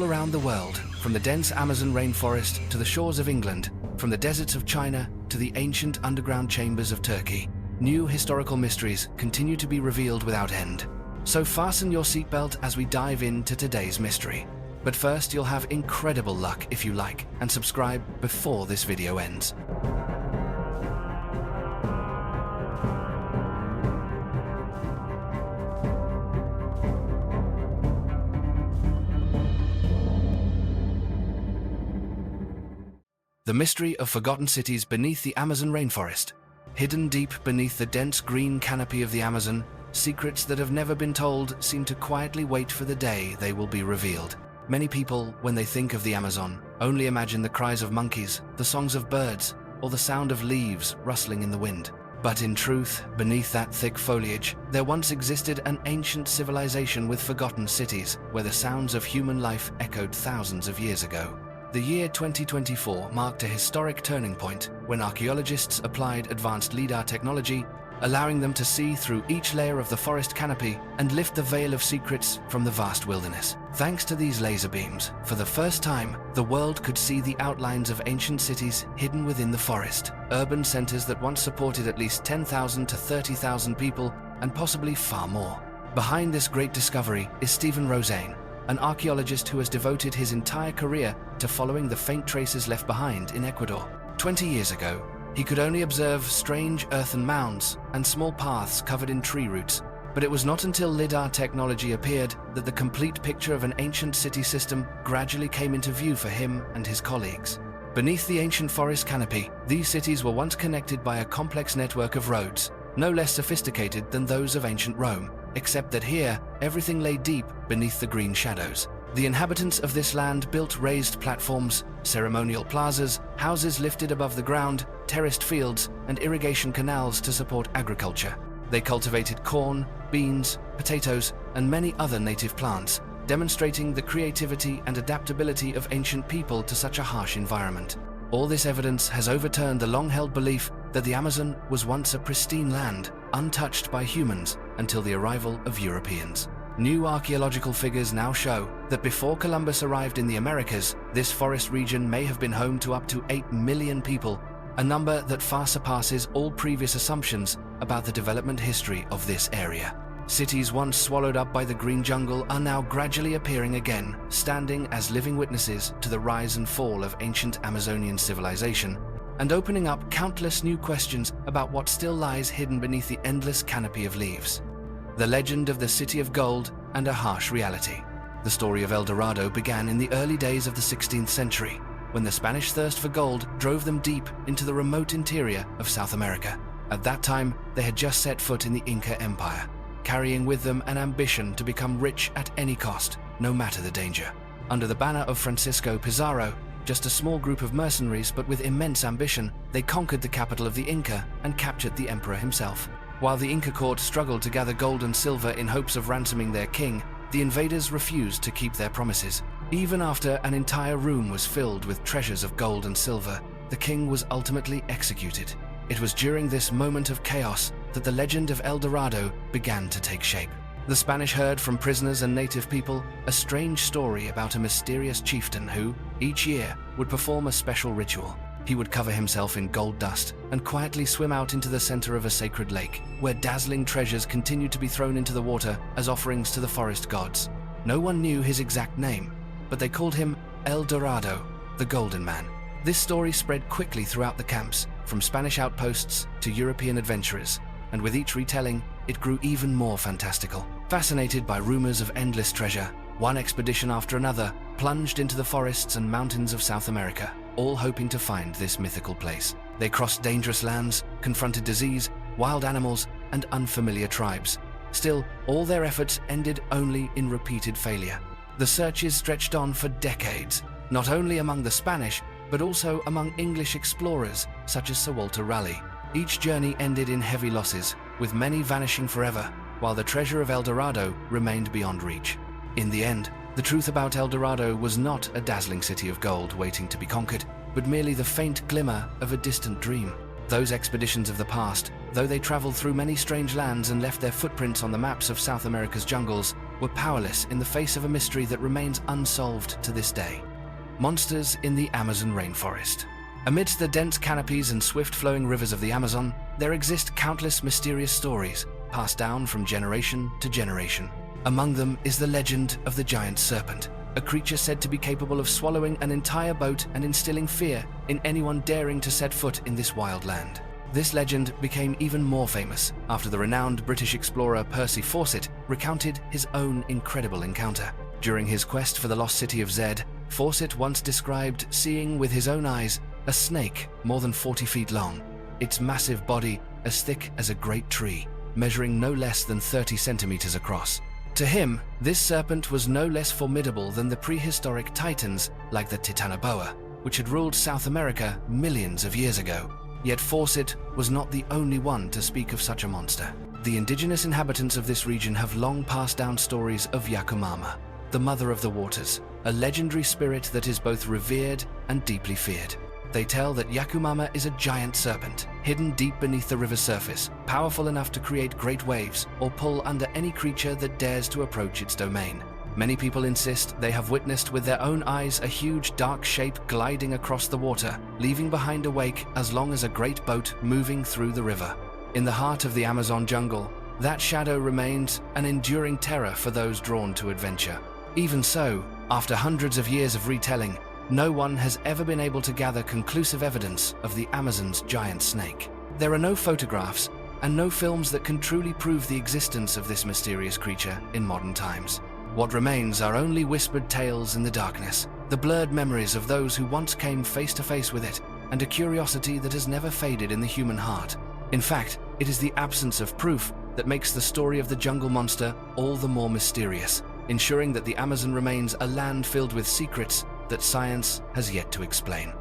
around the world, from the dense Amazon rainforest to the shores of England, from the deserts of China to the ancient underground chambers of Turkey, new historical mysteries continue to be revealed without end. So fasten your seatbelt as we dive into today's mystery. But first, you'll have incredible luck if you like and subscribe before this video ends. The mystery of forgotten cities beneath the Amazon rainforest. Hidden deep beneath the dense green canopy of the Amazon, secrets that have never been told seem to quietly wait for the day they will be revealed. Many people, when they think of the Amazon, only imagine the cries of monkeys, the songs of birds, or the sound of leaves rustling in the wind. But in truth, beneath that thick foliage, there once existed an ancient civilization with forgotten cities, where the sounds of human life echoed thousands of years ago. The year 2024 marked a historic turning point when archaeologists applied advanced LIDAR technology, allowing them to see through each layer of the forest canopy and lift the veil of secrets from the vast wilderness. Thanks to these laser beams, for the first time, the world could see the outlines of ancient cities hidden within the forest, urban centers that once supported at least 10,000 to 30,000 people and possibly far more. Behind this great discovery is Stephen Rosane, an archaeologist who has devoted his entire career to following the faint traces left behind in Ecuador. 20 years ago, he could only observe strange earthen mounds and small paths covered in tree roots, but it was not until LIDAR technology appeared that the complete picture of an ancient city system gradually came into view for him and his colleagues. Beneath the ancient forest canopy, these cities were once connected by a complex network of roads, no less sophisticated than those of ancient Rome, except that here, everything lay deep beneath the green shadows. The inhabitants of this land built raised platforms, ceremonial plazas, houses lifted above the ground, terraced fields, and irrigation canals to support agriculture. They cultivated corn, beans, potatoes, and many other native plants, demonstrating the creativity and adaptability of ancient people to such a harsh environment. All this evidence has overturned the long-held belief that the Amazon was once a pristine land, untouched by humans until the arrival of Europeans. New archaeological figures now show that before Columbus arrived in the Americas, this forest region may have been home to up to 8 million people, a number that far surpasses all previous assumptions about the development history of this area. Cities once swallowed up by the green jungle are now gradually appearing again, standing as living witnesses to the rise and fall of ancient Amazonian civilization, and opening up countless new questions about what still lies hidden beneath the endless canopy of leaves. The legend of the City of Gold and a harsh reality. The story of El Dorado began in the early days of the 16th century, when the Spanish thirst for gold drove them deep into the remote interior of South America. At that time, they had just set foot in the Inca Empire, carrying with them an ambition to become rich at any cost, no matter the danger. Under the banner of Francisco Pizarro, just a small group of mercenaries but with immense ambition, they conquered the capital of the Inca and captured the emperor himself. While the Inca court struggled to gather gold and silver in hopes of ransoming their king, the invaders refused to keep their promises. Even after an entire room was filled with treasures of gold and silver, the king was ultimately executed. It was during this moment of chaos that the legend of El Dorado began to take shape. The Spanish heard from prisoners and native people a strange story about a mysterious chieftain who, each year, would perform a special ritual. He would cover himself in gold dust and quietly swim out into the center of a sacred lake, where dazzling treasures continued to be thrown into the water as offerings to the forest gods. No one knew his exact name, but they called him El Dorado, the Golden Man. This story spread quickly throughout the camps, from Spanish outposts to European adventurers, and with each retelling, it grew even more fantastical. Fascinated by rumors of endless treasure, one expedition after another plunged into the forests and mountains of South America, all hoping to find this mythical place. They crossed dangerous lands, confronted disease, wild animals, and unfamiliar tribes. Still, all their efforts ended only in repeated failure. The searches stretched on for decades, not only among the Spanish, but also among English explorers such as Sir Walter Raleigh. Each journey ended in heavy losses, with many vanishing forever, while the treasure of El Dorado remained beyond reach. In the end, the truth about El Dorado was not a dazzling city of gold waiting to be conquered, but merely the faint glimmer of a distant dream. Those expeditions of the past, though they traveled through many strange lands and left their footprints on the maps of South America's jungles, were powerless in the face of a mystery that remains unsolved to this day. Monsters in the Amazon rainforest. Amidst the dense canopies and swift-flowing rivers of the Amazon, there exist countless mysterious stories, passed down from generation to generation. Among them is the legend of the giant serpent, a creature said to be capable of swallowing an entire boat and instilling fear in anyone daring to set foot in this wild land. This legend became even more famous after the renowned British explorer Percy Fawcett recounted his own incredible encounter. During his quest for the lost city of Zed, Fawcett once described seeing with his own eyes a snake more than 40 feet long, its massive body as thick as a great tree, measuring no less than 30 centimeters across. To him, this serpent was no less formidable than the prehistoric titans like the Titanoboa, which had ruled South America millions of years ago. Yet Fawcett was not the only one to speak of such a monster. The indigenous inhabitants of this region have long passed down stories of Yakumama, the mother of the waters, a legendary spirit that is both revered and deeply feared. They tell that Yakumama is a giant serpent, hidden deep beneath the river's surface, powerful enough to create great waves or pull under any creature that dares to approach its domain. Many people insist they have witnessed with their own eyes a huge dark shape gliding across the water, leaving behind a wake as long as a great boat moving through the river. In the heart of the Amazon jungle, that shadow remains an enduring terror for those drawn to adventure. Even so, after hundreds of years of retelling, no one has ever been able to gather conclusive evidence of the Amazon's giant snake. There are no photographs and no films that can truly prove the existence of this mysterious creature in modern times. What remains are only whispered tales in the darkness, the blurred memories of those who once came face to face with it, and a curiosity that has never faded in the human heart. In fact, it is the absence of proof that makes the story of the jungle monster all the more mysterious, ensuring that the Amazon remains a land filled with secrets that science has yet to explain.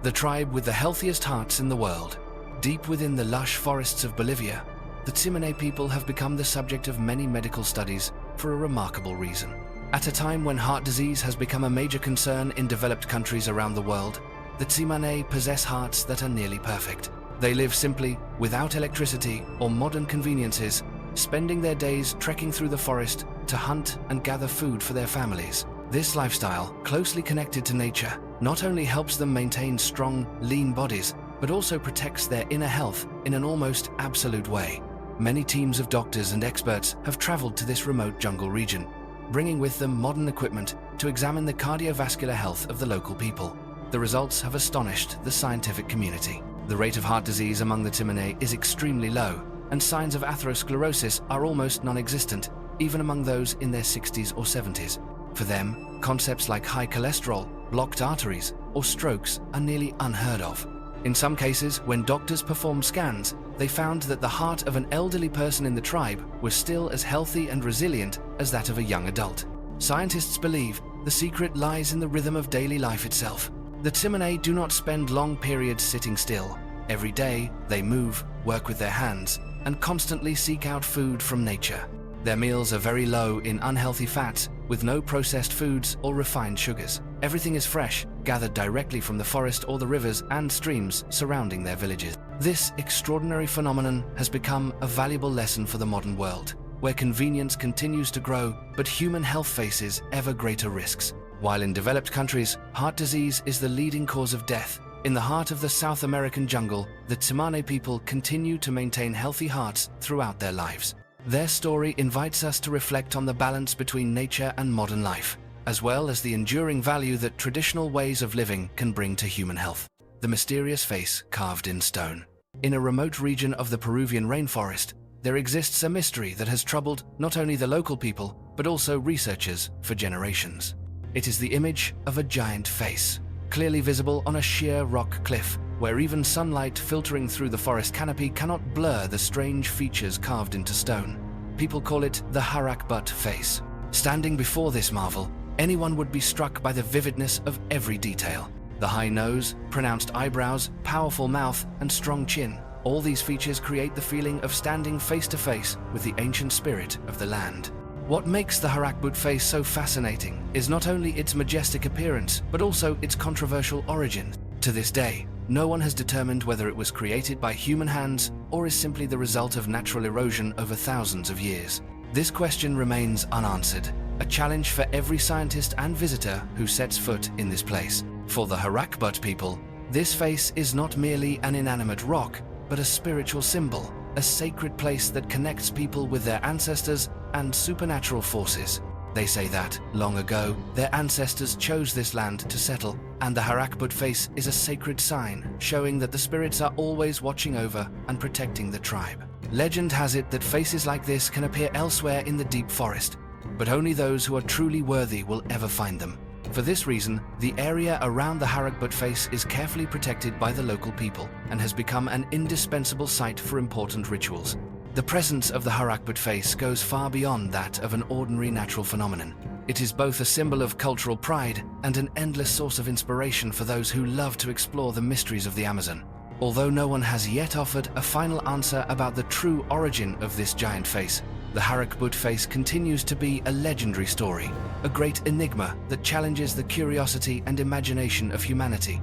The tribe with the healthiest hearts in the world. Deep within the lush forests of Bolivia, the Tsimane people have become the subject of many medical studies for a remarkable reason. At a time when heart disease has become a major concern in developed countries around the world, the Tsimane possess hearts that are nearly perfect. They live simply, without electricity or modern conveniences, spending their days trekking through the forest to hunt and gather food for their families. This lifestyle, closely connected to nature, not only helps them maintain strong, lean bodies, but also protects their inner health in an almost absolute way. Many teams of doctors and experts have traveled to this remote jungle region, bringing with them modern equipment to examine the cardiovascular health of the local people. The results have astonished the scientific community. The rate of heart disease among the Tsimane is extremely low, and signs of atherosclerosis are almost non-existent, even among those in their 60s or 70s. For them, concepts like high cholesterol, blocked arteries, or strokes are nearly unheard of. In some cases, when doctors performed scans, they found that the heart of an elderly person in the tribe was still as healthy and resilient as that of a young adult. Scientists believe the secret lies in the rhythm of daily life itself. The Tsimane do not spend long periods sitting still. Every day, they move, work with their hands, and constantly seek out food from nature. Their meals are very low in unhealthy fats, with no processed foods or refined sugars. Everything is fresh, gathered directly from the forest or the rivers and streams surrounding their villages. This extraordinary phenomenon has become a valuable lesson for the modern world, where convenience continues to grow, but human health faces ever greater risks. While in developed countries, heart disease is the leading cause of death, in the heart of the South American jungle, the Tsimane people continue to maintain healthy hearts throughout their lives. Their story invites us to reflect on the balance between nature and modern life, as well as the enduring value that traditional ways of living can bring to human health. The mysterious face carved in stone. In a remote region of the Peruvian rainforest, there exists a mystery that has troubled not only the local people, but also researchers for generations. It is the image of a giant face, clearly visible on a sheer rock cliff, where even sunlight filtering through the forest canopy cannot blur the strange features carved into stone. People call it the Harakbut face. Standing before this marvel, anyone would be struck by the vividness of every detail. The high nose, pronounced eyebrows, powerful mouth, and strong chin. All these features create the feeling of standing face to face with the ancient spirit of the land. What makes the Harakbut face so fascinating is not only its majestic appearance, but also its controversial origin. To this day, no one has determined whether it was created by human hands or is simply the result of natural erosion over thousands of years. This question remains unanswered, a challenge for every scientist and visitor who sets foot in this place. For the Harakbut people, this face is not merely an inanimate rock, but a spiritual symbol, a sacred place that connects people with their ancestors and supernatural forces. They say that, long ago, their ancestors chose this land to settle, and the Harakbut face is a sacred sign, showing that the spirits are always watching over and protecting the tribe. Legend has it that faces like this can appear elsewhere in the deep forest, but only those who are truly worthy will ever find them. For this reason, the area around the Harakbut face is carefully protected by the local people and has become an indispensable site for important rituals. The presence of the Harakbut face goes far beyond that of an ordinary natural phenomenon. It is both a symbol of cultural pride and an endless source of inspiration for those who love to explore the mysteries of the Amazon. Although no one has yet offered a final answer about the true origin of this giant face, the Harakbut face continues to be a legendary story, a great enigma that challenges the curiosity and imagination of humanity.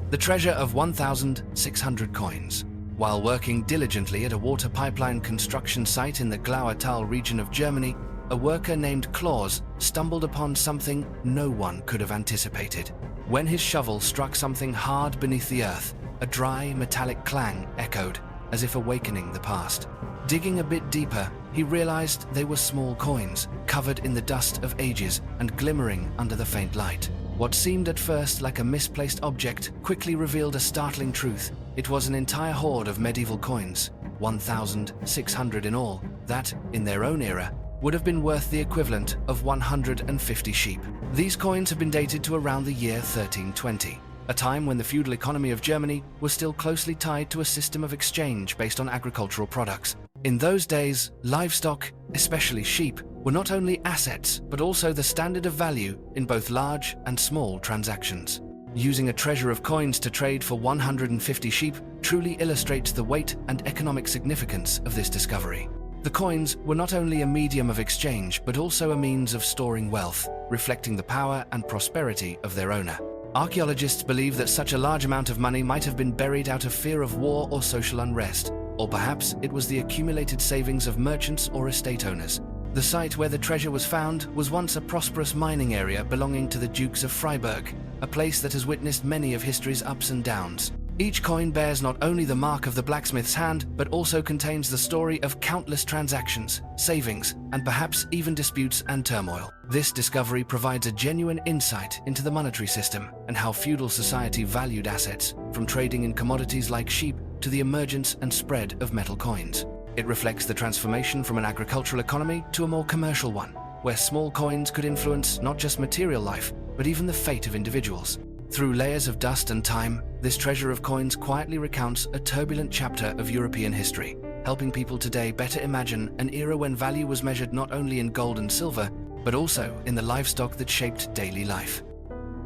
The treasure of 1,600 coins. While working diligently at a water pipeline construction site in the Glazel region of Germany, a worker named Klaus stumbled upon something no one could have anticipated. When his shovel struck something hard beneath the earth, a dry, metallic clang echoed, as if awakening the past. Digging a bit deeper, he realized they were small coins, covered in the dust of ages and glimmering under the faint light. What seemed at first like a misplaced object quickly revealed a startling truth. It was an entire hoard of medieval coins, 1,600 in all, that, in their own era, would have been worth the equivalent of 150 sheep. These coins have been dated to around the year 1320, a time when the feudal economy of Germany was still closely tied to a system of exchange based on agricultural products. In those days, livestock, especially sheep, were not only assets, but also the standard of value in both large and small transactions. Using a treasure of coins to trade for 150 sheep truly illustrates the weight and economic significance of this discovery. The coins were not only a medium of exchange, but also a means of storing wealth, reflecting the power and prosperity of their owner. Archaeologists believe that such a large amount of money might have been buried out of fear of war or social unrest, or perhaps it was the accumulated savings of merchants or estate owners. The site where the treasure was found was once a prosperous mining area belonging to the Dukes of Freiburg, a place that has witnessed many of history's ups and downs. Each coin bears not only the mark of the blacksmith's hand, but also contains the story of countless transactions, savings, and perhaps even disputes and turmoil. This discovery provides a genuine insight into the monetary system and how feudal society valued assets, from trading in commodities like sheep to the emergence and spread of metal coins. It reflects the transformation from an agricultural economy to a more commercial one, where small coins could influence not just material life, but even the fate of individuals. Through layers of dust and time, this treasure of coins quietly recounts a turbulent chapter of European history, helping people today better imagine an era when value was measured not only in gold and silver, but also in the livestock that shaped daily life.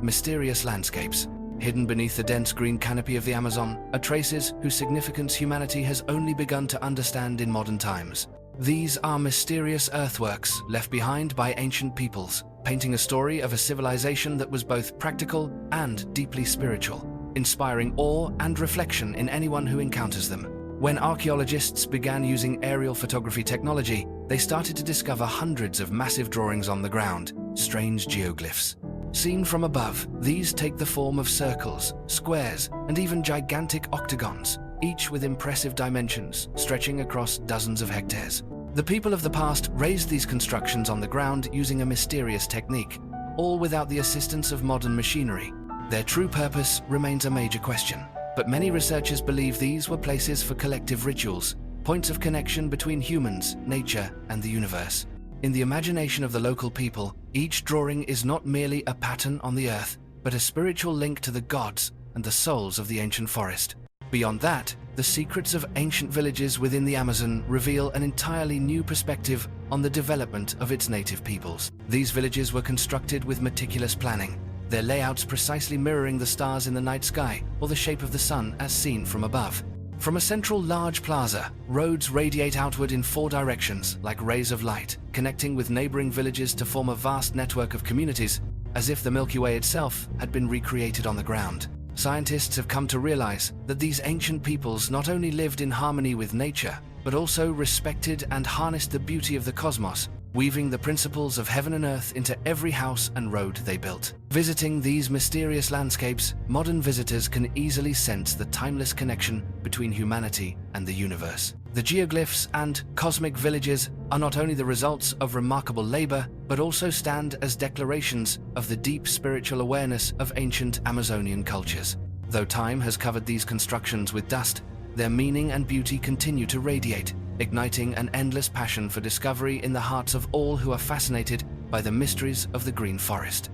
Mysterious landscapes. Hidden beneath the dense green canopy of the Amazon are traces whose significance humanity has only begun to understand in modern times. These are mysterious earthworks left behind by ancient peoples, painting a story of a civilization that was both practical and deeply spiritual, inspiring awe and reflection in anyone who encounters them. When archaeologists began using aerial photography technology, they started to discover hundreds of massive drawings on the ground, strange geoglyphs. Seen from above, these take the form of circles, squares, and even gigantic octagons, each with impressive dimensions stretching across dozens of hectares. The people of the past raised these constructions on the ground using a mysterious technique, all without the assistance of modern machinery. Their true purpose remains a major question, but many researchers believe these were places for collective rituals, points of connection between humans, nature, and the universe. In the imagination of the local people, each drawing is not merely a pattern on the earth, but a spiritual link to the gods and the souls of the ancient forest. Beyond that, the secrets of ancient villages within the Amazon reveal an entirely new perspective on the development of its native peoples. These villages were constructed with meticulous planning, their layouts precisely mirroring the stars in the night sky or the shape of the sun as seen from above. From a central large plaza, roads radiate outward in 4 directions like rays of light, connecting with neighboring villages to form a vast network of communities, as if the Milky Way itself had been recreated on the ground. Scientists have come to realize that these ancient peoples not only lived in harmony with nature, but also respected and harnessed the beauty of the cosmos, weaving the principles of heaven and earth into every house and road they built. Visiting these mysterious landscapes, modern visitors can easily sense the timeless connection between humanity and the universe. The geoglyphs and cosmic villages are not only the results of remarkable labor, but also stand as declarations of the deep spiritual awareness of ancient Amazonian cultures. Though time has covered these constructions with dust, their meaning and beauty continue to radiate, igniting an endless passion for discovery in the hearts of all who are fascinated by the mysteries of the Green Forest.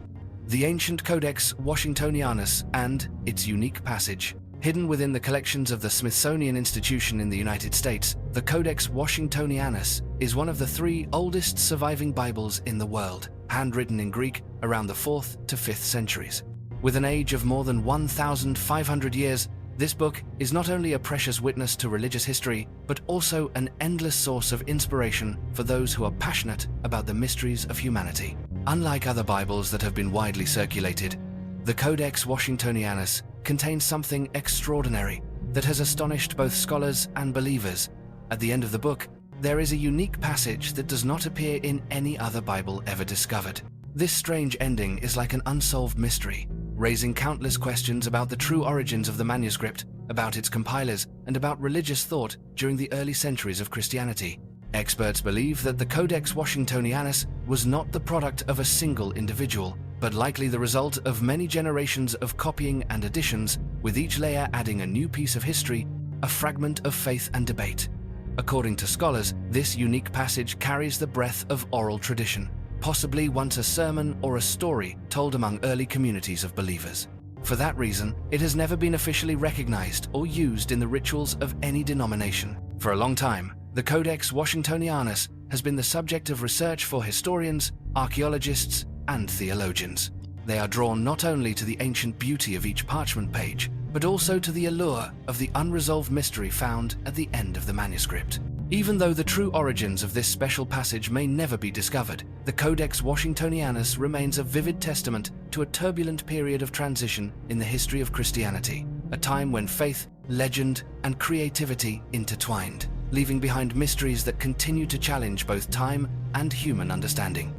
The ancient Codex Washingtonianus and its unique passage. Hidden within the collections of the Smithsonian Institution in the United States, the Codex Washingtonianus is one of the 3 oldest surviving Bibles in the world, handwritten in Greek around the 4th to 5th centuries. With an age of more than 1,500 years, this book is not only a precious witness to religious history, but also an endless source of inspiration for those who are passionate about the mysteries of humanity. Unlike other Bibles that have been widely circulated, the Codex Washingtonianus contains something extraordinary that has astonished both scholars and believers. At the end of the book, there is a unique passage that does not appear in any other Bible ever discovered. This strange ending is like an unsolved mystery, raising countless questions about the true origins of the manuscript, about its compilers, and about religious thought during the early centuries of Christianity. Experts believe that the Codex Washingtonianus was not the product of a single individual, but likely the result of many generations of copying and additions, with each layer adding a new piece of history, a fragment of faith and debate. According to scholars, this unique passage carries the breath of oral tradition, possibly once a sermon or a story told among early communities of believers. For that reason, it has never been officially recognized or used in the rituals of any denomination. For a long time, the Codex Washingtonianus has been the subject of research for historians, archaeologists, and theologians. They are drawn not only to the ancient beauty of each parchment page, but also to the allure of the unresolved mystery found at the end of the manuscript. Even though the true origins of this special passage may never be discovered, the Codex Washingtonianus remains a vivid testament to a turbulent period of transition in the history of Christianity, a time when faith, legend, and creativity intertwined, leaving behind mysteries that continue to challenge both time and human understanding.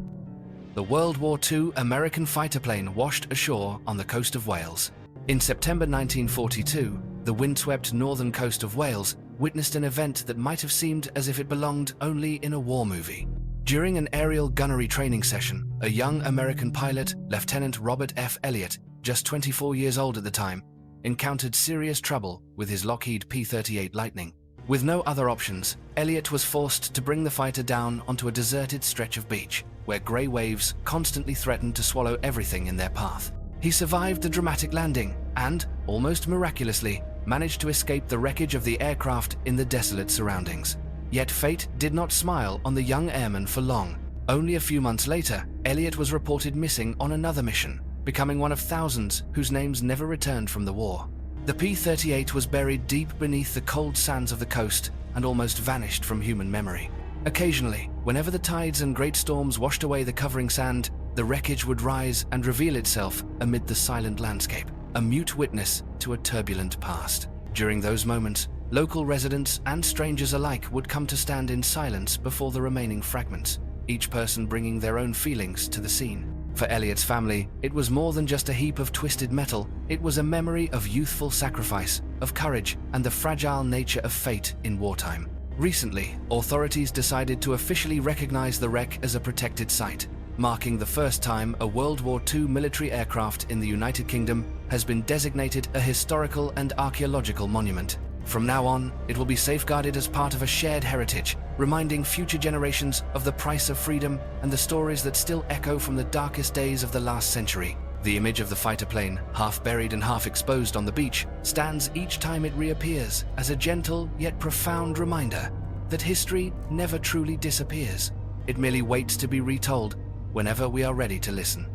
The World War II American fighter plane washed ashore on the coast of Wales. In September 1942, the windswept northern coast of Wales witnessed an event that might have seemed as if it belonged only in a war movie. During an aerial gunnery training session, a young American pilot, Lieutenant Robert F. Elliott, just 24 years old at the time, encountered serious trouble with his Lockheed P-38 Lightning. With no other options, Elliott was forced to bring the fighter down onto a deserted stretch of beach, where gray waves constantly threatened to swallow everything in their path. He survived the dramatic landing and, almost miraculously, managed to escape the wreckage of the aircraft in the desolate surroundings. Yet fate did not smile on the young airman for long. Only a few months later, Elliott was reported missing on another mission, becoming one of thousands whose names never returned from the war. The P-38 was buried deep beneath the cold sands of the coast and almost vanished from human memory. Occasionally, whenever the tides and great storms washed away the covering sand, the wreckage would rise and reveal itself amid the silent landscape, a mute witness to a turbulent past. During those moments, local residents and strangers alike would come to stand in silence before the remaining fragments, each person bringing their own feelings to the scene. For Elliott's family, it was more than just a heap of twisted metal. It was a memory of youthful sacrifice, of courage, and the fragile nature of fate in wartime. Recently, authorities decided to officially recognize the wreck as a protected site, marking the first time a World War II military aircraft in the United Kingdom has been designated a historical and archaeological monument. From now on, it will be safeguarded as part of a shared heritage, reminding future generations of the price of freedom and the stories that still echo from the darkest days of the last century. The image of the fighter plane, half buried and half exposed on the beach, stands each time it reappears as a gentle yet profound reminder that history never truly disappears. It merely waits to be retold whenever we are ready to listen.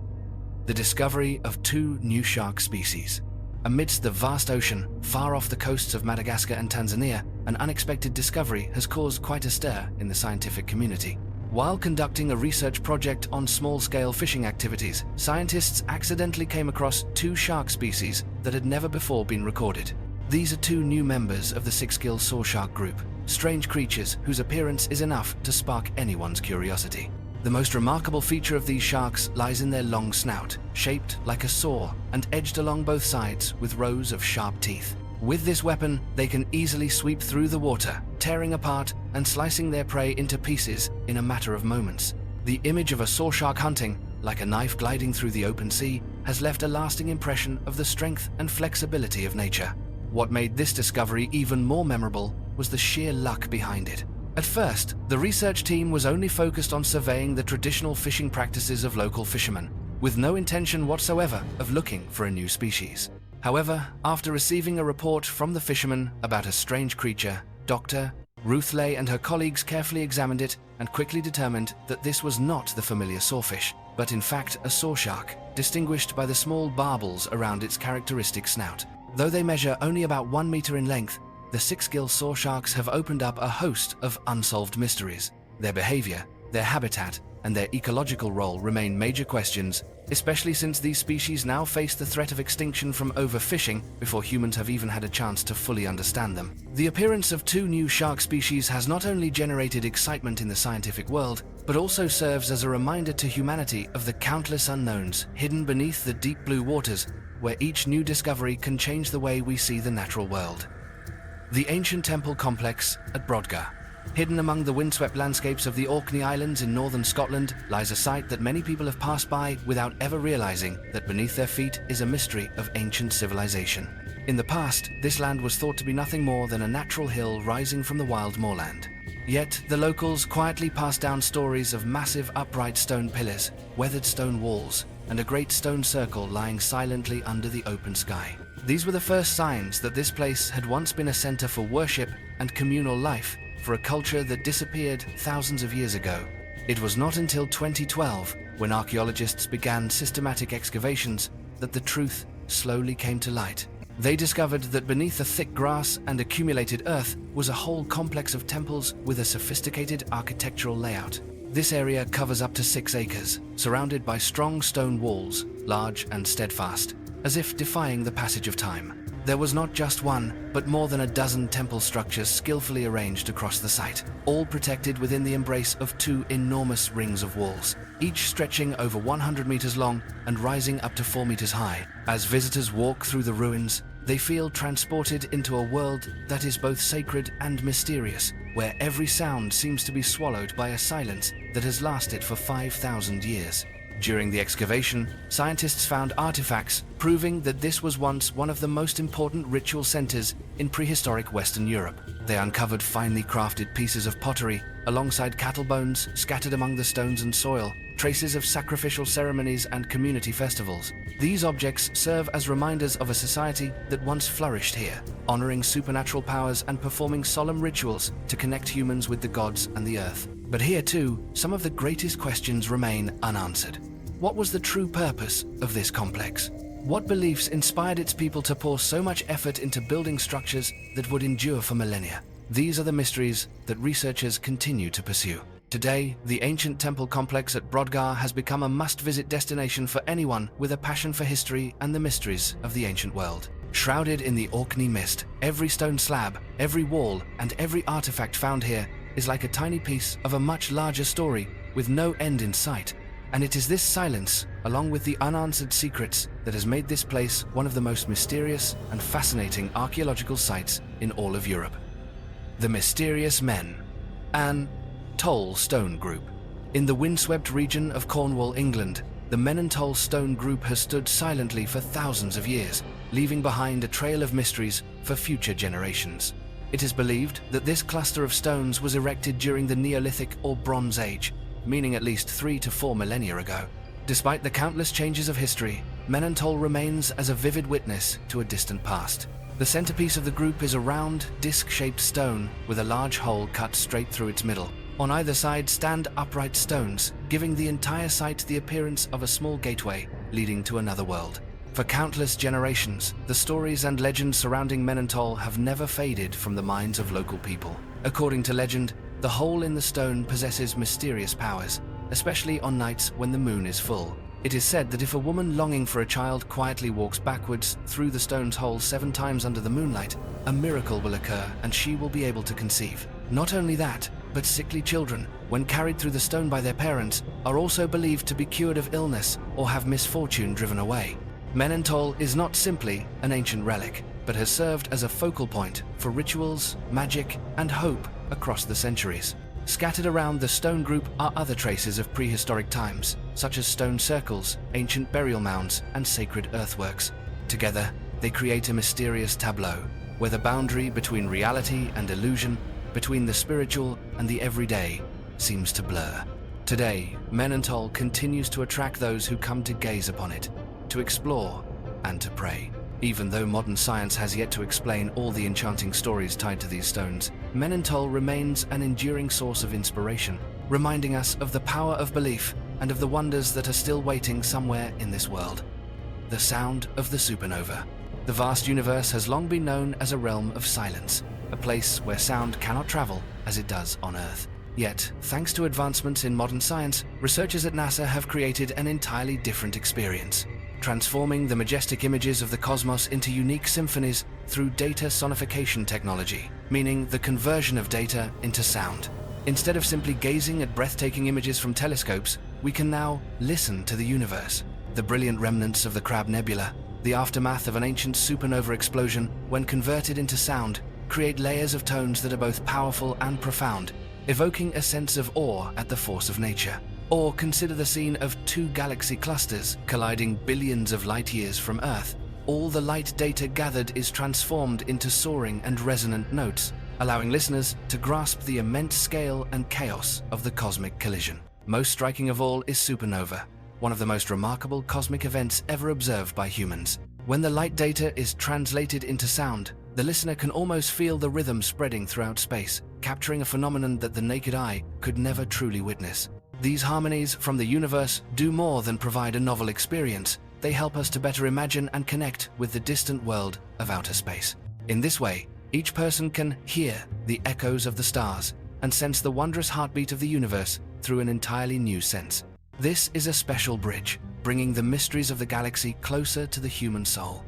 The discovery of 2 new shark species. Amidst the vast ocean, far off the coasts of Madagascar and Tanzania, an unexpected discovery has caused quite a stir in the scientific community. While conducting a research project on small-scale fishing activities, scientists accidentally came across 2 shark species that had never before been recorded. These are 2 new members of the 6-gill saw shark group, strange creatures whose appearance is enough to spark anyone's curiosity. The most remarkable feature of these sharks lies in their long snout, shaped like a saw and edged along both sides with rows of sharp teeth. With this weapon, they can easily sweep through the water, tearing apart and slicing their prey into pieces in a matter of moments. The image of a saw shark hunting, like a knife gliding through the open sea, has left a lasting impression of the strength and flexibility of nature. What made this discovery even more memorable was the sheer luck behind it. At first, the research team was only focused on surveying the traditional fishing practices of local fishermen, with no intention whatsoever of looking for a new species. However, after receiving a report from the fishermen about a strange creature, Dr. Ruthley and her colleagues carefully examined it and quickly determined that this was not the familiar sawfish, but in fact a saw shark, distinguished by the small barbels around its characteristic snout. Though they measure only about 1 meter in length, the six-gill saw sharks have opened up a host of unsolved mysteries. Their behavior, their habitat, and their ecological role remain major questions, especially since these species now face the threat of extinction from overfishing before humans have even had a chance to fully understand them. The appearance of 2 new shark species has not only generated excitement in the scientific world, but also serves as a reminder to humanity of the countless unknowns hidden beneath the deep blue waters, where each new discovery can change the way we see the natural world. The ancient temple complex at Brodgar. Hidden among the windswept landscapes of the Orkney Islands in northern Scotland lies a site that many people have passed by without ever realizing that beneath their feet is a mystery of ancient civilization. In the past, this land was thought to be nothing more than a natural hill rising from the wild moorland. Yet, the locals quietly passed down stories of massive upright stone pillars, weathered stone walls, and a great stone circle lying silently under the open sky. These were the first signs that this place had once been a center for worship and communal life for a culture that disappeared thousands of years ago. It was not until 2012, when archaeologists began systematic excavations, that the truth slowly came to light. They discovered that beneath the thick grass and accumulated earth was a whole complex of temples with a sophisticated architectural layout. This area covers up to 6 acres, surrounded by strong stone walls, large and steadfast, as if defying the passage of time. There was not just one, but more than a dozen temple structures skillfully arranged across the site, all protected within the embrace of 2 enormous rings of walls, each stretching over 100 meters long and rising up to 4 meters high. As visitors walk through the ruins, they feel transported into a world that is both sacred and mysterious, where every sound seems to be swallowed by a silence that has lasted for 5,000 years. During the excavation, scientists found artifacts proving that this was once one of the most important ritual centers in prehistoric Western Europe. They uncovered finely crafted pieces of pottery alongside cattle bones scattered among the stones and soil, traces of sacrificial ceremonies and community festivals. These objects serve as reminders of a society that once flourished here, honoring supernatural powers and performing solemn rituals to connect humans with the gods and the earth. But here too, some of the greatest questions remain unanswered. What was the true purpose of this complex? What beliefs inspired its people to pour so much effort into building structures that would endure for millennia? These are the mysteries that researchers continue to pursue. Today, the ancient temple complex at Brodgar has become a must-visit destination for anyone with a passion for history and the mysteries of the ancient world. Shrouded in the Orkney mist, every stone slab, every wall, and every artifact found here is like a tiny piece of a much larger story with no end in sight. And it is this silence, along with the unanswered secrets, that has made this place one of the most mysterious and fascinating archaeological sites in all of Europe. The mysterious Men-an-Tol stone group. In the windswept region of Cornwall, England, the Men-an-Tol stone group has stood silently for thousands of years, leaving behind a trail of mysteries for future generations. It is believed that this cluster of stones was erected during the Neolithic or Bronze Age, meaning at least 3 to 4 millennia ago. Despite the countless changes of history, Men-an-Tol remains as a vivid witness to a distant past. The centerpiece of the group is a round, disc-shaped stone with a large hole cut straight through its middle. On either side stand upright stones, giving the entire site the appearance of a small gateway leading to another world. For countless generations, the stories and legends surrounding Men-an-Tol have never faded from the minds of local people. According to legend, the hole in the stone possesses mysterious powers, especially on nights when the moon is full. It is said that if a woman longing for a child quietly walks backwards through the stone's hole 7 times under the moonlight, a miracle will occur and she will be able to conceive. Not only that, but sickly children, when carried through the stone by their parents, are also believed to be cured of illness or have misfortune driven away. Men-an-Tol is not simply an ancient relic, but has served as a focal point for rituals, magic, and hope across the centuries. Scattered around the stone group are other traces of prehistoric times, such as stone circles, ancient burial mounds, and sacred earthworks. Together, they create a mysterious tableau, where the boundary between reality and illusion, between the spiritual and the everyday, seems to blur. Today, Men-an-Tol continues to attract those who come to gaze upon it, to explore, and to pray. Even though modern science has yet to explain all the enchanting stories tied to these stones, Men-an-Tol remains an enduring source of inspiration, reminding us of the power of belief and of the wonders that are still waiting somewhere in this world. The sound of the supernova. The vast universe has long been known as a realm of silence, a place where sound cannot travel as it does on Earth. Yet, thanks to advancements in modern science, researchers at NASA have created an entirely different experience, transforming the majestic images of the cosmos into unique symphonies through data sonification technology, meaning the conversion of data into sound. Instead of simply gazing at breathtaking images from telescopes, we can now listen to the universe. The brilliant remnants of the Crab Nebula, the aftermath of an ancient supernova explosion, when converted into sound, create layers of tones that are both powerful and profound, evoking a sense of awe at the force of nature. Or consider the scene of two galaxy clusters colliding billions of light years from Earth. All the light data gathered is transformed into soaring and resonant notes, allowing listeners to grasp the immense scale and chaos of the cosmic collision. Most striking of all is supernova, one of the most remarkable cosmic events ever observed by humans. When the light data is translated into sound, the listener can almost feel the rhythm spreading throughout space, capturing a phenomenon that the naked eye could never truly witness. These harmonies from the universe do more than provide a novel experience. They help us to better imagine and connect with the distant world of outer space. In this way, each person can hear the echoes of the stars and sense the wondrous heartbeat of the universe through an entirely new sense. This is a special bridge, bringing the mysteries of the galaxy closer to the human soul.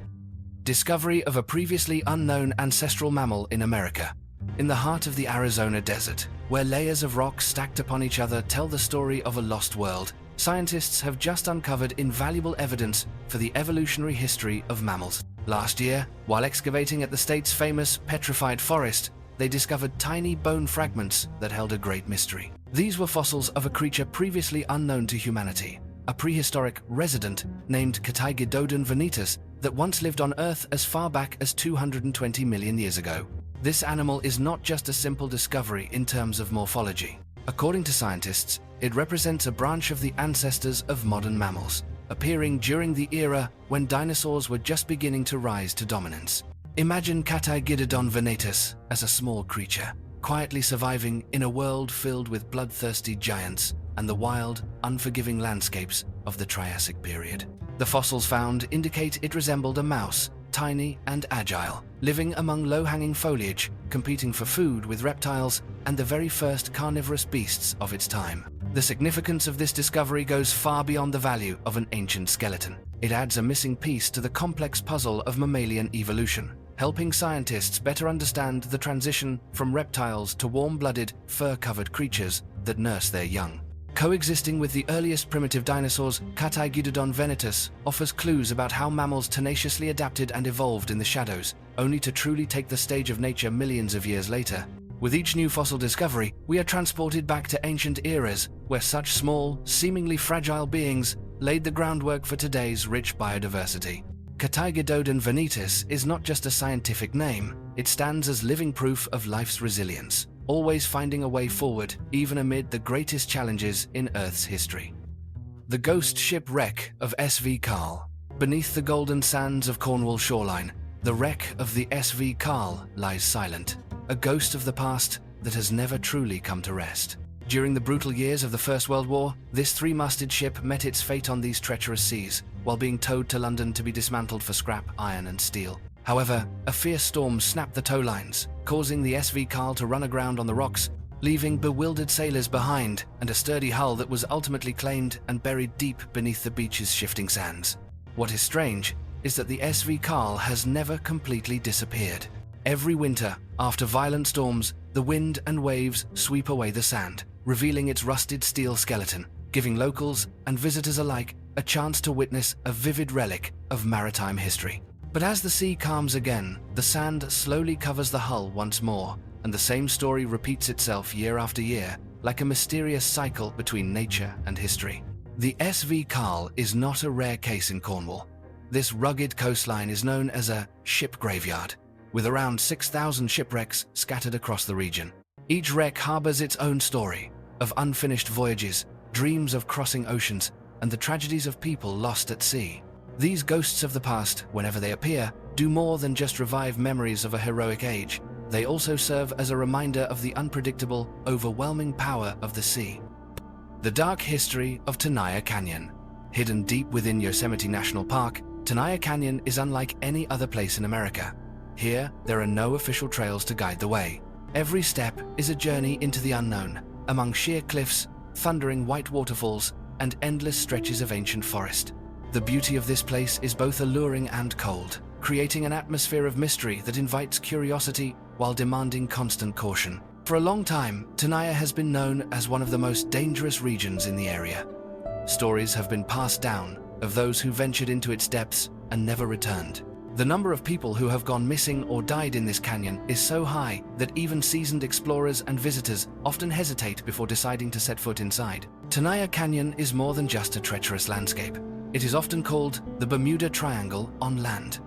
Discovery of a previously unknown ancestral mammal in America. In the heart of the Arizona desert, where layers of rocks stacked upon each other tell the story of a lost world, scientists have just uncovered invaluable evidence for the evolutionary history of mammals. Last year, while excavating at the state's famous petrified forest, they discovered tiny bone fragments that held a great mystery. These were fossils of a creature previously unknown to humanity, a prehistoric resident named Carthaginian venetus that once lived on Earth as far back as 220 million years ago. This animal is not just a simple discovery in terms of morphology. According to scientists, it represents a branch of the ancestors of modern mammals, appearing during the era when dinosaurs were just beginning to rise to dominance. Imagine Carthaginian venetus as a small creature, quietly surviving in a world filled with bloodthirsty giants and the wild, unforgiving landscapes of the Triassic period. The fossils found indicate it resembled a mouse, tiny and agile, living among low-hanging foliage, competing for food with reptiles and the very first carnivorous beasts of its time. The significance of this discovery goes far beyond the value of an ancient skeleton. It adds a missing piece to the complex puzzle of mammalian evolution, helping scientists better understand the transition from reptiles to warm-blooded, fur-covered creatures that nurse their young. Coexisting with the earliest primitive dinosaurs, Carthaginian venetus offers clues about how mammals tenaciously adapted and evolved in the shadows, only to truly take the stage of nature millions of years later. With each new fossil discovery, we are transported back to ancient eras where such small, seemingly fragile beings laid the groundwork for today's rich biodiversity. Carthaginian venetus is not just a scientific name, it stands as living proof of life's resilience, always finding a way forward even amid the greatest challenges in Earth's history. The ghost shipwreck of SV Carl. Beneath the golden sands of Cornwall shoreline, the wreck of the SV Carl lies silent, a ghost of the past that has never truly come to rest. During the brutal years of the First World War, this three-masted ship met its fate on these treacherous seas, while being towed to London to be dismantled for scrap iron and steel. However, a fierce storm snapped the tow lines, causing the SV Carl to run aground on the rocks, leaving bewildered sailors behind and a sturdy hull that was ultimately claimed and buried deep beneath the beach's shifting sands. What is strange is that the SV Carl has never completely disappeared. Every winter, after violent storms, the wind and waves sweep away the sand, revealing its rusted steel skeleton, giving locals and visitors alike a chance to witness a vivid relic of maritime history. But as the sea calms again, the sand slowly covers the hull once more, and the same story repeats itself year after year, like a mysterious cycle between nature and history. The SV Carl is not a rare case in Cornwall. This rugged coastline is known as a ship graveyard, with around 6,000 shipwrecks scattered across the region. Each wreck harbors its own story of unfinished voyages, dreams of crossing oceans, and the tragedies of people lost at sea. These ghosts of the past, whenever they appear, do more than just revive memories of a heroic age. They also serve as a reminder of the unpredictable, overwhelming power of the sea. The dark history of Tanaya Canyon. Hidden deep within Yosemite National Park, Tanaya Canyon is unlike any other place in America. Here, there are no official trails to guide the way. Every step is a journey into the unknown, among sheer cliffs, thundering white waterfalls, and endless stretches of ancient forest. The beauty of this place is both alluring and cold, creating an atmosphere of mystery that invites curiosity while demanding constant caution. For a long time, Tanaya has been known as one of the most dangerous regions in the area. Stories have been passed down of those who ventured into its depths and never returned. The number of people who have gone missing or died in this canyon is so high that even seasoned explorers and visitors often hesitate before deciding to set foot inside. Tanaya Canyon is more than just a treacherous landscape. It is often called the Bermuda Triangle on land.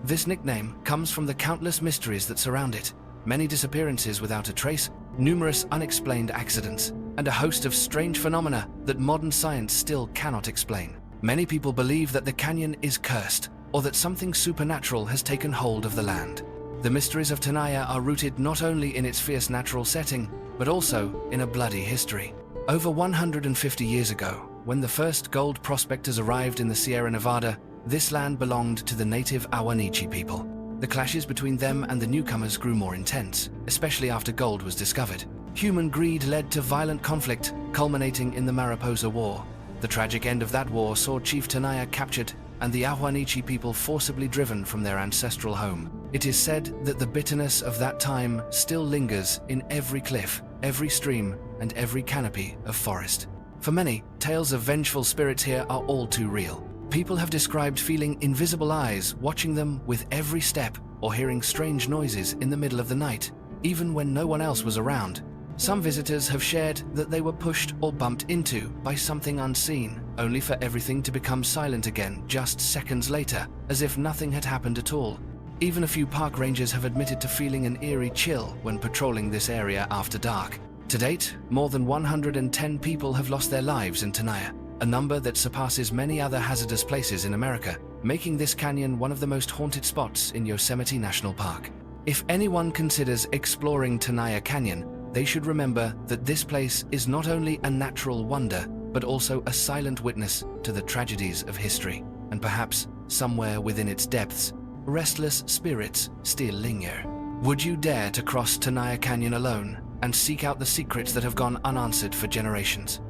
This nickname comes from the countless mysteries that surround it, many disappearances without a trace, numerous unexplained accidents, and a host of strange phenomena that modern science still cannot explain. Many people believe that the canyon is cursed, or that something supernatural has taken hold of the land. The mysteries of Tanaya are rooted not only in its fierce natural setting, but also in a bloody history. Over 150 years ago, when the first gold prospectors arrived in the Sierra Nevada, this land belonged to the native Ahwahnechee people. The clashes between them and the newcomers grew more intense, especially after gold was discovered. Human greed led to violent conflict, culminating in the Mariposa War. The tragic end of that war saw Chief Tanaya captured and the Ahwahnechee people forcibly driven from their ancestral home. It is said that the bitterness of that time still lingers in every cliff, every stream, and every canopy of forest. For many, tales of vengeful spirits here are all too real. People have described feeling invisible eyes watching them with every step, or hearing strange noises in the middle of the night, even when no one else was around. Some visitors have shared that they were pushed or bumped into by something unseen, only for everything to become silent again just seconds later, as if nothing had happened at all. Even a few park rangers have admitted to feeling an eerie chill when patrolling this area after dark. To date, more than 110 people have lost their lives in Tanaya, a number that surpasses many other hazardous places in America, making this canyon one of the most haunted spots in Yosemite National Park. If anyone considers exploring Tanaya Canyon, they should remember that this place is not only a natural wonder, but also a silent witness to the tragedies of history. And perhaps, somewhere within its depths, restless spirits still linger. Would you dare to cross Tanaya Canyon alone and seek out the secrets that have gone unanswered for generations?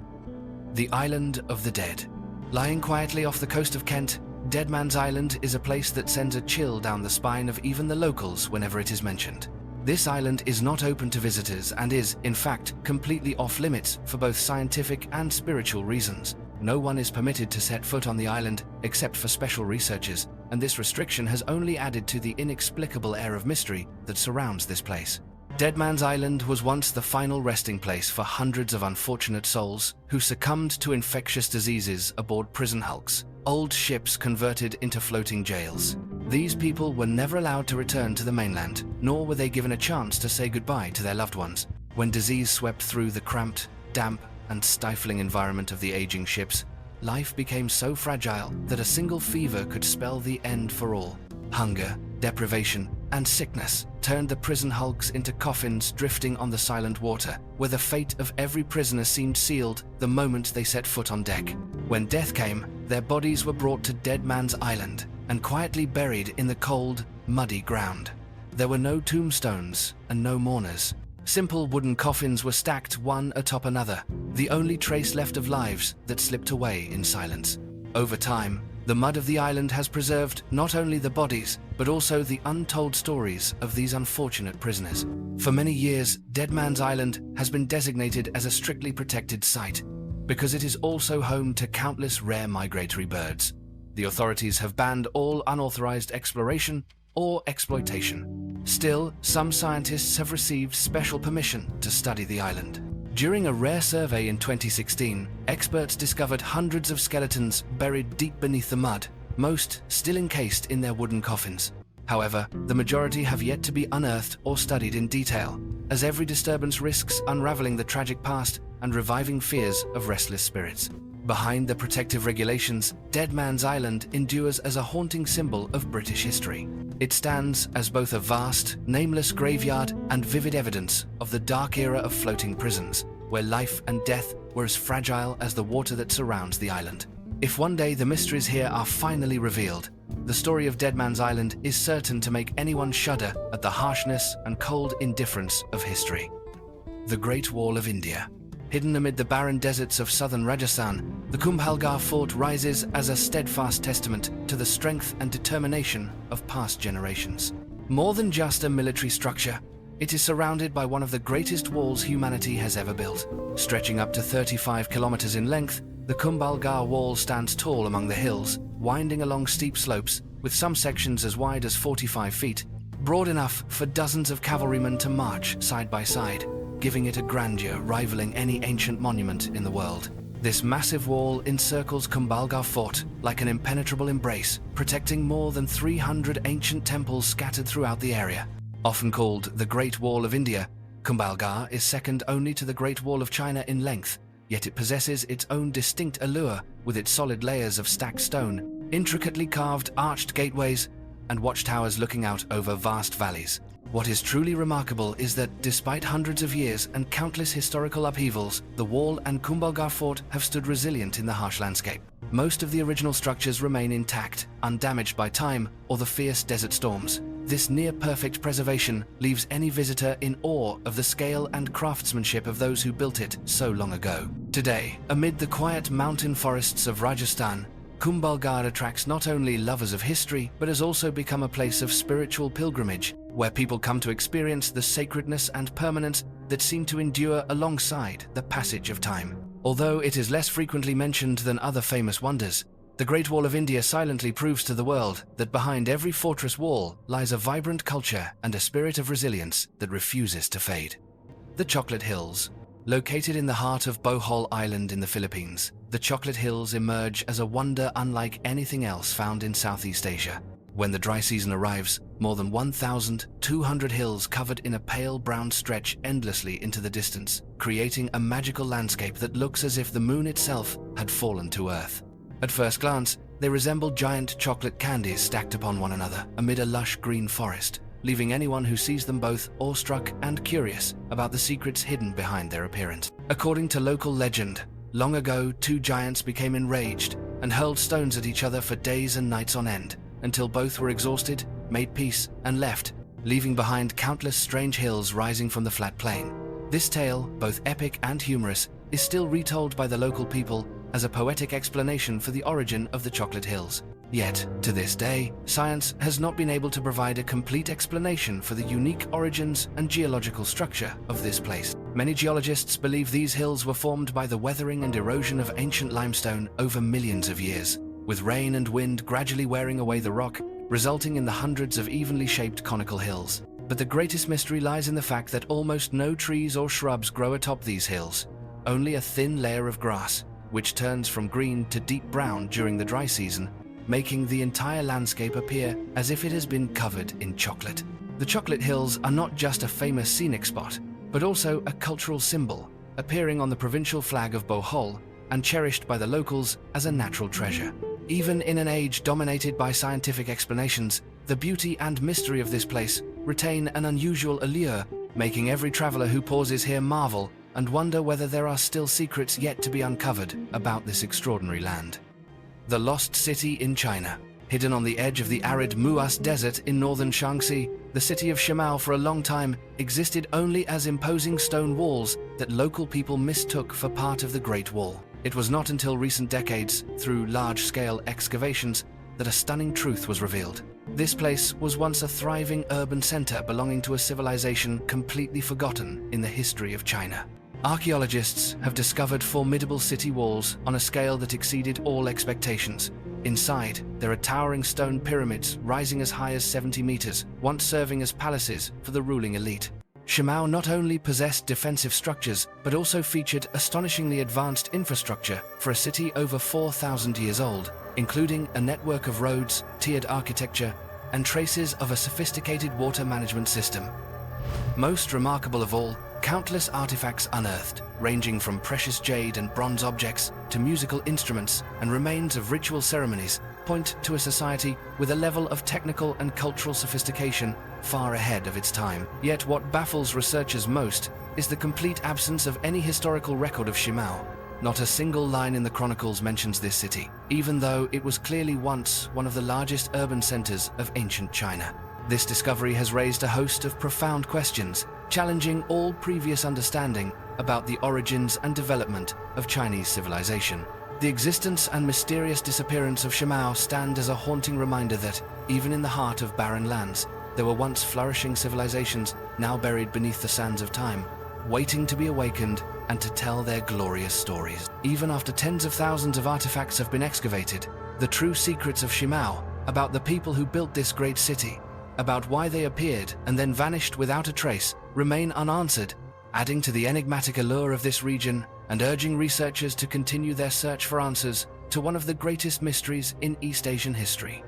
The Island of the Dead. Lying quietly off the coast of Kent, Dead Man's Island is a place that sends a chill down the spine of even the locals whenever it is mentioned. This island is not open to visitors and is, in fact, completely off-limits for both scientific and spiritual reasons. No one is permitted to set foot on the island except for special researchers, and this restriction has only added to the inexplicable air of mystery that surrounds this place. Dead Man's Island was once the final resting place for hundreds of unfortunate souls who succumbed to infectious diseases aboard prison hulks, old ships converted into floating jails. These people were never allowed to return to the mainland, nor were they given a chance to say goodbye to their loved ones. When disease swept through the cramped, damp, and stifling environment of the aging ships, life became so fragile that a single fever could spell the end for all. Hunger, deprivation, and sickness turned the prison hulks into coffins drifting on the silent water, where the fate of every prisoner seemed sealed the moment they set foot on deck. When death came, their bodies were brought to Dead Man's Island and quietly buried in the cold, muddy ground. There were no tombstones and no mourners. Simple wooden coffins were stacked one atop another, the only trace left of lives that slipped away in silence. Over time, The mud of the island has preserved not only the bodies, but also the untold stories of these unfortunate prisoners. For many years, Dead Man's Island has been designated as a strictly protected site, because it is also home to countless rare migratory birds. The authorities have banned all unauthorized exploration or exploitation. Still, some scientists have received special permission to study the island. During a rare survey in 2016, experts discovered hundreds of skeletons buried deep beneath the mud, most still encased in their wooden coffins. However, the majority have yet to be unearthed or studied in detail, as every disturbance risks unraveling the tragic past and reviving fears of restless spirits. Behind the protective regulations, Dead Man's Island endures as a haunting symbol of British history. It stands as both a vast, nameless graveyard and vivid evidence of the dark era of floating prisons, where life and death were as fragile as the water that surrounds the island. If one day the mysteries here are finally revealed, the story of Dead Man's Island is certain to make anyone shudder at the harshness and cold indifference of history. The Great Wall of India. Hidden amid the barren deserts of southern Rajasthan, the Kumbhalgarh fort rises as a steadfast testament to the strength and determination of past generations. More than just a military structure, it is surrounded by one of the greatest walls humanity has ever built. Stretching up to 35 kilometers in length, the Kumbhalgarh wall stands tall among the hills, winding along steep slopes, with some sections as wide as 45 feet, broad enough for dozens of cavalrymen to march side by side, giving it a grandeur rivaling any ancient monument in the world. This massive wall encircles Kumbhalgarh Fort like an impenetrable embrace, protecting more than 300 ancient temples scattered throughout the area. Often called the Great Wall of India, Kumbhalgarh is second only to the Great Wall of China in length, yet it possesses its own distinct allure with its solid layers of stacked stone, intricately carved arched gateways, and watchtowers looking out over vast valleys. What is truly remarkable is that, despite hundreds of years and countless historical upheavals, the wall and Kumbhalgarh fort have stood resilient in the harsh landscape. Most of the original structures remain intact, undamaged by time or the fierce desert storms. This near-perfect preservation leaves any visitor in awe of the scale and craftsmanship of those who built it so long ago. Today, amid the quiet mountain forests of Rajasthan, Kumbhalgarh attracts not only lovers of history, but has also become a place of spiritual pilgrimage, where people come to experience the sacredness and permanence that seem to endure alongside the passage of time. Although it is less frequently mentioned than other famous wonders, the Great Wall of India silently proves to the world that behind every fortress wall lies a vibrant culture and a spirit of resilience that refuses to fade. The Chocolate Hills. Located in the heart of Bohol Island in the Philippines, the Chocolate Hills emerge as a wonder unlike anything else found in Southeast Asia. When the dry season arrives, more than 1,200 hills covered in a pale brown stretch endlessly into the distance, creating a magical landscape that looks as if the moon itself had fallen to earth. At first glance, they resemble giant chocolate candies stacked upon one another amid a lush green forest, leaving anyone who sees them both awestruck and curious about the secrets hidden behind their appearance. According to local legend, long ago two giants became enraged and hurled stones at each other for days and nights on end, until both were exhausted, made peace, and left, leaving behind countless strange hills rising from the flat plain. This tale, both epic and humorous, is still retold by the local people as a poetic explanation for the origin of the Chocolate Hills. Yet, to this day, science has not been able to provide a complete explanation for the unique origins and geological structure of this place. Many geologists believe these hills were formed by the weathering and erosion of ancient limestone over millions of years, with rain and wind gradually wearing away the rock, resulting in the hundreds of evenly shaped conical hills. But the greatest mystery lies in the fact that almost no trees or shrubs grow atop these hills, only a thin layer of grass, which turns from green to deep brown during the dry season, making the entire landscape appear as if it has been covered in chocolate. The Chocolate Hills are not just a famous scenic spot, but also a cultural symbol, appearing on the provincial flag of Bohol and cherished by the locals as a natural treasure. Even in an age dominated by scientific explanations, the beauty and mystery of this place retain an unusual allure, making every traveler who pauses here marvel and wonder whether there are still secrets yet to be uncovered about this extraordinary land. The Lost City in China. Hidden on the edge of the arid Muas Desert in northern Shaanxi, the city of Shimao for a long time existed only as imposing stone walls that local people mistook for part of the Great Wall. It was not until recent decades, through large-scale excavations, that a stunning truth was revealed. This place was once a thriving urban center belonging to a civilization completely forgotten in the history of China. Archaeologists have discovered formidable city walls on a scale that exceeded all expectations. Inside, there are towering stone pyramids rising as high as 70 meters, once serving as palaces for the ruling elite. Shimao not only possessed defensive structures, but also featured astonishingly advanced infrastructure for a city over 4,000 years old, including a network of roads, tiered architecture, and traces of a sophisticated water management system. Most remarkable of all, countless artifacts unearthed, ranging from precious jade and bronze objects to musical instruments and remains of ritual ceremonies, point to a society with a level of technical and cultural sophistication far ahead of its time. Yet what baffles researchers most is the complete absence of any historical record of Shimao. Not a single line in the chronicles mentions this city, even though it was clearly once one of the largest urban centers of ancient China. This discovery has raised a host of profound questions, challenging all previous understanding about the origins and development of Chinese civilization. The existence and mysterious disappearance of Shimao stand as a haunting reminder that, even in the heart of barren lands, there were once flourishing civilizations now buried beneath the sands of time, waiting to be awakened and to tell their glorious stories. Even after tens of thousands of artifacts have been excavated, the true secrets of Shimao, about the people who built this great city, about why they appeared and then vanished without a trace, remain unanswered, adding to the enigmatic allure of this region and urging researchers to continue their search for answers to one of the greatest mysteries in East Asian history: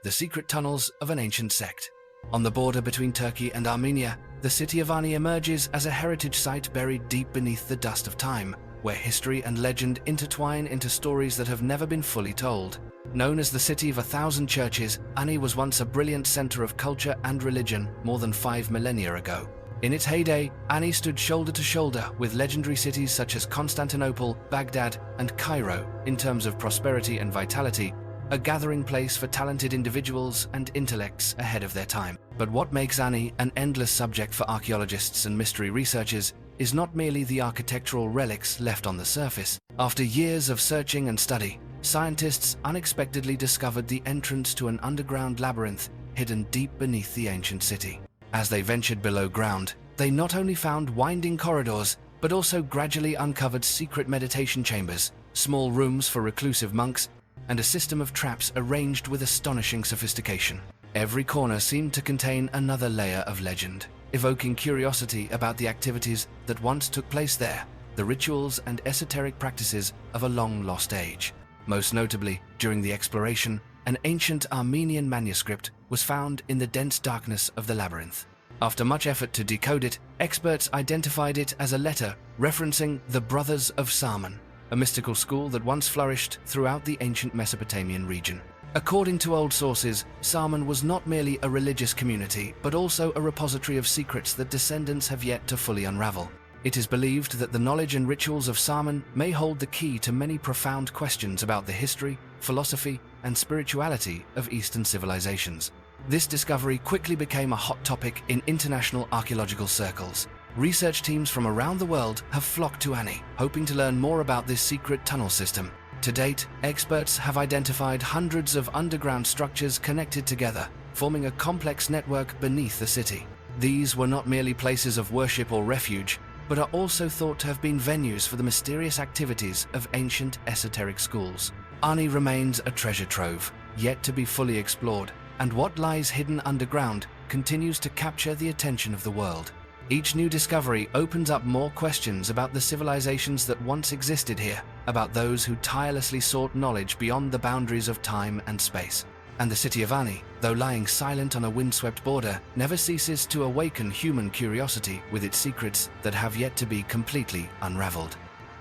the secret tunnels of an ancient sect. On the border between Turkey and Armenia, the city of Ani emerges as a heritage site buried deep beneath the dust of time, where history and legend intertwine into stories that have never been fully told. Known as the City of 1,000 Churches, Ani was once a brilliant center of culture and religion more than 5 millennia ago. In its heyday, Ani stood shoulder to shoulder with legendary cities such as Constantinople, Baghdad, and Cairo in terms of prosperity and vitality, a gathering place for talented individuals and intellects ahead of their time. But what makes Ani an endless subject for archaeologists and mystery researchers is not merely the architectural relics left on the surface. After years of searching and study, scientists unexpectedly discovered the entrance to an underground labyrinth hidden deep beneath the ancient city. As they ventured below ground, they not only found winding corridors, but also gradually uncovered secret meditation chambers, small rooms for reclusive monks, and a system of traps arranged with astonishing sophistication. Every corner seemed to contain another layer of legend, evoking curiosity about the activities that once took place there, the rituals and esoteric practices of a long-lost age. Most notably, during the exploration, an ancient Armenian manuscript was found in the dense darkness of the labyrinth. After much effort to decode it, experts identified it as a letter referencing the Brothers of Tsimane, a mystical school that once flourished throughout the ancient Mesopotamian region. According to old sources, Tsimane was not merely a religious community, but also a repository of secrets that descendants have yet to fully unravel. It is believed that the knowledge and rituals of Tsimane may hold the key to many profound questions about the history, philosophy, and spirituality of Eastern civilizations. This discovery quickly became a hot topic in international archaeological circles. Research teams from around the world have flocked to Ani, hoping to learn more about this secret tunnel system. To date, experts have identified hundreds of underground structures connected together, forming a complex network beneath the city. These were not merely places of worship or refuge, but are also thought to have been venues for the mysterious activities of ancient esoteric schools. Ani remains a treasure trove, yet to be fully explored, and what lies hidden underground continues to capture the attention of the world. Each new discovery opens up more questions about the civilizations that once existed here, about those who tirelessly sought knowledge beyond the boundaries of time and space. And the city of Ani, though lying silent on a windswept border, never ceases to awaken human curiosity with its secrets that have yet to be completely unraveled.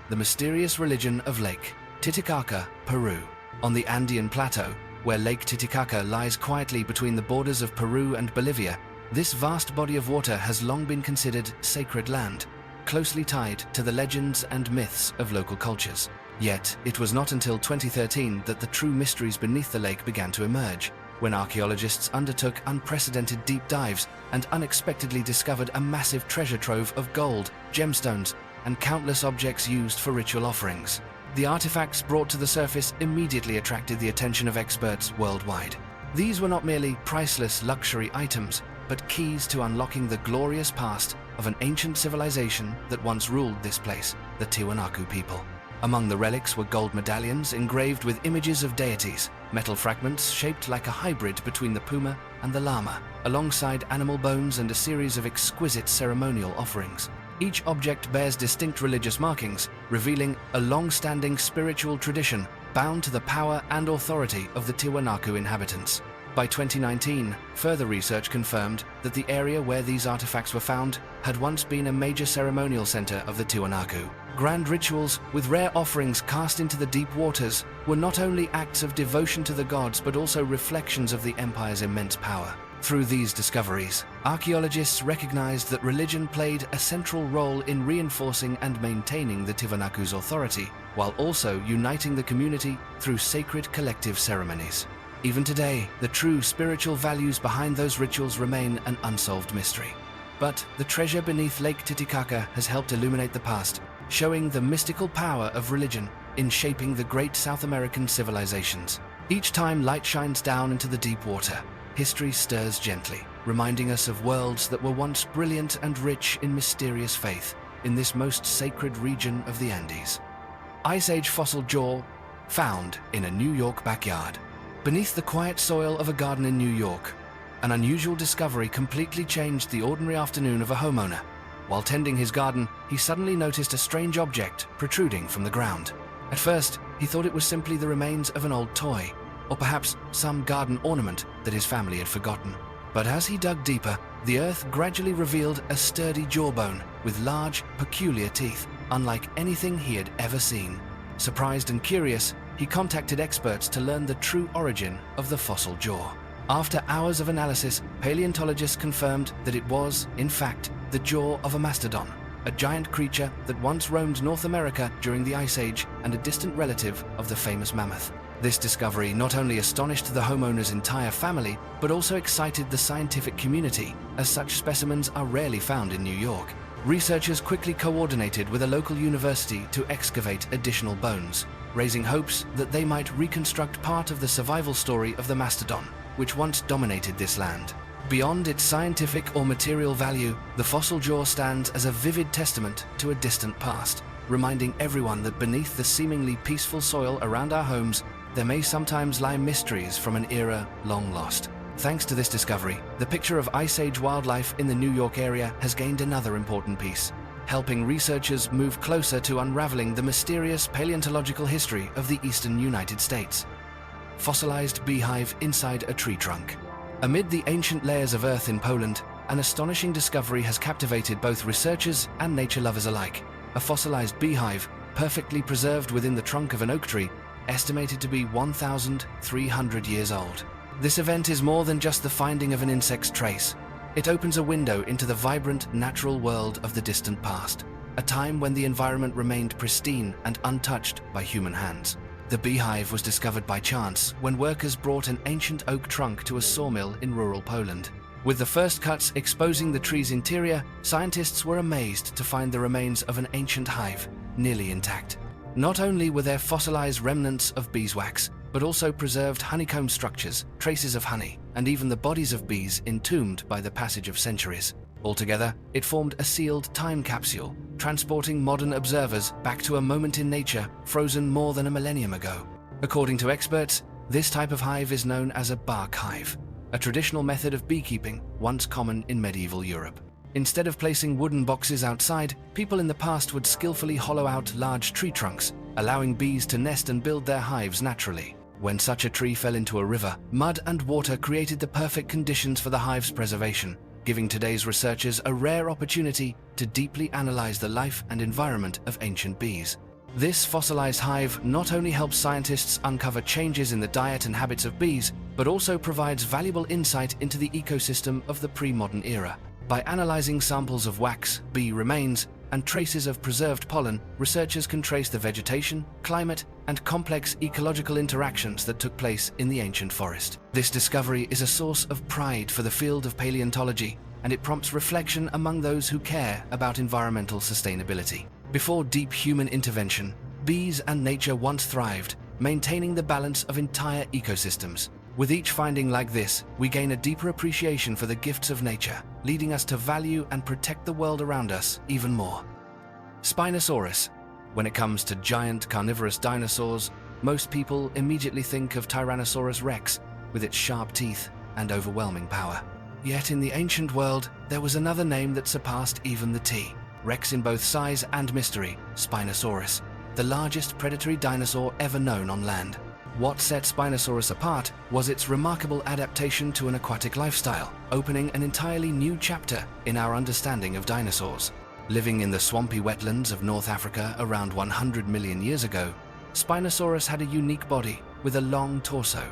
The mysterious religion of Lake Titicaca, Peru. On the Andean plateau, where Lake Titicaca lies quietly between the borders of Peru and Bolivia, this vast body of water has long been considered sacred land, closely tied to the legends and myths of local cultures. Yet, it was not until 2013 that the true mysteries beneath the lake began to emerge, when archaeologists undertook unprecedented deep dives and unexpectedly discovered a massive treasure trove of gold, gemstones, and countless objects used for ritual offerings. The artifacts brought to the surface immediately attracted the attention of experts worldwide. These were not merely priceless luxury items, but keys to unlocking the glorious past of an ancient civilization that once ruled this place, the Tiwanaku people. Among the relics were gold medallions engraved with images of deities, metal fragments shaped like a hybrid between the puma and the llama, alongside animal bones and a series of exquisite ceremonial offerings. Each object bears distinct religious markings, revealing a long-standing spiritual tradition bound to the power and authority of the Tiwanaku inhabitants. By 2019, further research confirmed that the area where these artifacts were found had once been a major ceremonial center of the Tiwanaku. Grand rituals with rare offerings cast into the deep waters were not only acts of devotion to the gods but also reflections of the empire's immense power. Through these discoveries, archaeologists recognized that religion played a central role in reinforcing and maintaining the Tiwanaku's authority, while also uniting the community through sacred collective ceremonies. Even today, the true spiritual values behind those rituals remain an unsolved mystery. But the treasure beneath Lake Titicaca has helped illuminate the past, showing the mystical power of religion in shaping the great South American civilizations. Each time light shines down into the deep water, history stirs gently, reminding us of worlds that were once brilliant and rich in mysterious faith in this most sacred region of the Andes. Ice Age fossil jaw found in a New York backyard. Beneath the quiet soil of a garden in New York, an unusual discovery completely changed the ordinary afternoon of a homeowner. While tending his garden, he suddenly noticed a strange object protruding from the ground. At first, he thought it was simply the remains of an old toy, or perhaps some garden ornament that his family had forgotten. But as he dug deeper, the earth gradually revealed a sturdy jawbone with large, peculiar teeth, unlike anything he had ever seen. Surprised and curious, he contacted experts to learn the true origin of the fossil jaw. After hours of analysis, paleontologists confirmed that it was, in fact, the jaw of a mastodon, a giant creature that once roamed North America during the Ice Age and a distant relative of the famous mammoth. This discovery not only astonished the homeowner's entire family, but also excited the scientific community, as such specimens are rarely found in New York. Researchers quickly coordinated with a local university to excavate additional bones, raising hopes that they might reconstruct part of the survival story of the mastodon, which once dominated this land. Beyond its scientific or material value, the fossil jaw stands as a vivid testament to a distant past, reminding everyone that beneath the seemingly peaceful soil around our homes, there may sometimes lie mysteries from an era long lost. Thanks to this discovery, the picture of Ice Age wildlife in the New York area has gained another important piece, helping researchers move closer to unraveling the mysterious paleontological history of the eastern United States. Fossilized beehive inside a tree trunk. Amid the ancient layers of earth in Poland, an astonishing discovery has captivated both researchers and nature lovers alike. A fossilized beehive, perfectly preserved within the trunk of an oak tree, estimated to be 1,300 years old. This event is more than just the finding of an insect's trace. It opens a window into the vibrant, natural world of the distant past, a time when the environment remained pristine and untouched by human hands. The beehive was discovered by chance when workers brought an ancient oak trunk to a sawmill in rural Poland. With the first cuts exposing the tree's interior, scientists were amazed to find the remains of an ancient hive, nearly intact. Not only were there fossilized remnants of beeswax, but also preserved honeycomb structures, traces of honey, and even the bodies of bees entombed by the passage of centuries. Altogether, it formed a sealed time capsule, transporting modern observers back to a moment in nature frozen more than a millennium ago. According to experts, this type of hive is known as a bark hive, a traditional method of beekeeping once common in medieval Europe. Instead of placing wooden boxes outside, people in the past would skillfully hollow out large tree trunks, allowing bees to nest and build their hives naturally. When such a tree fell into a river, mud and water created the perfect conditions for the hive's preservation, giving today's researchers a rare opportunity to deeply analyze the life and environment of ancient bees. This fossilized hive not only helps scientists uncover changes in the diet and habits of bees, but also provides valuable insight into the ecosystem of the pre-modern era. By analyzing samples of wax, bee remains, and traces of preserved pollen, researchers can trace the vegetation, climate, and complex ecological interactions that took place in the ancient forest. This discovery is a source of pride for the field of paleontology, and it prompts reflection among those who care about environmental sustainability. Before deep human intervention, bees and nature once thrived, maintaining the balance of entire ecosystems. With each finding like this, we gain a deeper appreciation for the gifts of nature, leading us to value and protect the world around us even more. Spinosaurus. When it comes to giant carnivorous dinosaurs, most people immediately think of Tyrannosaurus rex, with its sharp teeth and overwhelming power. Yet in the ancient world, there was another name that surpassed even the T. Rex in both size and mystery, Spinosaurus, the largest predatory dinosaur ever known on land. What set Spinosaurus apart was its remarkable adaptation to an aquatic lifestyle, opening an entirely new chapter in our understanding of dinosaurs. Living in the swampy wetlands of North Africa around 100 million years ago, Spinosaurus had a unique body with a long torso,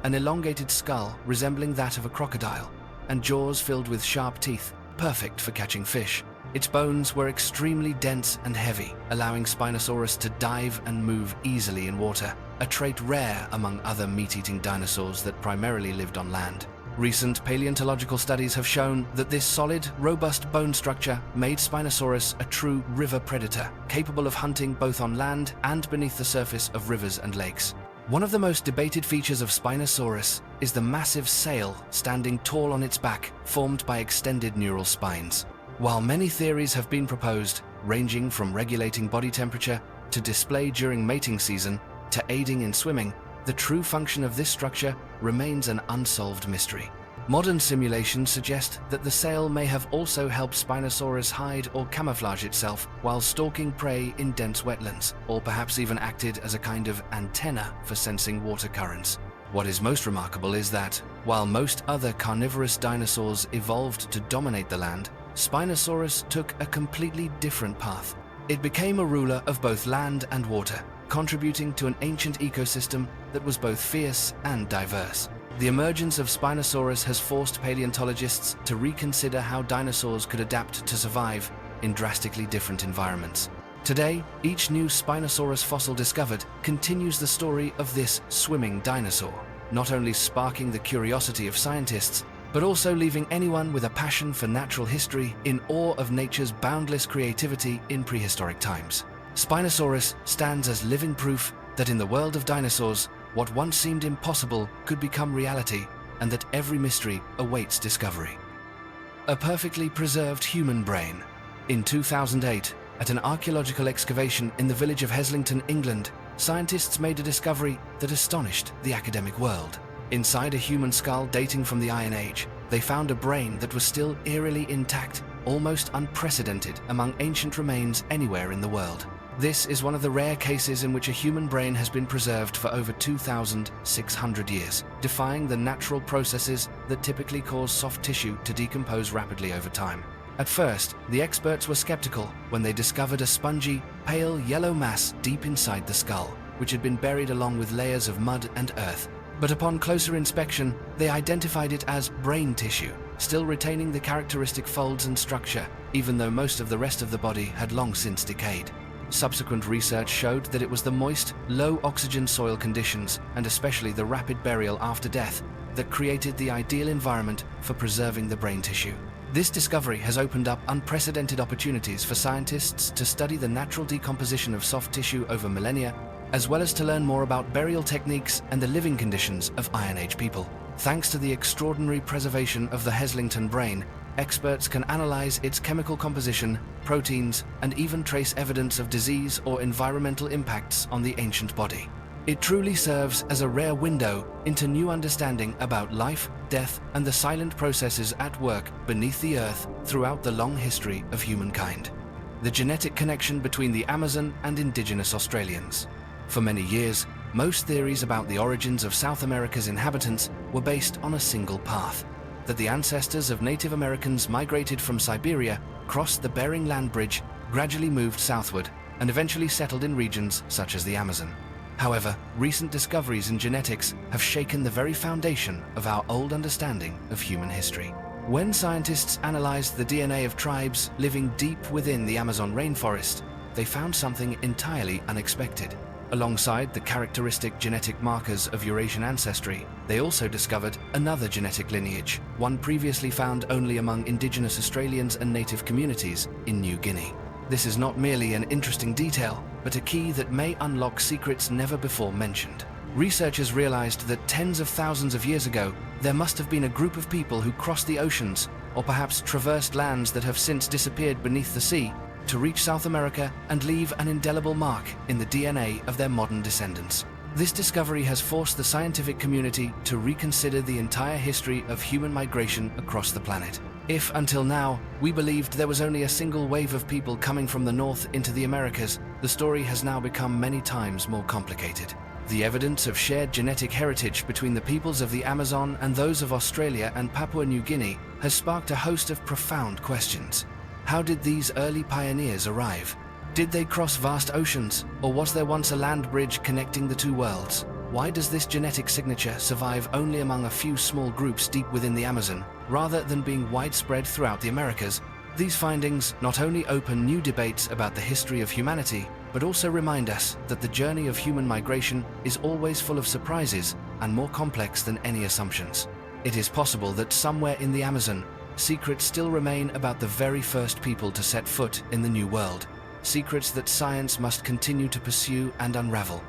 an elongated skull resembling that of a crocodile, and jaws filled with sharp teeth, perfect for catching fish. Its bones were extremely dense and heavy, allowing Spinosaurus to dive and move easily in water, a trait rare among other meat-eating dinosaurs that primarily lived on land. Recent paleontological studies have shown that this solid, robust bone structure made Spinosaurus a true river predator, capable of hunting both on land and beneath the surface of rivers and lakes. One of the most debated features of Spinosaurus is the massive sail standing tall on its back, formed by extended neural spines. While many theories have been proposed, ranging from regulating body temperature to display during mating season to aiding in swimming, the true function of this structure remains an unsolved mystery. Modern simulations suggest that the sail may have also helped Spinosaurus hide or camouflage itself while stalking prey in dense wetlands, or perhaps even acted as a kind of antenna for sensing water currents. What is most remarkable is that, while most other carnivorous dinosaurs evolved to dominate the land, Spinosaurus took a completely different path. It became a ruler of both land and water, contributing to an ancient ecosystem that was both fierce and diverse. The emergence of Spinosaurus has forced paleontologists to reconsider how dinosaurs could adapt to survive in drastically different environments. Today, each new Spinosaurus fossil discovered continues the story of this swimming dinosaur, not only sparking the curiosity of scientists, but also leaving anyone with a passion for natural history in awe of nature's boundless creativity in prehistoric times. Spinosaurus stands as living proof that in the world of dinosaurs, what once seemed impossible could become reality, and that every mystery awaits discovery. A perfectly preserved human brain. In 2008, at an archaeological excavation in the village of Heslington, England, scientists made a discovery that astonished the academic world. Inside a human skull dating from the Iron Age, they found a brain that was still eerily intact, almost unprecedented among ancient remains anywhere in the world. This is one of the rare cases in which a human brain has been preserved for over 2,600 years, defying the natural processes that typically cause soft tissue to decompose rapidly over time. At first, the experts were skeptical when they discovered a spongy, pale yellow mass deep inside the skull, which had been buried along with layers of mud and earth. But upon closer inspection, they identified it as brain tissue, still retaining the characteristic folds and structure, even though most of the rest of the body had long since decayed. Subsequent research showed that it was the moist, low-oxygen soil conditions, and especially the rapid burial after death, that created the ideal environment for preserving the brain tissue. This discovery has opened up unprecedented opportunities for scientists to study the natural decomposition of soft tissue over millennia, as well as to learn more about burial techniques and the living conditions of Iron Age people. Thanks to the extraordinary preservation of the Heslington brain, experts can analyze its chemical composition, proteins, and even trace evidence of disease or environmental impacts on the ancient body. It truly serves as a rare window into new understanding about life, death, and the silent processes at work beneath the earth throughout the long history of humankind. The genetic connection between the Amazon and indigenous Australians. For many years, most theories about the origins of South America's inhabitants were based on a single path: that the ancestors of Native Americans migrated from Siberia, crossed the Bering Land Bridge, gradually moved southward, and eventually settled in regions such as the Amazon. However, recent discoveries in genetics have shaken the very foundation of our old understanding of human history. When scientists analyzed the DNA of tribes living deep within the Amazon rainforest, they found something entirely unexpected. Alongside the characteristic genetic markers of Eurasian ancestry, they also discovered another genetic lineage, one previously found only among indigenous Australians and native communities in New Guinea. This is not merely an interesting detail, but a key that may unlock secrets never before mentioned. Researchers realized that tens of thousands of years ago, there must have been a group of people who crossed the oceans, or perhaps traversed lands that have since disappeared beneath the sea, to reach South America and leave an indelible mark in the DNA of their modern descendants. This discovery has forced the scientific community to reconsider the entire history of human migration across the planet. If, until now, we believed there was only a single wave of people coming from the north into the Americas, the story has now become many times more complicated. The evidence of shared genetic heritage between the peoples of the Amazon and those of Australia and Papua New Guinea has sparked a host of profound questions. How did these early pioneers arrive? Did they cross vast oceans, or was there once a land bridge connecting the two worlds? Why does this genetic signature survive only among a few small groups deep within the Amazon, rather than being widespread throughout the Americas? These findings not only open new debates about the history of humanity, but also remind us that the journey of human migration is always full of surprises and more complex than any assumptions. It is possible that somewhere in the Amazon, secrets still remain about the very first people to set foot in the New World. Secrets that science must continue to pursue and unravel.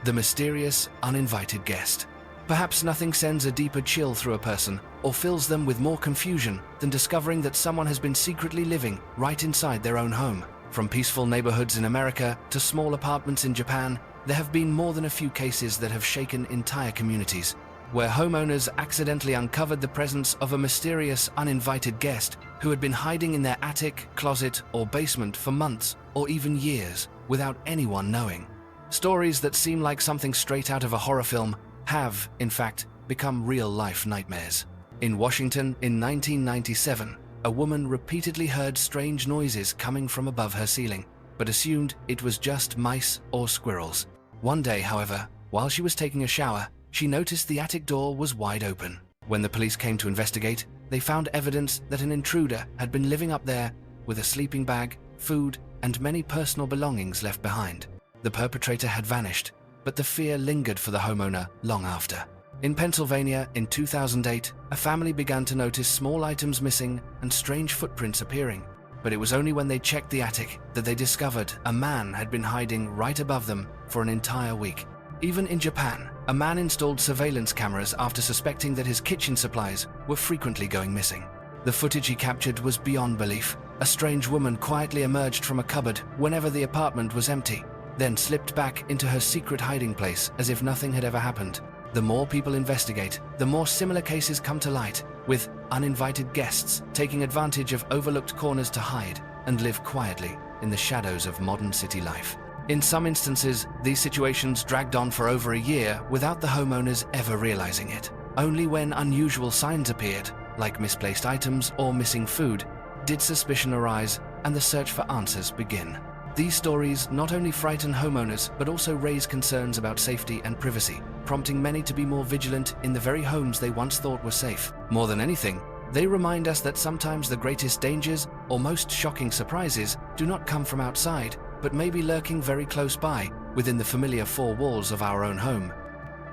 The mysterious, uninvited guest. Perhaps nothing sends a deeper chill through a person or fills them with more confusion than discovering that someone has been secretly living right inside their own home. From peaceful neighborhoods in America to small apartments in Japan, there have been more than a few cases that have shaken entire communities, where homeowners accidentally uncovered the presence of a mysterious, uninvited guest who had been hiding in their attic, closet, or basement for months or even years without anyone knowing. Stories that seem like something straight out of a horror film have, in fact, become real-life nightmares. In Washington in 1997, a woman repeatedly heard strange noises coming from above her ceiling, but assumed it was just mice or squirrels. One day, however, while she was taking a shower, she noticed the attic door was wide open. When the police came to investigate, they found evidence that an intruder had been living up there with a sleeping bag, food, and many personal belongings left behind. The perpetrator had vanished, but the fear lingered for the homeowner long after. In Pennsylvania in 2008, a family began to notice small items missing and strange footprints appearing. But it was only when they checked the attic that they discovered a man had been hiding right above them for an entire week. Even in Japan, a man installed surveillance cameras after suspecting that his kitchen supplies were frequently going missing. The footage he captured was beyond belief. A strange woman quietly emerged from a cupboard whenever the apartment was empty, then slipped back into her secret hiding place as if nothing had ever happened. The more people investigate, the more similar cases come to light, with uninvited guests taking advantage of overlooked corners to hide and live quietly in the shadows of modern city life. In some instances, these situations dragged on for over a year without the homeowners ever realizing it. Only when unusual signs appeared, like misplaced items or missing food, did suspicion arise and the search for answers begin. These stories not only frighten homeowners but also raise concerns about safety and privacy, prompting many to be more vigilant in the very homes they once thought were safe. More than anything, they remind us that sometimes the greatest dangers or most shocking surprises do not come from outside, but may be lurking very close by, within the familiar four walls of our own home.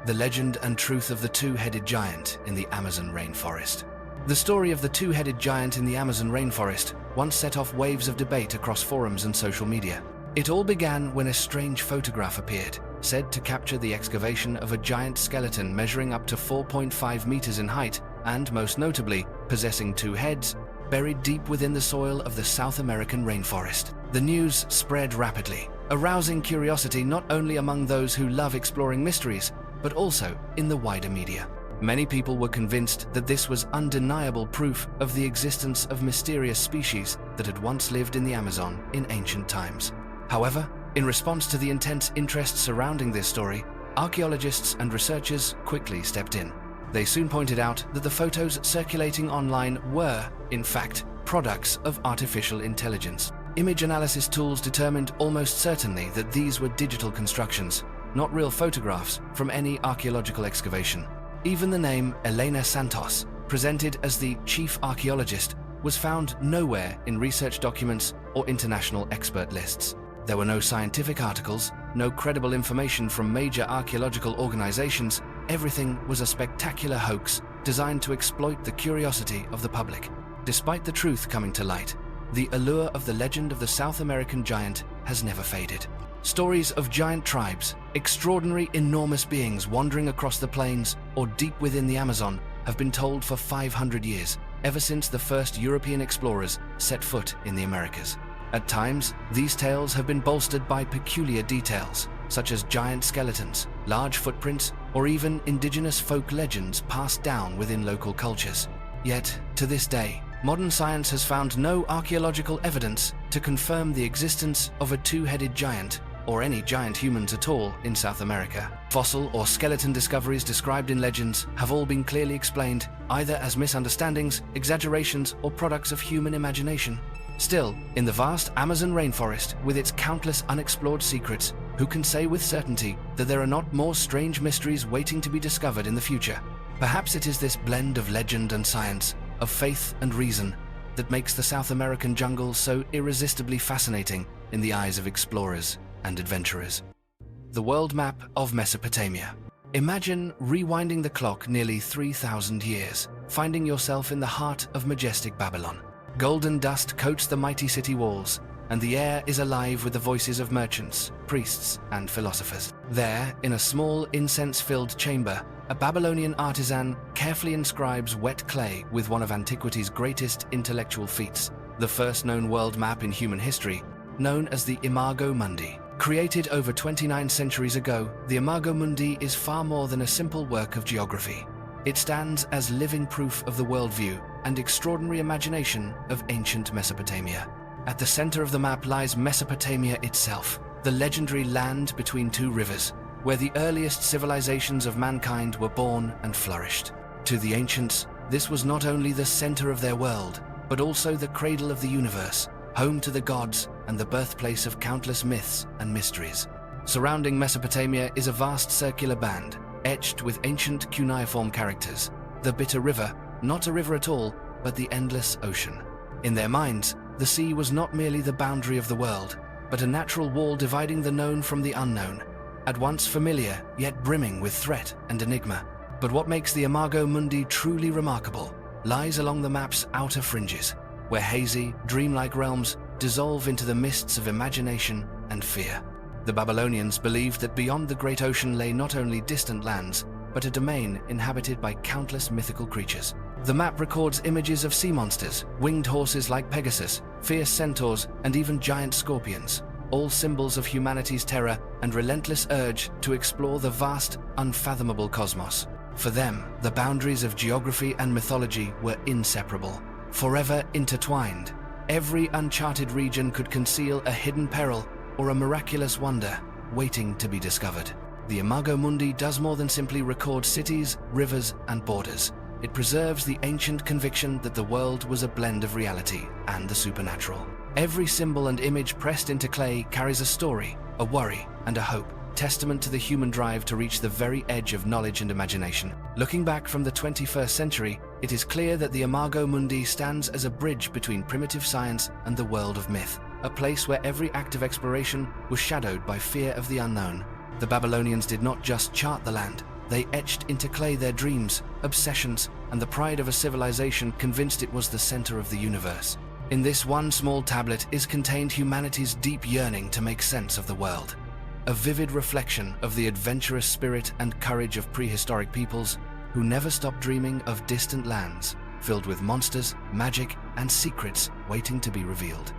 The legend and truth of the two-headed giant in the Amazon rainforest. The story of the two-headed giant in the Amazon rainforest once set off waves of debate across forums and social media. It all began when a strange photograph appeared, said to capture the excavation of a giant skeleton measuring up to 4.5 meters in height and, most notably, possessing two heads, buried deep within the soil of the South American rainforest. The news spread rapidly, arousing curiosity not only among those who love exploring mysteries, but also in the wider media. Many people were convinced that this was undeniable proof of the existence of mysterious species that had once lived in the Amazon in ancient times. However, in response to the intense interest surrounding this story, archaeologists and researchers quickly stepped in. They soon pointed out that the photos circulating online were, in fact, products of artificial intelligence. Image analysis tools determined almost certainly that these were digital constructions, not real photographs from any archaeological excavation. Even the name Elena Santos, presented as the chief archaeologist, was found nowhere in research documents or international expert lists. There were no scientific articles, no credible information from major archaeological organizations. Everything was a spectacular hoax designed to exploit the curiosity of the public. Despite the truth coming to light, the allure of the legend of the South American giant has never faded. Stories of giant tribes, extraordinary enormous beings wandering across the plains or deep within the Amazon have been told for 500 years, ever since the first European explorers set foot in the Americas. At times, these tales have been bolstered by peculiar details, such as giant skeletons, large footprints, or even indigenous folk legends passed down within local cultures. Yet, to this day, modern science has found no archaeological evidence to confirm the existence of a two-headed giant, or any giant humans at all, in South America. Fossil or skeleton discoveries described in legends have all been clearly explained, either as misunderstandings, exaggerations, or products of human imagination. Still, in the vast Amazon rainforest, with its countless unexplored secrets, who can say with certainty that there are not more strange mysteries waiting to be discovered in the future? Perhaps it is this blend of legend and science, of faith and reason, that makes the South American jungle so irresistibly fascinating in the eyes of explorers and adventurers. The world map of Mesopotamia. Imagine rewinding the clock nearly 3,000 years, finding yourself in the heart of majestic Babylon. Golden dust coats the mighty city walls, and the air is alive with the voices of merchants, priests, and philosophers. There, in a small incense-filled chamber, a Babylonian artisan carefully inscribes wet clay with one of antiquity's greatest intellectual feats, the first known world map in human history, known as the Imago Mundi. Created over 29 centuries ago, the Imago Mundi is far more than a simple work of geography. It stands as living proof of the worldview and extraordinary imagination of ancient Mesopotamia. At the center of the map lies Mesopotamia itself, the legendary land between two rivers, where the earliest civilizations of mankind were born and flourished. To the ancients, this was not only the center of their world, but also the cradle of the universe, home to the gods and the birthplace of countless myths and mysteries. Surrounding Mesopotamia is a vast circular band, etched with ancient cuneiform characters. The Bitter River, not a river at all, but the endless ocean. In their minds, the sea was not merely the boundary of the world, but a natural wall dividing the known from the unknown, at once familiar, yet brimming with threat and enigma. But what makes the Imago Mundi truly remarkable lies along the map's outer fringes, where hazy, dreamlike realms dissolve into the mists of imagination and fear. The Babylonians believed that beyond the great ocean lay not only distant lands, but a domain inhabited by countless mythical creatures. The map records images of sea monsters, winged horses like Pegasus, fierce centaurs, and even giant scorpions, all symbols of humanity's terror and relentless urge to explore the vast, unfathomable cosmos. For them, the boundaries of geography and mythology were inseparable, forever intertwined. Every uncharted region could conceal a hidden peril or a miraculous wonder waiting to be discovered. The Imago Mundi does more than simply record cities, rivers, and borders. It preserves the ancient conviction that the world was a blend of reality and the supernatural. Every symbol and image pressed into clay carries a story, a worry, and a hope, testament to the human drive to reach the very edge of knowledge and imagination. Looking back from the 21st century, it is clear that the Imago Mundi stands as a bridge between primitive science and the world of myth, a place where every act of exploration was shadowed by fear of the unknown. The Babylonians did not just chart the land, they etched into clay their dreams, obsessions, and the pride of a civilization convinced it was the center of the universe. In this one small tablet is contained humanity's deep yearning to make sense of the world, a vivid reflection of the adventurous spirit and courage of prehistoric peoples who never stopped dreaming of distant lands filled with monsters, magic, and secrets waiting to be revealed.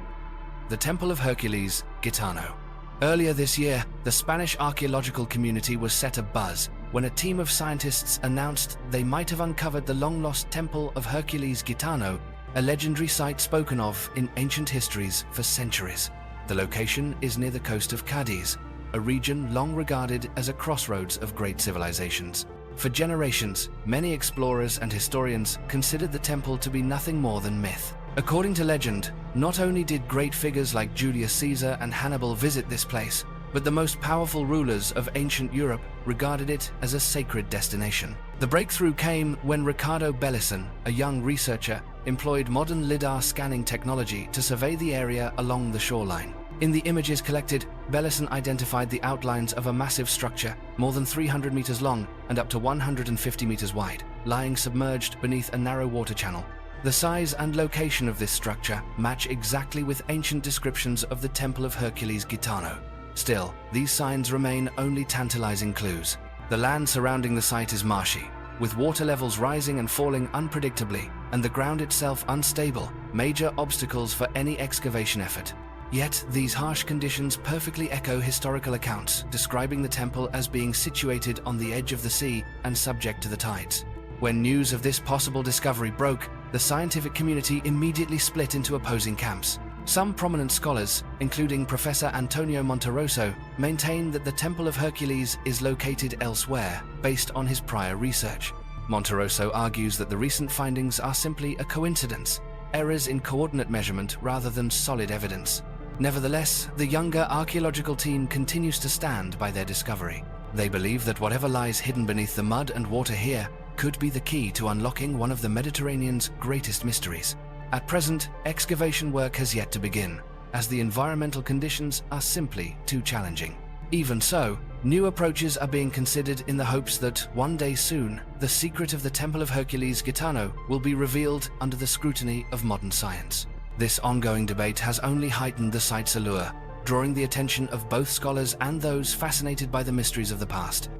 The Temple of Hercules, Gitano. Earlier this year, the Spanish archaeological community was set abuzz when a team of scientists announced they might have uncovered the long-lost Temple of Hercules Gitano, a legendary site spoken of in ancient histories for centuries. The location is near the coast of Cadiz, a region long regarded as a crossroads of great civilizations. For generations, many explorers and historians considered the temple to be nothing more than myth. According to legend, not only did great figures like Julius Caesar and Hannibal visit this place, but the most powerful rulers of ancient Europe regarded it as a sacred destination. The breakthrough came when Ricardo Bellisan, a young researcher, employed modern LiDAR scanning technology to survey the area along the shoreline. In the images collected, Bellisan identified the outlines of a massive structure, more than 300 meters long and up to 150 meters wide, lying submerged beneath a narrow water channel. The size and location of this structure match exactly with ancient descriptions of the Temple of Hercules Gitano. Still, these signs remain only tantalizing clues. The land surrounding the site is marshy, with water levels rising and falling unpredictably, and the ground itself unstable, major obstacles for any excavation effort. Yet, these harsh conditions perfectly echo historical accounts describing the temple as being situated on the edge of the sea and subject to the tides. When news of this possible discovery broke, the scientific community immediately split into opposing camps. Some prominent scholars, including Professor Antonio Monterosso, maintain that the Temple of Hercules is located elsewhere, based on his prior research. Monterosso argues that the recent findings are simply a coincidence, errors in coordinate measurement rather than solid evidence. Nevertheless, the younger archaeological team continues to stand by their discovery. They believe that whatever lies hidden beneath the mud and water here could be the key to unlocking one of the Mediterranean's greatest mysteries. At present, excavation work has yet to begin, as the environmental conditions are simply too challenging. Even so, new approaches are being considered in the hopes that one day soon, the secret of the Temple of Hercules Gitano will be revealed under the scrutiny of modern science. This ongoing debate has only heightened the site's allure, drawing the attention of both scholars and those fascinated by the mysteries of the past.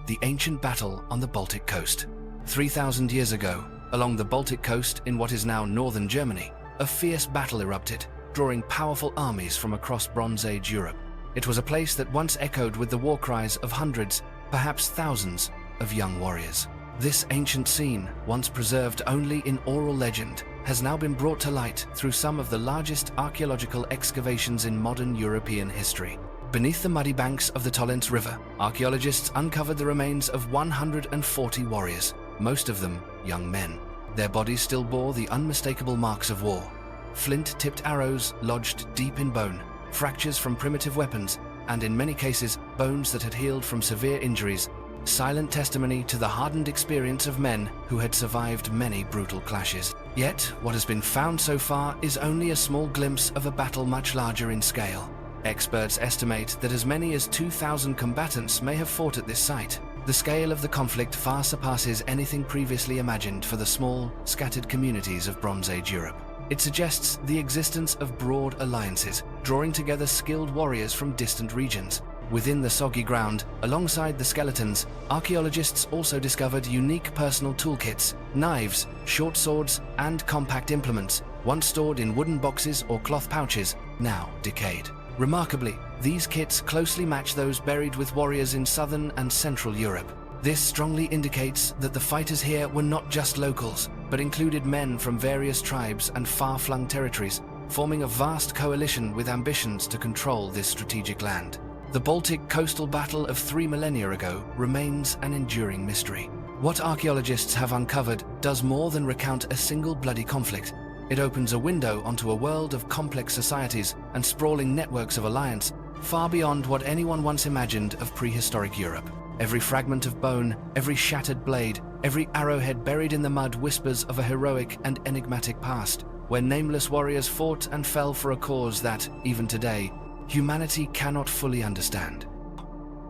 The ancient battle on the Baltic coast. 3,000 years ago, along the Baltic coast in what is now northern Germany, a fierce battle erupted, drawing powerful armies from across Bronze Age Europe. It was a place that once echoed with the war cries of hundreds, perhaps thousands, of young warriors. This ancient scene, once preserved only in oral legend, has now been brought to light through some of the largest archaeological excavations in modern European history. Beneath the muddy banks of the Tolens River, archaeologists uncovered the remains of 140 warriors, most of them young men. Their bodies still bore the unmistakable marks of war. Flint-tipped arrows lodged deep in bone, fractures from primitive weapons, and in many cases, bones that had healed from severe injuries, silent testimony to the hardened experience of men who had survived many brutal clashes. Yet, what has been found so far is only a small glimpse of a battle much larger in scale. Experts estimate that as many as 2,000 combatants may have fought at this site. The scale of the conflict far surpasses anything previously imagined for the small, scattered communities of Bronze Age Europe. It suggests the existence of broad alliances, drawing together skilled warriors from distant regions. Within the soggy ground, alongside the skeletons, archaeologists also discovered unique personal toolkits, knives, short swords, and compact implements, once stored in wooden boxes or cloth pouches, now decayed. Remarkably, these kits closely match those buried with warriors in southern and central Europe. This strongly indicates that the fighters here were not just locals, but included men from various tribes and far-flung territories, forming a vast coalition with ambitions to control this strategic land. The Baltic coastal battle of 3 millennia ago remains an enduring mystery. What archaeologists have uncovered does more than recount a single bloody conflict. It opens a window onto a world of complex societies and sprawling networks of alliance, far beyond what anyone once imagined of prehistoric Europe. Every fragment of bone, every shattered blade, every arrowhead buried in the mud whispers of a heroic and enigmatic past, where nameless warriors fought and fell for a cause that, even today, humanity cannot fully understand.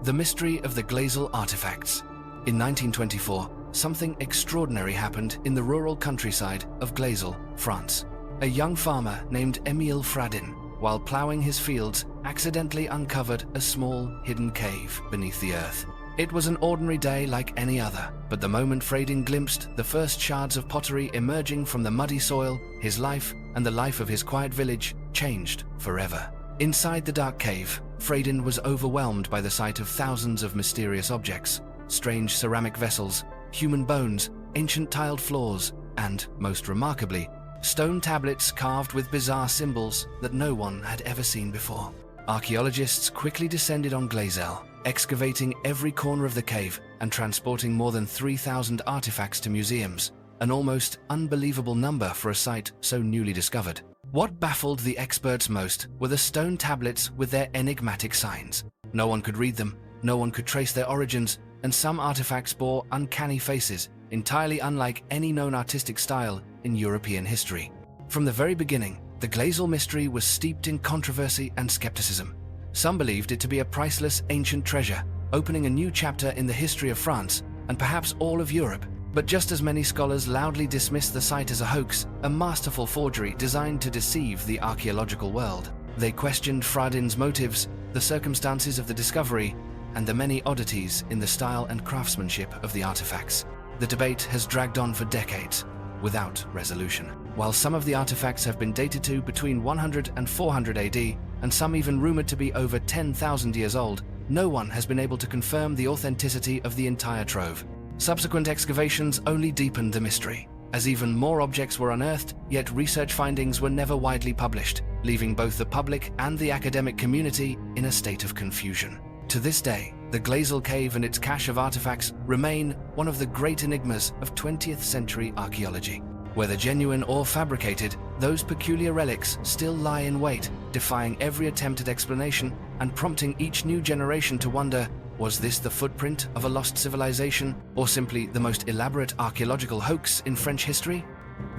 The mystery of the Glazel artifacts. In 1924, something extraordinary happened in the rural countryside of Glazel, France. A young farmer named Émile Fradin, while ploughing his fields, accidentally uncovered a small, hidden cave beneath the earth. It was an ordinary day like any other, but the moment Fradin glimpsed the first shards of pottery emerging from the muddy soil, his life and the life of his quiet village changed forever. Inside the dark cave, Fradin was overwhelmed by the sight of thousands of mysterious objects, strange ceramic vessels, human bones, ancient tiled floors, and, most remarkably, stone tablets carved with bizarre symbols that no one had ever seen before. Archaeologists quickly descended on Glazel, excavating every corner of the cave and transporting more than 3,000 artifacts to museums, an almost unbelievable number for a site so newly discovered. What baffled the experts most were the stone tablets with their enigmatic signs. No one could read them, no one could trace their origins, and some artifacts bore uncanny faces, entirely unlike any known artistic style in European history. From the very beginning, the Glazel mystery was steeped in controversy and skepticism. Some believed it to be a priceless ancient treasure, opening a new chapter in the history of France and perhaps all of Europe. But just as many scholars loudly dismiss the site as a hoax, a masterful forgery designed to deceive the archaeological world, they questioned Fradin's motives, the circumstances of the discovery, and the many oddities in the style and craftsmanship of the artifacts. The debate has dragged on for decades, without resolution. While some of the artifacts have been dated to between 100 and 400 AD, and some even rumored to be over 10,000 years old, no one has been able to confirm the authenticity of the entire trove. Subsequent excavations only deepened the mystery, as even more objects were unearthed, yet research findings were never widely published, leaving both the public and the academic community in a state of confusion. To this day, the Glazel cave and its cache of artifacts remain one of the great enigmas of 20th century archaeology. Whether genuine or fabricated, those peculiar relics still lie in wait, defying every attempt at explanation and prompting each new generation to wonder, was this the footprint of a lost civilization, or simply the most elaborate archaeological hoax in French history?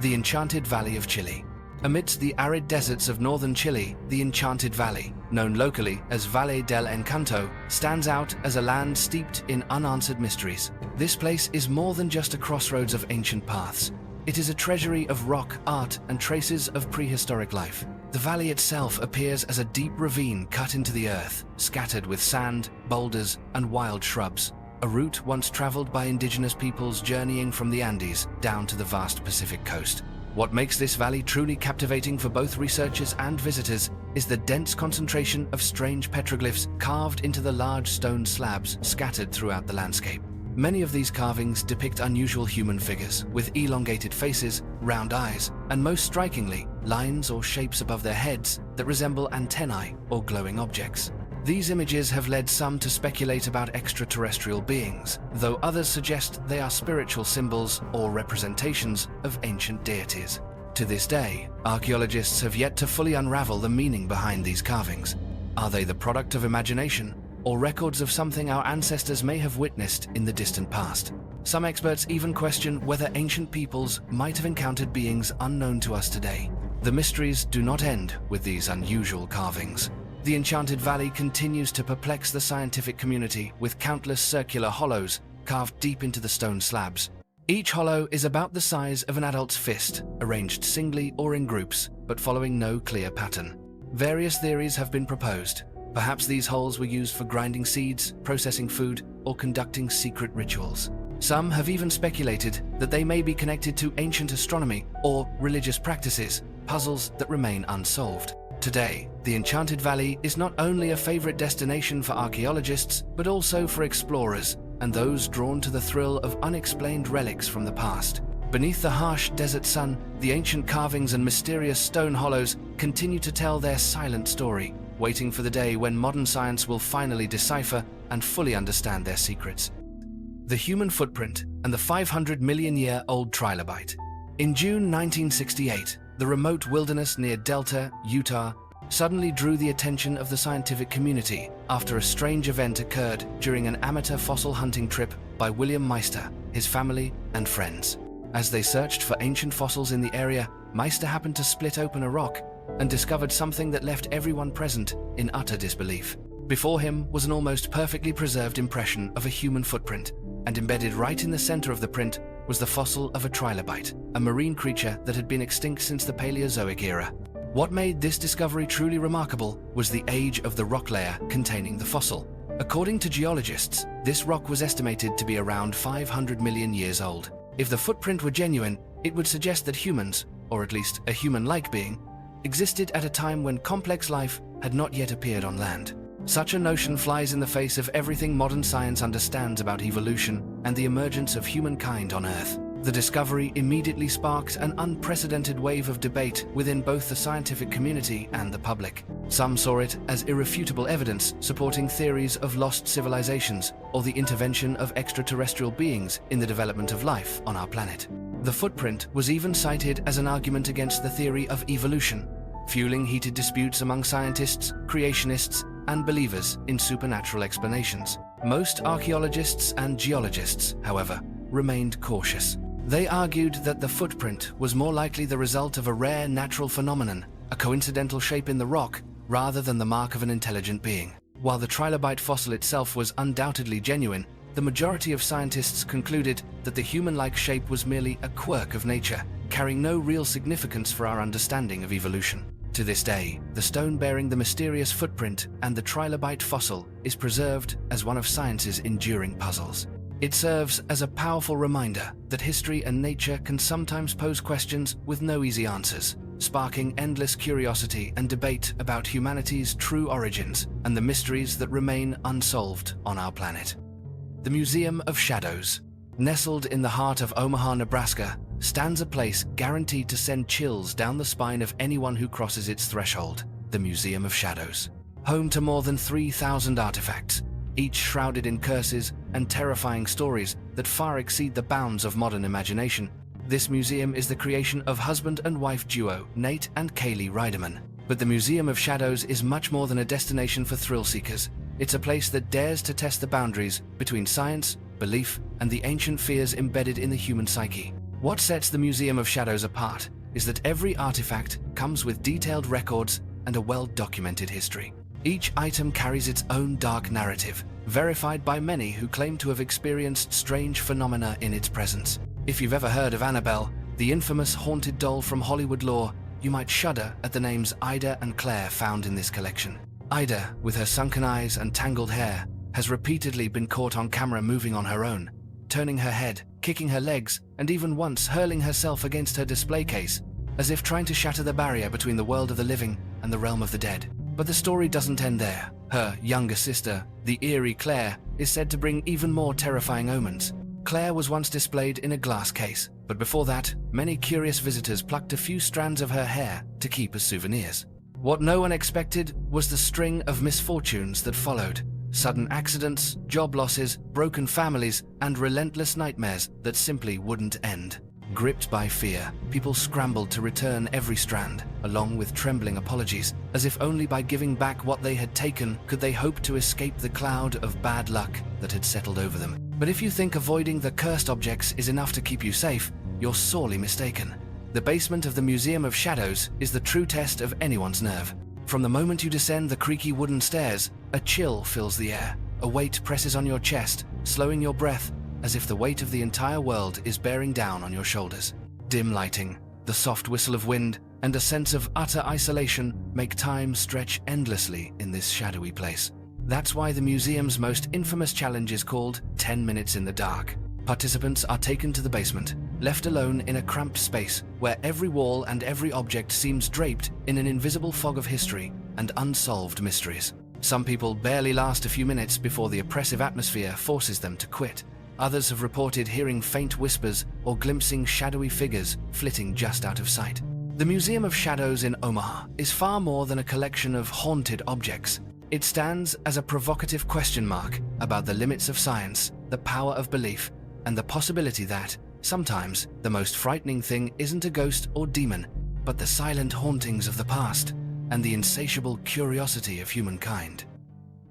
The Enchanted Valley of Chile. Amidst the arid deserts of northern Chile, the Enchanted Valley, known locally as Valle del Encanto, stands out as a land steeped in unanswered mysteries. This place is more than just a crossroads of ancient paths. It is a treasury of rock, art, and traces of prehistoric life. The valley itself appears as a deep ravine cut into the earth, scattered with sand, boulders, and wild shrubs, a route once traveled by indigenous peoples journeying from the Andes down to the vast Pacific coast. What makes this valley truly captivating for both researchers and visitors is the dense concentration of strange petroglyphs carved into the large stone slabs scattered throughout the landscape. Many of these carvings depict unusual human figures, with elongated faces, round eyes, and most strikingly, lines or shapes above their heads that resemble antennae or glowing objects. These images have led some to speculate about extraterrestrial beings, though others suggest they are spiritual symbols or representations of ancient deities. To this day, archaeologists have yet to fully unravel the meaning behind these carvings. Are they the product of imagination, or records of something our ancestors may have witnessed in the distant past? Some experts even question whether ancient peoples might have encountered beings unknown to us today. The mysteries do not end with these unusual carvings. The Enchanted Valley continues to perplex the scientific community with countless circular hollows carved deep into the stone slabs. Each hollow is about the size of an adult's fist, arranged singly or in groups, but following no clear pattern. Various theories have been proposed. Perhaps these holes were used for grinding seeds, processing food, or conducting secret rituals. Some have even speculated that they may be connected to ancient astronomy or religious practices, puzzles that remain unsolved. Today, the Enchanted Valley is not only a favorite destination for archaeologists, but also for explorers and those drawn to the thrill of unexplained relics from the past. Beneath the harsh desert sun, the ancient carvings and mysterious stone hollows continue to tell their silent story, waiting for the day when modern science will finally decipher and fully understand their secrets. The human footprint and the 500-million-year-old trilobite. In June 1968, the remote wilderness near Delta, Utah, suddenly drew the attention of the scientific community after a strange event occurred during an amateur fossil hunting trip by William Meister, his family, and friends. As they searched for ancient fossils in the area, Meister happened to split open a rock and discovered something that left everyone present in utter disbelief. Before him was an almost perfectly preserved impression of a human footprint, and embedded right in the center of the print was the fossil of a trilobite, a marine creature that had been extinct since the Paleozoic era. What made this discovery truly remarkable was the age of the rock layer containing the fossil. According to geologists, this rock was estimated to be around 500 million years old. If the footprint were genuine, it would suggest that humans, or at least a human-like being, existed at a time when complex life had not yet appeared on land. Such a notion flies in the face of everything modern science understands about evolution and the emergence of humankind on Earth. The discovery immediately sparked an unprecedented wave of debate within both the scientific community and the public. Some saw it as irrefutable evidence supporting theories of lost civilizations or the intervention of extraterrestrial beings in the development of life on our planet. The footprint was even cited as an argument against the theory of evolution, fueling heated disputes among scientists, creationists, and believers in supernatural explanations. Most archaeologists and geologists, however, remained cautious. They argued that the footprint was more likely the result of a rare natural phenomenon, a coincidental shape in the rock, rather than the mark of an intelligent being. While the trilobite fossil itself was undoubtedly genuine, the majority of scientists concluded that the human-like shape was merely a quirk of nature, carrying no real significance for our understanding of evolution. To this day, the stone bearing the mysterious footprint and the trilobite fossil is preserved as one of science's enduring puzzles. It serves as a powerful reminder that history and nature can sometimes pose questions with no easy answers, sparking endless curiosity and debate about humanity's true origins and the mysteries that remain unsolved on our planet. The Museum of Shadows. Nestled in the heart of Omaha, Nebraska, stands a place guaranteed to send chills down the spine of anyone who crosses its threshold, the Museum of Shadows. Home to more than 3,000 artifacts, each shrouded in curses and terrifying stories that far exceed the bounds of modern imagination, this museum is the creation of husband and wife duo Nate and Kaylee Reideman. But the Museum of Shadows is much more than a destination for thrill seekers. It's a place that dares to test the boundaries between science, belief, and the ancient fears embedded in the human psyche. What sets the Museum of Shadows apart is that every artifact comes with detailed records and a well-documented history. Each item carries its own dark narrative, verified by many who claim to have experienced strange phenomena in its presence. If you've ever heard of Annabelle, the infamous haunted doll from Hollywood lore, you might shudder at the names Ida and Claire found in this collection. Ida, with her sunken eyes and tangled hair, has repeatedly been caught on camera moving on her own, turning her head, kicking her legs, and even once hurling herself against her display case, as if trying to shatter the barrier between the world of the living and the realm of the dead. But the story doesn't end there. Her younger sister, the eerie Claire, is said to bring even more terrifying omens. Claire was once displayed in a glass case, but before that, many curious visitors plucked a few strands of her hair to keep as souvenirs. What no one expected was the string of misfortunes that followed. Sudden accidents, job losses, broken families, and relentless nightmares that simply wouldn't end. Gripped by fear, people scrambled to return every strand, along with trembling apologies, as if only by giving back what they had taken could they hope to escape the cloud of bad luck that had settled over them. But if you think avoiding the cursed objects is enough to keep you safe, you're sorely mistaken. The basement of the Museum of Shadows is the true test of anyone's nerve. From the moment you descend the creaky wooden stairs, a chill fills the air. A weight presses on your chest, slowing your breath, as if the weight of the entire world is bearing down on your shoulders. Dim lighting, the soft whistle of wind, and a sense of utter isolation make time stretch endlessly in this shadowy place. That's why the museum's most infamous challenge is called 10 Minutes in the Dark. Participants are taken to the basement, left alone in a cramped space where every wall and every object seems draped in an invisible fog of history and unsolved mysteries. Some people barely last a few minutes before the oppressive atmosphere forces them to quit. Others have reported hearing faint whispers or glimpsing shadowy figures flitting just out of sight. The Museum of Shadows in Omaha is far more than a collection of haunted objects. It stands as a provocative question mark about the limits of science, the power of belief, and the possibility that, sometimes, the most frightening thing isn't a ghost or demon, but the silent hauntings of the past and the insatiable curiosity of humankind.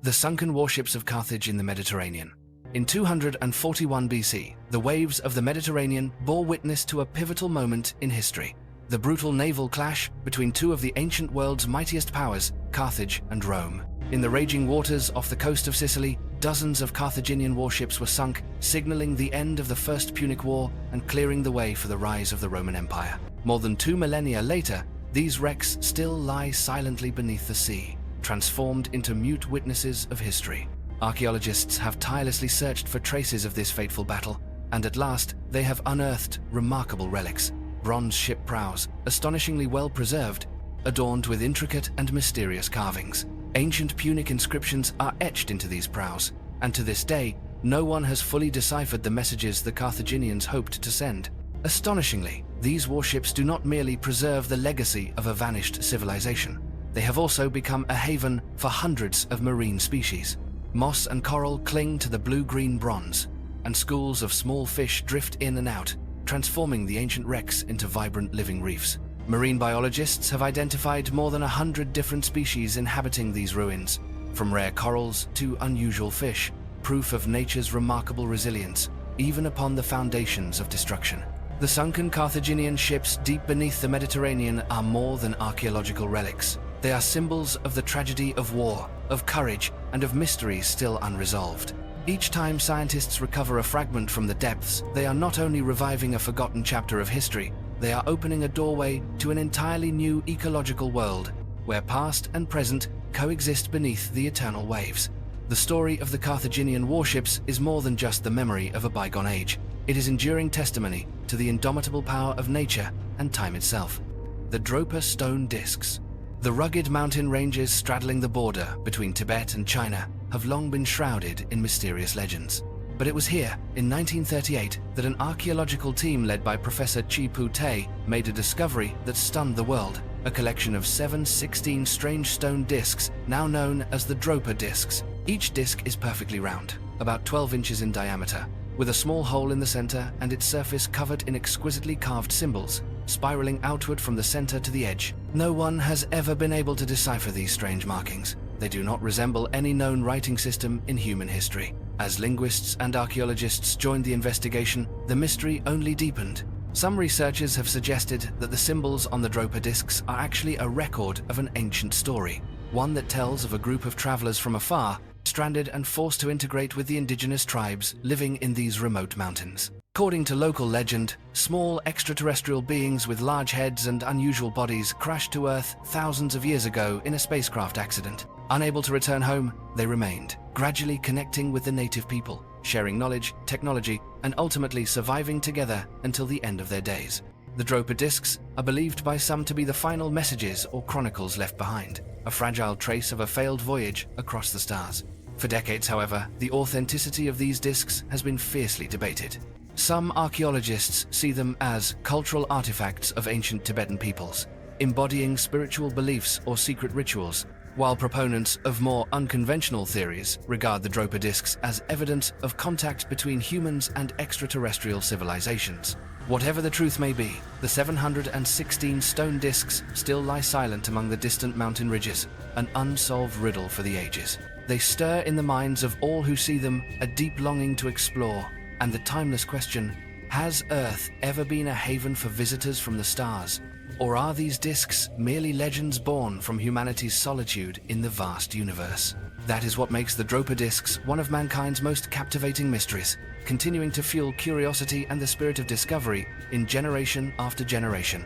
The sunken warships of Carthage in the Mediterranean. In 241 BC, the waves of the Mediterranean bore witness to a pivotal moment in history, the brutal naval clash between two of the ancient world's mightiest powers, Carthage and Rome. In the raging waters off the coast of Sicily, dozens of Carthaginian warships were sunk, signaling the end of the First Punic War and clearing the way for the rise of the Roman Empire. More than 2 millennia later, these wrecks still lie silently beneath the sea, transformed into mute witnesses of history. Archaeologists have tirelessly searched for traces of this fateful battle, and at last they have unearthed remarkable relics. Bronze ship prows, astonishingly well preserved, adorned with intricate and mysterious carvings. Ancient Punic inscriptions are etched into these prows, and to this day, no one has fully deciphered the messages the Carthaginians hoped to send. Astonishingly, these warships do not merely preserve the legacy of a vanished civilization. They have also become a haven for hundreds of marine species. Moss and coral cling to the blue-green bronze, and schools of small fish drift in and out, transforming the ancient wrecks into vibrant living reefs. Marine biologists have identified more than 100 different species inhabiting these ruins, from rare corals to unusual fish, proof of nature's remarkable resilience, even upon the foundations of destruction. The sunken Carthaginian ships deep beneath the Mediterranean are more than archaeological relics. They are symbols of the tragedy of war, of courage, and of mysteries still unresolved. Each time scientists recover a fragment from the depths, they are not only reviving a forgotten chapter of history, they are opening a doorway to an entirely new ecological world, where past and present coexist beneath the eternal waves. The story of the Carthaginian warships is more than just the memory of a bygone age. It is enduring testimony to the indomitable power of nature and time itself. The Dropa stone discs. The rugged mountain ranges straddling the border between Tibet and China have long been shrouded in mysterious legends. But it was here, in 1938, that an archaeological team led by Professor Chi-Pu Tay made a discovery that stunned the world: a collection of 716 strange stone discs, now known as the Dropa discs. Each disc is perfectly round, about 12 inches in diameter, with a small hole in the center and its surface covered in exquisitely carved symbols, spiraling outward from the center to the edge. No one has ever been able to decipher these strange markings. They do not resemble any known writing system in human history. As linguists and archaeologists joined the investigation, the mystery only deepened. Some researchers have suggested that the symbols on the Dropa discs are actually a record of an ancient story, one that tells of a group of travelers from afar, stranded and forced to integrate with the indigenous tribes living in these remote mountains. According to local legend, small extraterrestrial beings with large heads and unusual bodies crashed to Earth thousands of years ago in a spacecraft accident. Unable to return home, they remained, gradually connecting with the native people, sharing knowledge, technology, and ultimately surviving together until the end of their days. The Dropa discs are believed by some to be the final messages or chronicles left behind, a fragile trace of a failed voyage across the stars. For decades, however, the authenticity of these discs has been fiercely debated. Some archaeologists see them as cultural artifacts of ancient Tibetan peoples, embodying spiritual beliefs or secret rituals, while proponents of more unconventional theories regard the Dropa discs as evidence of contact between humans and extraterrestrial civilizations. Whatever the truth may be, the 716 stone discs still lie silent among the distant mountain ridges, an unsolved riddle for the ages. They stir in the minds of all who see them a deep longing to explore, and the timeless question: has Earth ever been a haven for visitors from the stars? Or are these discs merely legends born from humanity's solitude in the vast universe? That is what makes the Dropa discs one of mankind's most captivating mysteries, continuing to fuel curiosity and the spirit of discovery in generation after generation.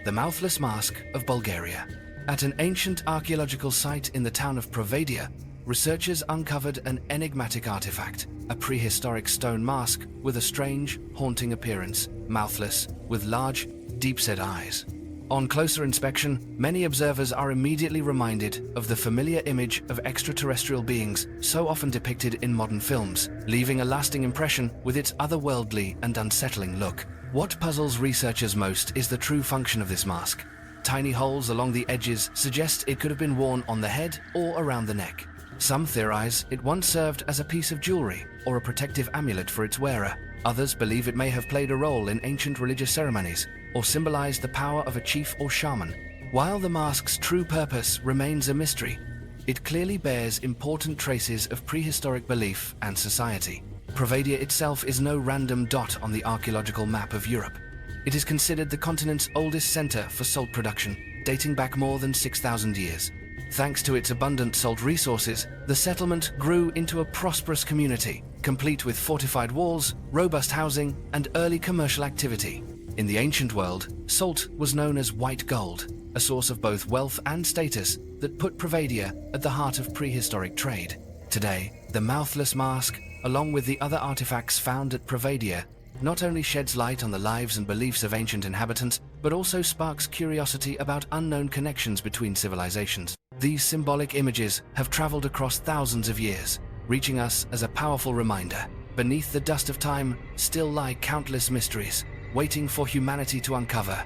The mouthless mask of Bulgaria. At an ancient archaeological site in the town of Provadia, researchers uncovered an enigmatic artifact, a prehistoric stone mask with a strange, haunting appearance, mouthless, with large, deep-set eyes. On closer inspection, many observers are immediately reminded of the familiar image of extraterrestrial beings so often depicted in modern films, leaving a lasting impression with its otherworldly and unsettling look. What puzzles researchers most is the true function of this mask. Tiny holes along the edges suggest it could have been worn on the head or around the neck. Some theorize it once served as a piece of jewelry or a protective amulet for its wearer. Others believe it may have played a role in ancient religious ceremonies or symbolized the power of a chief or shaman. While the mask's true purpose remains a mystery, it clearly bears important traces of prehistoric belief and society. Provadia itself is no random dot on the archaeological map of Europe. It is considered the continent's oldest center for salt production, dating back more than 6,000 years. Thanks to its abundant salt resources, the settlement grew into a prosperous community, complete with fortified walls, robust housing, and early commercial activity. In the ancient world, salt was known as white gold, a source of both wealth and status that put Provadia at the heart of prehistoric trade. Today, the mouthless mask, along with the other artifacts found at Provadia, not only sheds light on the lives and beliefs of ancient inhabitants, but also sparks curiosity about unknown connections between civilizations. These symbolic images have traveled across thousands of years, reaching us as a powerful reminder. Beneath the dust of time still lie countless mysteries, waiting for humanity to uncover.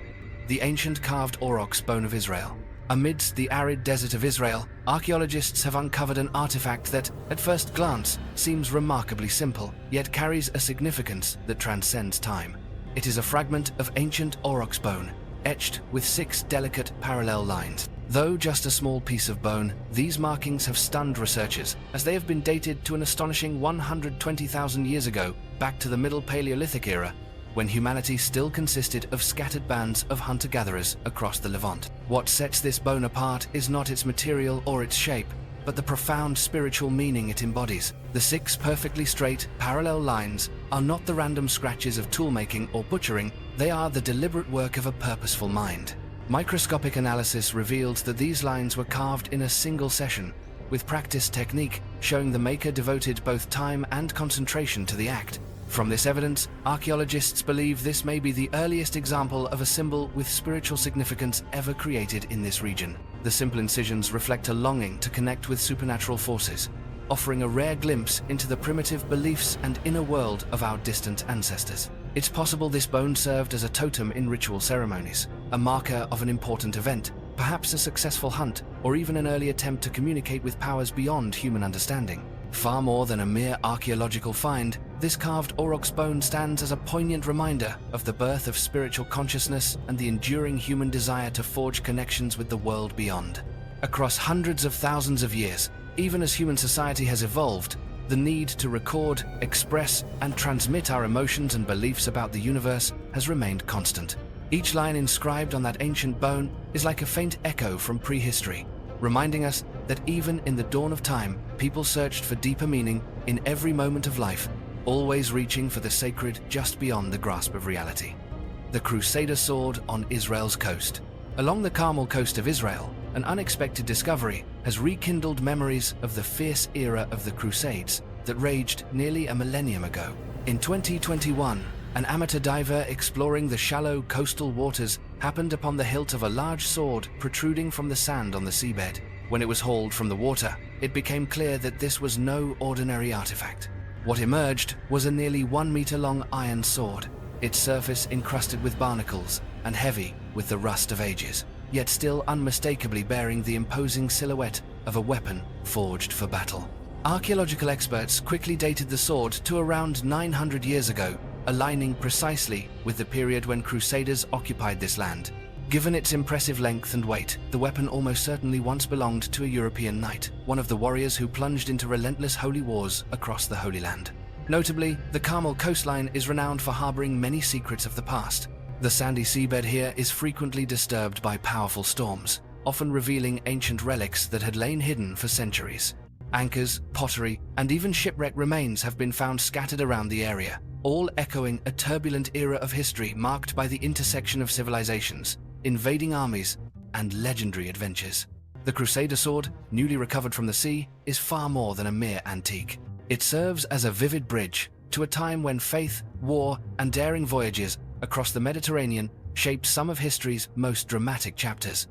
The ancient carved aurochs bone of Israel. Amidst the arid desert of Israel, archaeologists have uncovered an artifact that, at first glance, seems remarkably simple, yet carries a significance that transcends time. It is a fragment of ancient aurochs bone, etched with 6 delicate parallel lines. Though just a small piece of bone, these markings have stunned researchers, as they have been dated to an astonishing 120,000 years ago, back to the Middle Paleolithic era, when humanity still consisted of scattered bands of hunter-gatherers across the Levant. What sets this bone apart is not its material or its shape, but the profound spiritual meaning it embodies. The 6 perfectly straight, parallel lines are not the random scratches of toolmaking or butchering, they are the deliberate work of a purposeful mind. Microscopic analysis revealed that these lines were carved in a single session, with practiced technique showing the maker devoted both time and concentration to the act. From this evidence, archaeologists believe this may be the earliest example of a symbol with spiritual significance ever created in this region. The simple incisions reflect a longing to connect with supernatural forces, offering a rare glimpse into the primitive beliefs and inner world of our distant ancestors. It's possible this bone served as a totem in ritual ceremonies, a marker of an important event, perhaps a successful hunt, or even an early attempt to communicate with powers beyond human understanding. Far more than a mere archaeological find, this carved aurochs bone stands as a poignant reminder of the birth of spiritual consciousness and the enduring human desire to forge connections with the world beyond. Across hundreds of thousands of years, even as human society has evolved, the need to record, express, and transmit our emotions and beliefs about the universe has remained constant. Each line inscribed on that ancient bone is like a faint echo from prehistory, reminding us that even in the dawn of time, people searched for deeper meaning in every moment of life, always reaching for the sacred just beyond the grasp of reality. The Crusader sword on Israel's coast. Along the Carmel coast of Israel, an unexpected discovery has rekindled memories of the fierce era of the Crusades that raged nearly a millennium ago. In 2021, an amateur diver exploring the shallow coastal waters happened upon the hilt of a large sword protruding from the sand on the seabed. When it was hauled from the water, it became clear that this was no ordinary artifact. What emerged was a nearly 1 meter long iron sword, its surface encrusted with barnacles and heavy with the rust of ages, yet still unmistakably bearing the imposing silhouette of a weapon forged for battle. Archaeological experts quickly dated the sword to around 900 years ago, aligning precisely with the period when Crusaders occupied this land. Given its impressive length and weight, the weapon almost certainly once belonged to a European knight, one of the warriors who plunged into relentless holy wars across the Holy Land. Notably, the Carmel coastline is renowned for harboring many secrets of the past. The sandy seabed here is frequently disturbed by powerful storms, often revealing ancient relics that had lain hidden for centuries. Anchors, pottery, and even shipwreck remains have been found scattered around the area, all echoing a turbulent era of history marked by the intersection of civilizations, invading armies, and legendary adventures. The Crusader sword, newly recovered from the sea, is far more than a mere antique. It serves as a vivid bridge to a time when faith, war, and daring voyages across the Mediterranean shaped some of history's most dramatic chapters.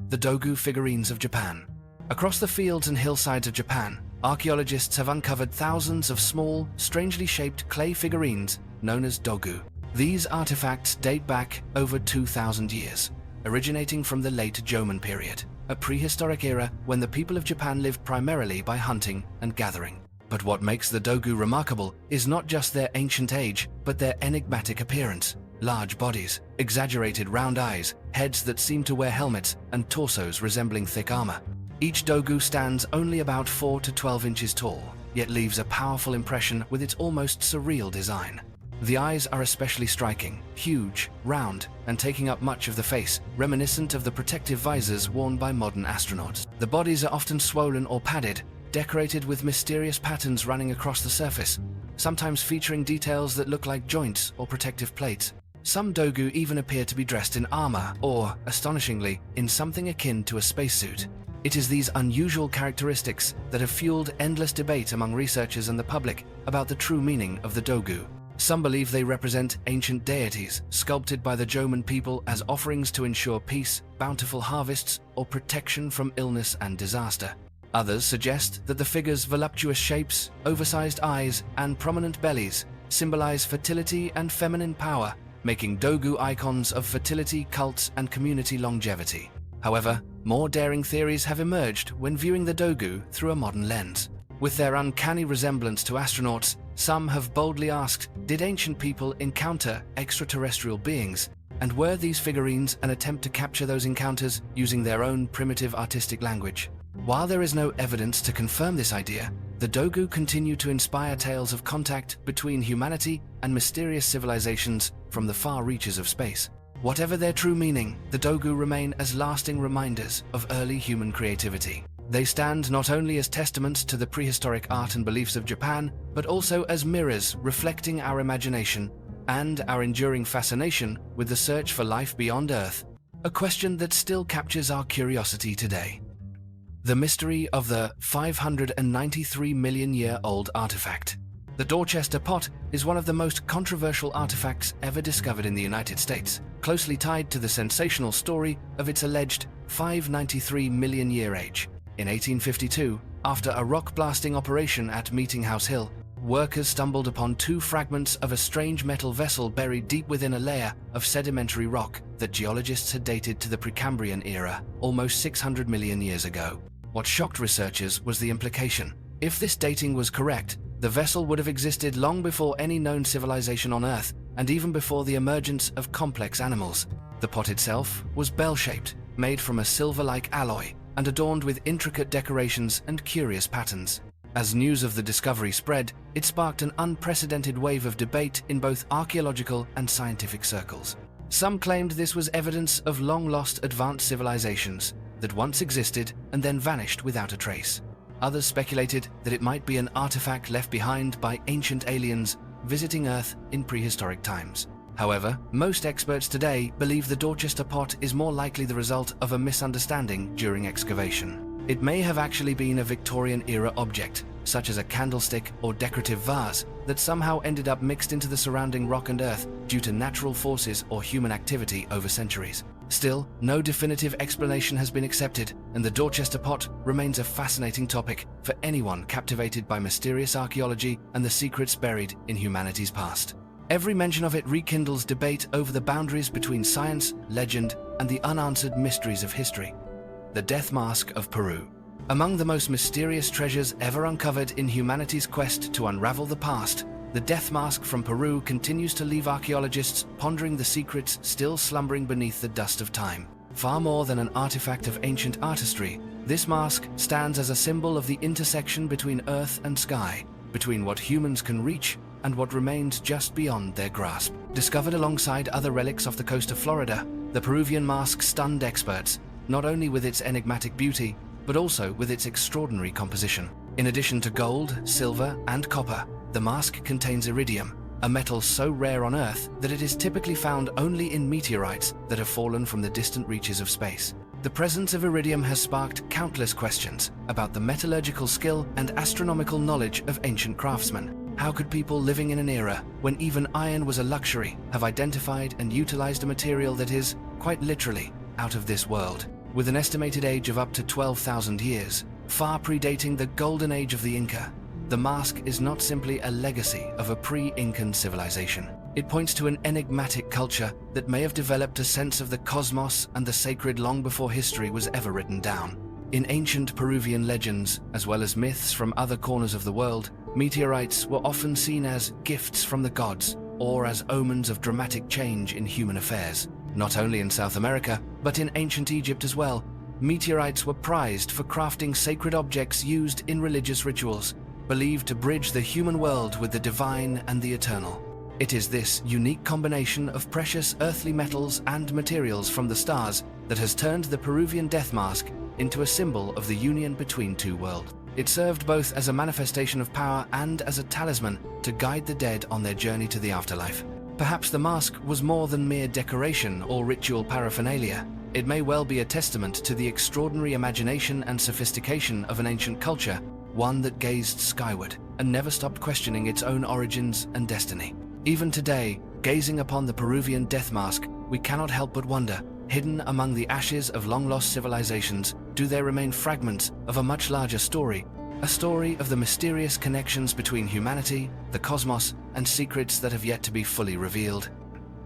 The Dogu figurines of Japan. Across the fields and hillsides of Japan, archaeologists have uncovered thousands of small, strangely shaped clay figurines known as Dogu. These artifacts date back over 2,000 years, originating from the late Jomon period, a prehistoric era when the people of Japan lived primarily by hunting and gathering. But what makes the Dogu remarkable is not just their ancient age, but their enigmatic appearance. Large bodies, exaggerated round eyes, heads that seem to wear helmets, and torsos resembling thick armor. Each Dogu stands only about 4 to 12 inches tall, yet leaves a powerful impression with its almost surreal design. The eyes are especially striking, huge, round, and taking up much of the face, reminiscent of the protective visors worn by modern astronauts. The bodies are often swollen or padded, decorated with mysterious patterns running across the surface, sometimes featuring details that look like joints or protective plates. Some Dogu even appear to be dressed in armor or, astonishingly, in something akin to a spacesuit. It is these unusual characteristics that have fueled endless debate among researchers and the public about the true meaning of the Dogu. Some believe they represent ancient deities, sculpted by the Jomon people as offerings to ensure peace, bountiful harvests, or protection from illness and disaster. Others suggest that the figure's voluptuous shapes, oversized eyes, and prominent bellies symbolize fertility and feminine power, making Dogu icons of fertility, cults, and community longevity. However, more daring theories have emerged when viewing the Dogu through a modern lens. With their uncanny resemblance to astronauts, some have boldly asked, did ancient people encounter extraterrestrial beings? And were these figurines an attempt to capture those encounters using their own primitive artistic language? While there is no evidence to confirm this idea, the Dogu continue to inspire tales of contact between humanity and mysterious civilizations from the far reaches of space. Whatever their true meaning, the Dogu remain as lasting reminders of early human creativity. They stand not only as testaments to the prehistoric art and beliefs of Japan, but also as mirrors reflecting our imagination and our enduring fascination with the search for life beyond Earth, a question that still captures our curiosity today. The mystery of the 593-million-year-old artifact. The Dorchester pot is one of the most controversial artifacts ever discovered in the United States, closely tied to the sensational story of its alleged 593-million-year age. In 1852, after a rock blasting operation at Meeting House Hill, workers stumbled upon two fragments of a strange metal vessel buried deep within a layer of sedimentary rock that geologists had dated to the Precambrian era, almost 600 million years ago. What shocked researchers was the implication. If this dating was correct, the vessel would have existed long before any known civilization on Earth, and even before the emergence of complex animals. The pot itself was bell-shaped, made from a silver-like alloy, and adorned with intricate decorations and curious patterns. As news of the discovery spread, it sparked an unprecedented wave of debate in both archaeological and scientific circles. Some claimed this was evidence of long-lost advanced civilizations that once existed and then vanished without a trace. Others speculated that it might be an artifact left behind by ancient aliens visiting Earth in prehistoric times. However, most experts today believe the Dorchester pot is more likely the result of a misunderstanding during excavation. It may have actually been a Victorian-era object, such as a candlestick or decorative vase, that somehow ended up mixed into the surrounding rock and earth due to natural forces or human activity over centuries. Still, no definitive explanation has been accepted, and the Dorchester pot remains a fascinating topic for anyone captivated by mysterious archaeology and the secrets buried in humanity's past. Every mention of it rekindles debate over the boundaries between science, legend, and the unanswered mysteries of history. The Death Mask of Peru. Among the most mysterious treasures ever uncovered in humanity's quest to unravel the past, the Death Mask from Peru continues to leave archaeologists pondering the secrets still slumbering beneath the dust of time. Far more than an artifact of ancient artistry, this mask stands as a symbol of the intersection between earth and sky, between what humans can reach and what remains just beyond their grasp. Discovered alongside other relics off the coast of Florida, the Peruvian mask stunned experts, not only with its enigmatic beauty, but also with its extraordinary composition. In addition to gold, silver, and copper, the mask contains iridium, a metal so rare on Earth that it is typically found only in meteorites that have fallen from the distant reaches of space. The presence of iridium has sparked countless questions about the metallurgical skill and astronomical knowledge of ancient craftsmen. How could people living in an era when even iron was a luxury have identified and utilized a material that is, quite literally, out of this world? With an estimated age of up to 12,000 years, far predating the golden age of the Inca, the mask is not simply a legacy of a pre-Incan civilization. It points to an enigmatic culture that may have developed a sense of the cosmos and the sacred long before history was ever written down. In ancient Peruvian legends, as well as myths from other corners of the world, meteorites were often seen as gifts from the gods or as omens of dramatic change in human affairs. Not only in South America, but in ancient Egypt as well, meteorites were prized for crafting sacred objects used in religious rituals, believed to bridge the human world with the divine and the eternal. It is this unique combination of precious earthly metals and materials from the stars that has turned the Peruvian death mask into a symbol of the union between two worlds. It served both as a manifestation of power and as a talisman to guide the dead on their journey to the afterlife. Perhaps the mask was more than mere decoration or ritual paraphernalia. It may well be a testament to the extraordinary imagination and sophistication of an ancient culture, one that gazed skyward and never stopped questioning its own origins and destiny. Even today, gazing upon the Peruvian death mask, we cannot help but wonder, hidden among the ashes of long-lost civilizations, do there remain fragments of a much larger story? A story of the mysterious connections between humanity, the cosmos, and secrets that have yet to be fully revealed.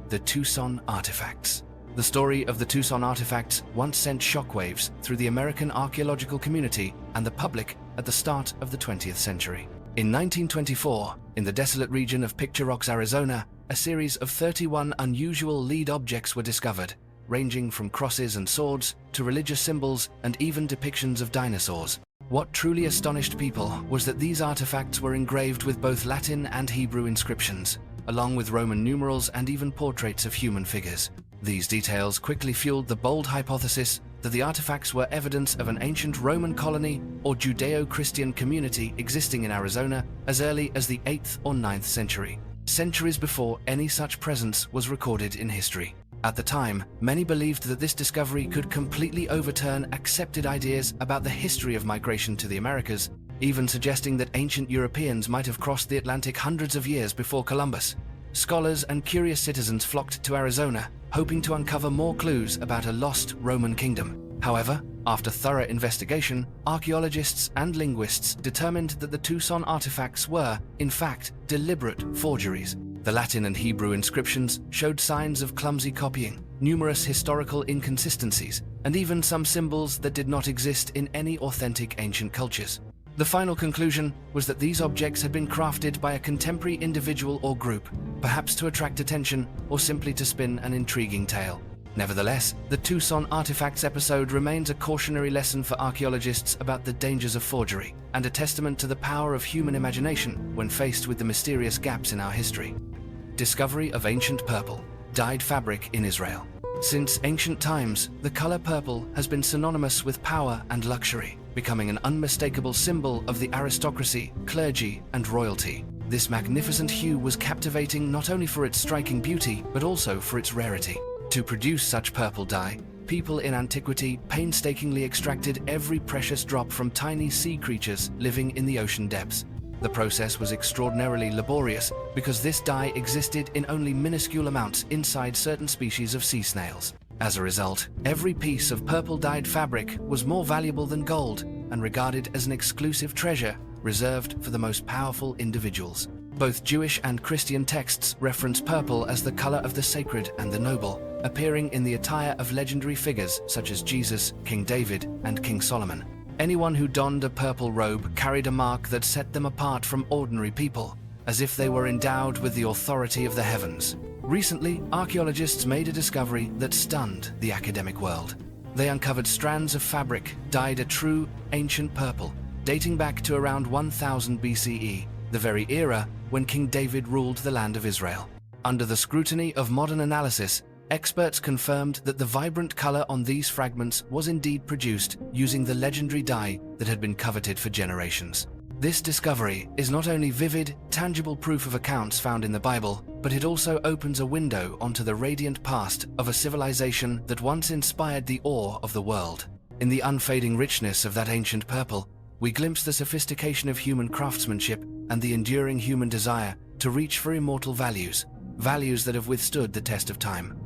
The Tucson Artifacts. The story of the Tucson artifacts once sent shockwaves through the American archaeological community and the public at the start of the 20th century. In 1924, in the desolate region of Picture Rocks, Arizona, a series of 31 unusual lead objects were discovered, ranging from crosses and swords to religious symbols and even depictions of dinosaurs. What truly astonished people was that these artifacts were engraved with both Latin and Hebrew inscriptions, along with Roman numerals and even portraits of human figures. These details quickly fueled the bold hypothesis that the artifacts were evidence of an ancient Roman colony or Judeo-Christian community existing in Arizona as early as the 8th or 9th century, centuries before any such presence was recorded in history. At the time, many believed that this discovery could completely overturn accepted ideas about the history of migration to the Americas, even suggesting that ancient Europeans might have crossed the Atlantic hundreds of years before Columbus. Scholars and curious citizens flocked to Arizona, hoping to uncover more clues about a lost Roman kingdom. However, after thorough investigation, archaeologists and linguists determined that the Tucson artifacts were, in fact, deliberate forgeries. The Latin and Hebrew inscriptions showed signs of clumsy copying, numerous historical inconsistencies, and even some symbols that did not exist in any authentic ancient cultures. The final conclusion was that these objects had been crafted by a contemporary individual or group, perhaps to attract attention or simply to spin an intriguing tale. Nevertheless, the Tucson Artifacts episode remains a cautionary lesson for archaeologists about the dangers of forgery, and a testament to the power of human imagination when faced with the mysterious gaps in our history. Discovery of ancient purple, dyed fabric in Israel. Since ancient times, the color purple has been synonymous with power and luxury, becoming an unmistakable symbol of the aristocracy, clergy, and royalty. This magnificent hue was captivating not only for its striking beauty, but also for its rarity. To produce such purple dye, people in antiquity painstakingly extracted every precious drop from tiny sea creatures living in the ocean depths. The process was extraordinarily laborious because this dye existed in only minuscule amounts inside certain species of sea snails. As a result, every piece of purple-dyed fabric was more valuable than gold and regarded as an exclusive treasure reserved for the most powerful individuals. Both Jewish and Christian texts reference purple as the color of the sacred and the noble, appearing in the attire of legendary figures such as Jesus, King David, and King Solomon. Anyone who donned a purple robe carried a mark that set them apart from ordinary people, as if they were endowed with the authority of the heavens. Recently, archaeologists made a discovery that stunned the academic world. They uncovered strands of fabric dyed a true ancient purple, dating back to around 1000 BCE, the very era when King David ruled the land of Israel. Under the scrutiny of modern analysis, experts confirmed that the vibrant color on these fragments was indeed produced using the legendary dye that had been coveted for generations. This discovery is not only vivid, tangible proof of accounts found in the Bible, but it also opens a window onto the radiant past of a civilization that once inspired the awe of the world. In the unfading richness of that ancient purple, we glimpse the sophistication of human craftsmanship and the enduring human desire to reach for immortal values that have withstood the test of time.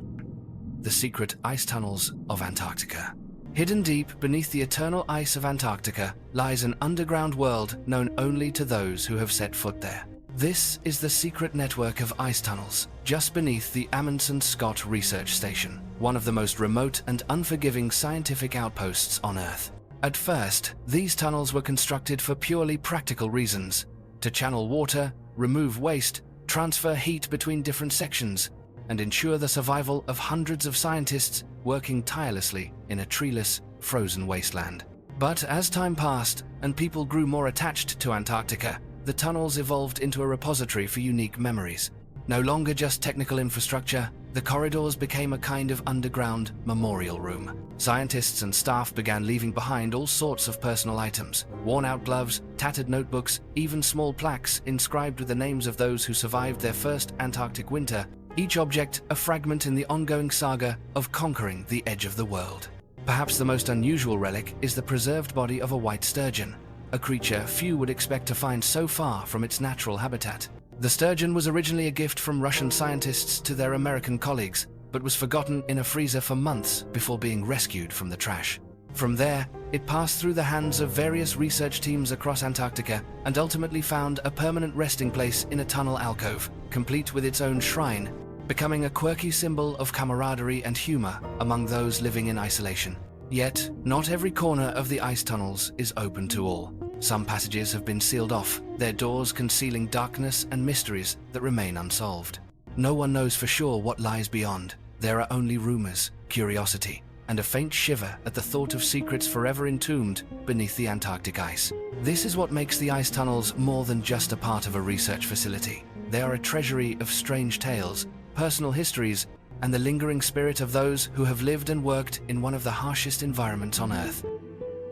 The secret ice tunnels of Antarctica. Hidden deep beneath the eternal ice of Antarctica lies an underground world known only to those who have set foot there. This is the secret network of ice tunnels just beneath the Amundsen Scott Research Station, one of the most remote and unforgiving scientific outposts on Earth. At first, these tunnels were constructed for purely practical reasons: to channel water, remove waste, transfer heat between different sections, and ensure the survival of hundreds of scientists working tirelessly in a treeless, frozen wasteland. But as time passed and people grew more attached to Antarctica, the tunnels evolved into a repository for unique memories. No longer just technical infrastructure, the corridors became a kind of underground memorial room. Scientists and staff began leaving behind all sorts of personal items: worn-out gloves, tattered notebooks, even small plaques inscribed with the names of those who survived their first Antarctic winter, each object a fragment in the ongoing saga of conquering the edge of the world. Perhaps the most unusual relic is the preserved body of a white sturgeon, a creature few would expect to find so far from its natural habitat. The sturgeon was originally a gift from Russian scientists to their American colleagues, but was forgotten in a freezer for months before being rescued from the trash. From there, it passed through the hands of various research teams across Antarctica and ultimately found a permanent resting place in a tunnel alcove, complete with its own shrine, becoming a quirky symbol of camaraderie and humor among those living in isolation. Yet, not every corner of the ice tunnels is open to all. Some passages have been sealed off, their doors concealing darkness and mysteries that remain unsolved. No one knows for sure what lies beyond. There are only rumors, curiosity, and a faint shiver at the thought of secrets forever entombed beneath the Antarctic ice. This is what makes the ice tunnels more than just a part of a research facility. They are a treasury of strange tales, personal histories, and the lingering spirit of those who have lived and worked in one of the harshest environments on Earth.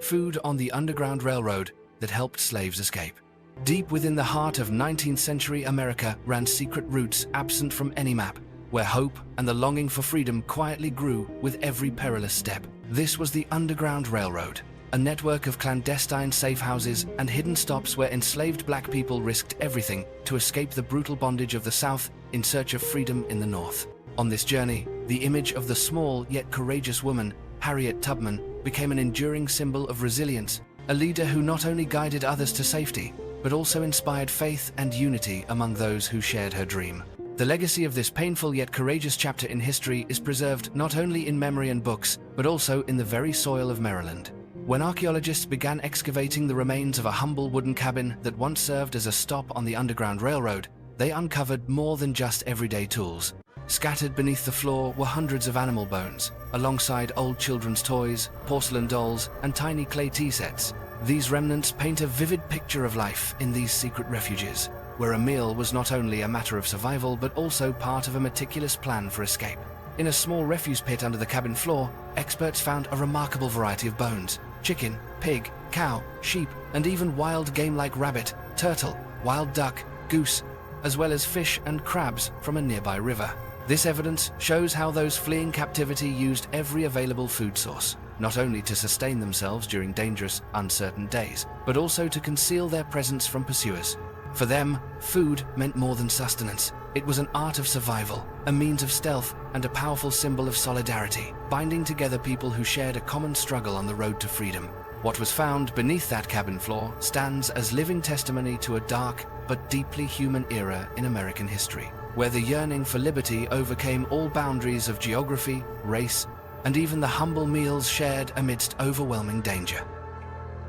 Food on the Underground Railroad that helped slaves escape. Deep within the heart of 19th century America ran secret routes absent from any map, where hope and the longing for freedom quietly grew with every perilous step. This was the Underground Railroad, a network of clandestine safe houses and hidden stops where enslaved black people risked everything to escape the brutal bondage of the South in search of freedom in the North. On this journey, the image of the small yet courageous woman, Harriet Tubman, became an enduring symbol of resilience, a leader who not only guided others to safety, but also inspired faith and unity among those who shared her dream. The legacy of this painful yet courageous chapter in history is preserved not only in memory and books, but also in the very soil of Maryland. When archaeologists began excavating the remains of a humble wooden cabin that once served as a stop on the Underground Railroad, they uncovered more than just everyday tools. Scattered beneath the floor were hundreds of animal bones, alongside old children's toys, porcelain dolls, and tiny clay tea sets. These remnants paint a vivid picture of life in these secret refuges, where a meal was not only a matter of survival but also part of a meticulous plan for escape. In a small refuse pit under the cabin floor, experts found a remarkable variety of bones: chicken, pig, cow, sheep, and even wild game like rabbit, turtle, wild duck, goose, as well as fish and crabs from a nearby river. This evidence shows how those fleeing captivity used every available food source, not only to sustain themselves during dangerous, uncertain days, but also to conceal their presence from pursuers. For them, food meant more than sustenance. It was an art of survival, a means of stealth, and a powerful symbol of solidarity, binding together people who shared a common struggle on the road to freedom. What was found beneath that cabin floor stands as living testimony to a dark but deeply human era in American history, where the yearning for liberty overcame all boundaries of geography, race, and even the humble meals shared amidst overwhelming danger.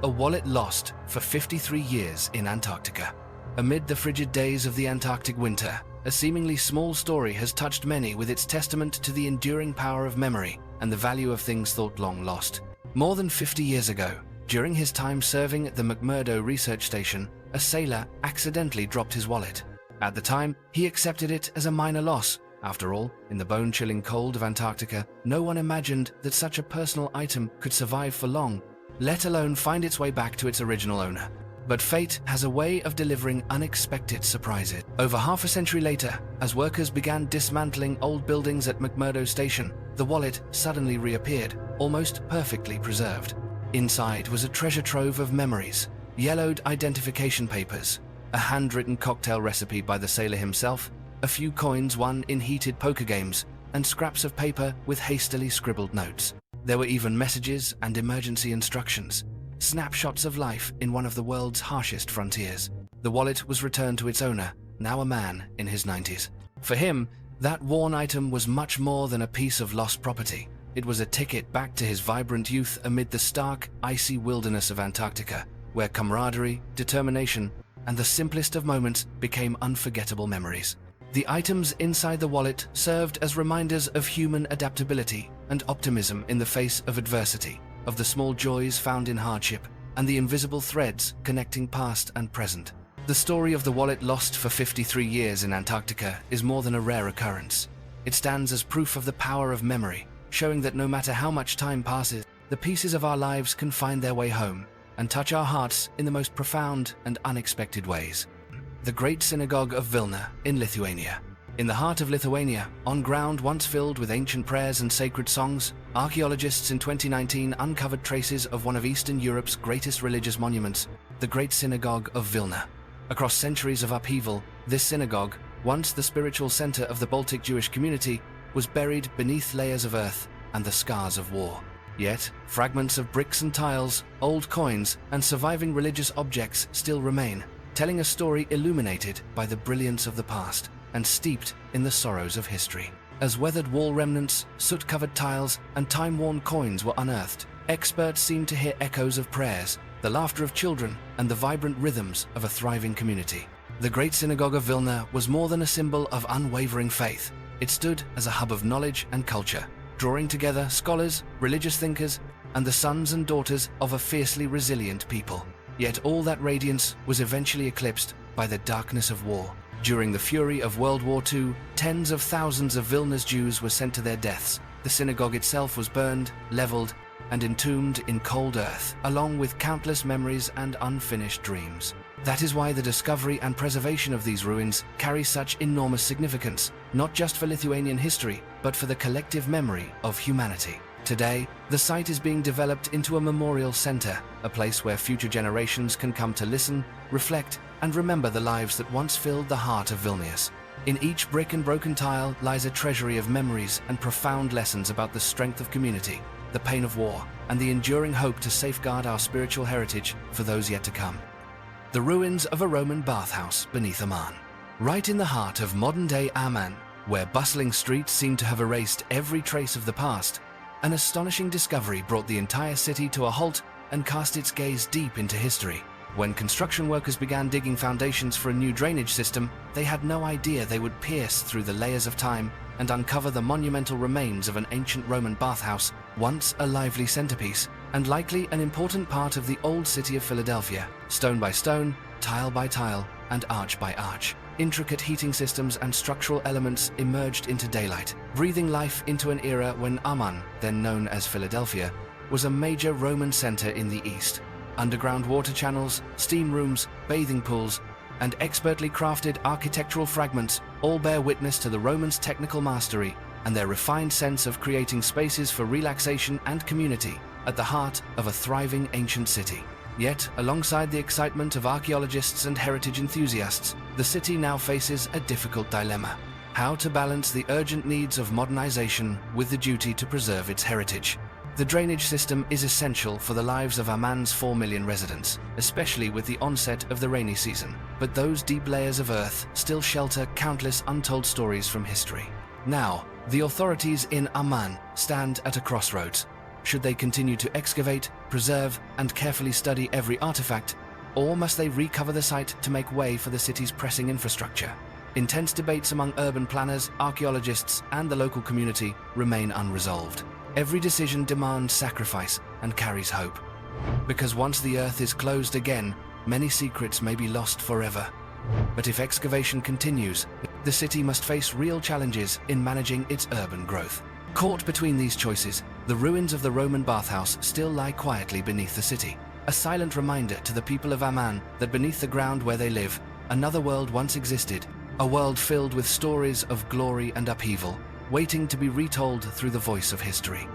A wallet lost for 53 years in Antarctica. Amid the frigid days of the Antarctic winter, a seemingly small story has touched many with its testament to the enduring power of memory and the value of things thought long lost. More than 50 years ago, during his time serving at the McMurdo research station, a sailor accidentally dropped his wallet. At the time, he accepted it as a minor loss. After all, in the bone-chilling cold of Antarctica, no one imagined that such a personal item could survive for long, let alone find its way back to its original owner. But fate has a way of delivering unexpected surprises. Over half a century later, as workers began dismantling old buildings at McMurdo Station, the wallet suddenly reappeared, almost perfectly preserved. Inside was a treasure trove of memories, yellowed identification papers, a handwritten cocktail recipe by the sailor himself, a few coins won in heated poker games, and scraps of paper with hastily scribbled notes. There were even messages and emergency instructions, snapshots of life in one of the world's harshest frontiers. The wallet was returned to its owner, now a man in his 90s. For him, that worn item was much more than a piece of lost property. It was a ticket back to his vibrant youth amid the stark, icy wilderness of Antarctica, where camaraderie, determination, and the simplest of moments became unforgettable memories. The items inside the wallet served as reminders of human adaptability and optimism in the face of adversity, of the small joys found in hardship, and the invisible threads connecting past and present. The story of the wallet lost for 53 years in Antarctica is more than a rare occurrence. It stands as proof of the power of memory, showing that no matter how much time passes, the pieces of our lives can find their way home and touch our hearts in the most profound and unexpected ways. The Great Synagogue of Vilna in Lithuania. In the heart of Lithuania, on ground once filled with ancient prayers and sacred songs, archaeologists in 2019 uncovered traces of one of Eastern Europe's greatest religious monuments, the Great Synagogue of Vilna. Across centuries of upheaval, this synagogue, once the spiritual center of the Baltic Jewish community, was buried beneath layers of earth and the scars of war. Yet, fragments of bricks and tiles, old coins, and surviving religious objects still remain, telling a story illuminated by the brilliance of the past and steeped in the sorrows of history. As weathered wall remnants, soot-covered tiles, and time-worn coins were unearthed, experts seemed to hear echoes of prayers, the laughter of children, and the vibrant rhythms of a thriving community. The Great Synagogue of Vilna was more than a symbol of unwavering faith. It stood as a hub of knowledge and culture, drawing together scholars, religious thinkers, and the sons and daughters of a fiercely resilient people. Yet all that radiance was eventually eclipsed by the darkness of war. During the fury of World War II, tens of thousands of Vilna's Jews were sent to their deaths. The synagogue itself was burned, leveled, and entombed in cold earth, along with countless memories and unfinished dreams. That is why the discovery and preservation of these ruins carry such enormous significance, not just for Lithuanian history, but for the collective memory of humanity. Today, the site is being developed into a memorial center, a place where future generations can come to listen, reflect, and remember the lives that once filled the heart of Vilnius. In each brick and broken tile lies a treasury of memories and profound lessons about the strength of community, the pain of war, and the enduring hope to safeguard our spiritual heritage for those yet to come. The ruins of a Roman bathhouse beneath Amman. Right in the heart of modern-day Amman, where bustling streets seem to have erased every trace of the past, an astonishing discovery brought the entire city to a halt and cast its gaze deep into history. When construction workers began digging foundations for a new drainage system, they had no idea they would pierce through the layers of time and uncover the monumental remains of an ancient Roman bathhouse, once a lively centerpiece, and likely an important part of the old city of Philadelphia. Stone by stone, tile by tile, and arch by arch, intricate heating systems and structural elements emerged into daylight, breathing life into an era when Amman, then known as Philadelphia, was a major Roman center in the east. Underground water channels, steam rooms, bathing pools, and expertly crafted architectural fragments all bear witness to the Romans' technical mastery and their refined sense of creating spaces for relaxation and community at the heart of a thriving ancient city. Yet, alongside the excitement of archaeologists and heritage enthusiasts, the city now faces a difficult dilemma: how to balance the urgent needs of modernization with the duty to preserve its heritage. The drainage system is essential for the lives of Amman's 4 million residents, especially with the onset of the rainy season. But those deep layers of earth still shelter countless untold stories from history. Now, the authorities in Amman stand at a crossroads. Should they continue to excavate, preserve, and carefully study every artifact, or must they recover the site to make way for the city's pressing infrastructure? Intense debates among urban planners, archaeologists, and the local community remain unresolved. Every decision demands sacrifice and carries hope. Because once the earth is closed again, many secrets may be lost forever. But if excavation continues, the city must face real challenges in managing its urban growth. Caught between these choices, the ruins of the Roman bathhouse still lie quietly beneath the city, a silent reminder to the people of Amman that beneath the ground where they live, another world once existed, a world filled with stories of glory and upheaval, waiting to be retold through the voice of history.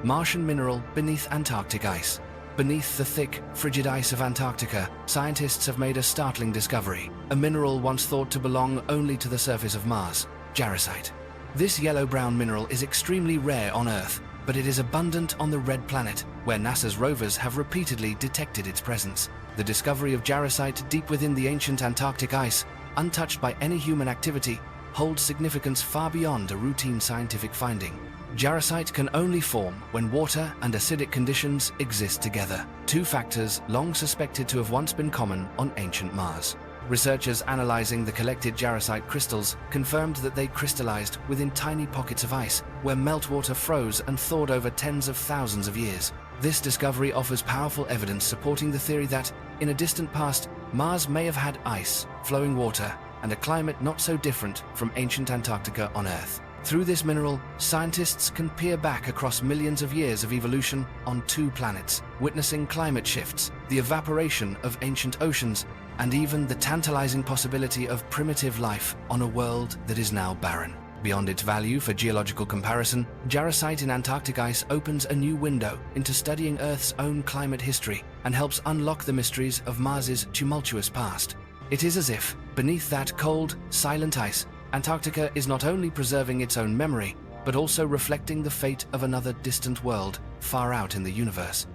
Martian mineral beneath Antarctic ice. Beneath the thick, frigid ice of Antarctica, scientists have made a startling discovery: a mineral once thought to belong only to the surface of Mars, jarosite. This yellow-brown mineral is extremely rare on Earth, but it is abundant on the Red Planet, where NASA's rovers have repeatedly detected its presence. The discovery of jarosite deep within the ancient Antarctic ice, untouched by any human activity, holds significance far beyond a routine scientific finding. Jarosite can only form when water and acidic conditions exist together, two factors long suspected to have once been common on ancient Mars. Researchers analyzing the collected jarosite crystals confirmed that they crystallized within tiny pockets of ice, where meltwater froze and thawed over tens of thousands of years. This discovery offers powerful evidence supporting the theory that, in a distant past, Mars may have had ice, flowing water, and a climate not so different from ancient Antarctica on Earth. Through this mineral, scientists can peer back across millions of years of evolution on 2 planets, witnessing climate shifts, the evaporation of ancient oceans, and even the tantalizing possibility of primitive life on a world that is now barren. Beyond its value for geological comparison, jarosite in Antarctic ice opens a new window into studying Earth's own climate history and helps unlock the mysteries of Mars's tumultuous past. It is as if, beneath that cold, silent ice, Antarctica is not only preserving its own memory, but also reflecting the fate of another distant world far out in the universe.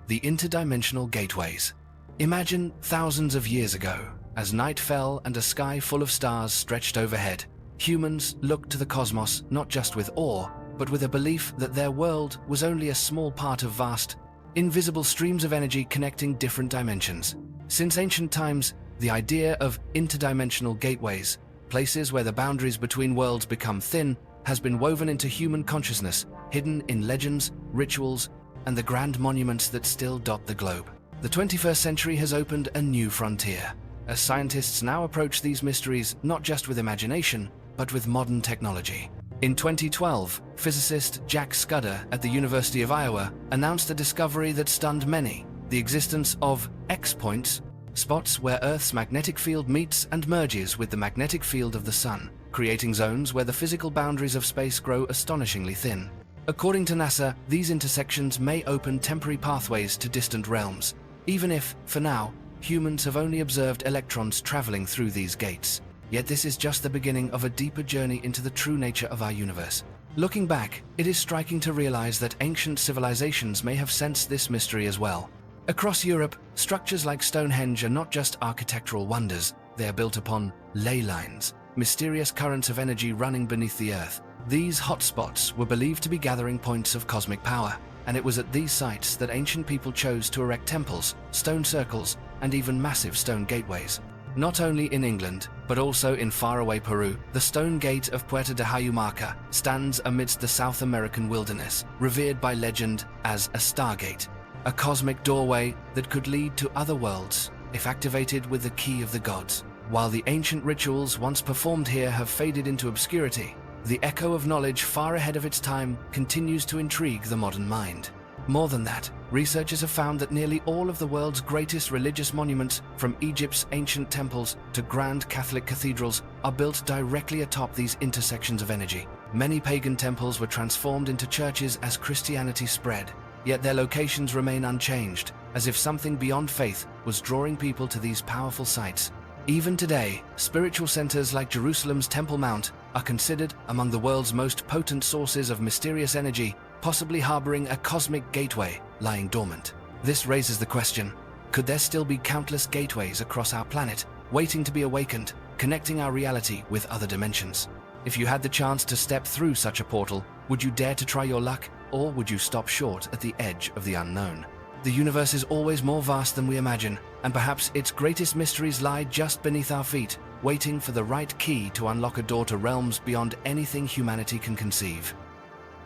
The interdimensional gateways. Imagine thousands of years ago, as night fell and a sky full of stars stretched overhead. Humans looked to the cosmos not just with awe, but with a belief that their world was only a small part of vast, invisible streams of energy connecting different dimensions. Since ancient times, the idea of interdimensional gateways, places where the boundaries between worlds become thin, has been woven into human consciousness, hidden in legends, rituals, and the grand monuments that still dot the globe. The 21st century has opened a new frontier, as scientists now approach these mysteries not just with imagination, but with modern technology. In 2012, physicist Jack Scudder at the University of Iowa announced a discovery that stunned many: the existence of X-points, spots where Earth's magnetic field meets and merges with the magnetic field of the Sun, creating zones where the physical boundaries of space grow astonishingly thin. According to NASA, these intersections may open temporary pathways to distant realms, even if, for now, humans have only observed electrons traveling through these gates. Yet this is just the beginning of a deeper journey into the true nature of our universe. Looking back, it is striking to realize that ancient civilizations may have sensed this mystery as well. Across Europe, structures like Stonehenge are not just architectural wonders, they are built upon ley lines, mysterious currents of energy running beneath the earth. These hotspots were believed to be gathering points of cosmic power, and it was at these sites that ancient people chose to erect temples, stone circles, and even massive stone gateways. Not only in England, but also in faraway Peru, the stone gate of Puerto de Hayumaca stands amidst the South American wilderness, revered by legend as a stargate, a cosmic doorway that could lead to other worlds if activated with the key of the gods. While the ancient rituals once performed here have faded into obscurity, the echo of knowledge far ahead of its time continues to intrigue the modern mind. More than that, researchers have found that nearly all of the world's greatest religious monuments, from Egypt's ancient temples to grand Catholic cathedrals, are built directly atop these intersections of energy. Many pagan temples were transformed into churches as Christianity spread, yet their locations remain unchanged, as if something beyond faith was drawing people to these powerful sites. Even today, spiritual centers like Jerusalem's Temple Mount are considered among the world's most potent sources of mysterious energy, possibly harboring a cosmic gateway lying dormant. This raises the question: could there still be countless gateways across our planet, waiting to be awakened, connecting our reality with other dimensions? If you had the chance to step through such a portal, would you dare to try your luck, or would you stop short at the edge of the unknown? The universe is always more vast than we imagine, and perhaps its greatest mysteries lie just beneath our feet, waiting for the right key to unlock a door to realms beyond anything humanity can conceive.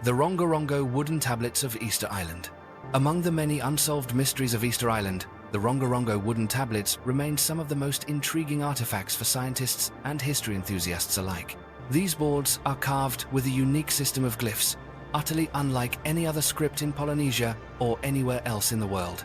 The Rongorongo wooden tablets of Easter Island. Among the many unsolved mysteries of Easter Island, the Rongorongo wooden tablets remain some of the most intriguing artifacts for scientists and history enthusiasts alike. These boards are carved with a unique system of glyphs, utterly unlike any other script in Polynesia or anywhere else in the world.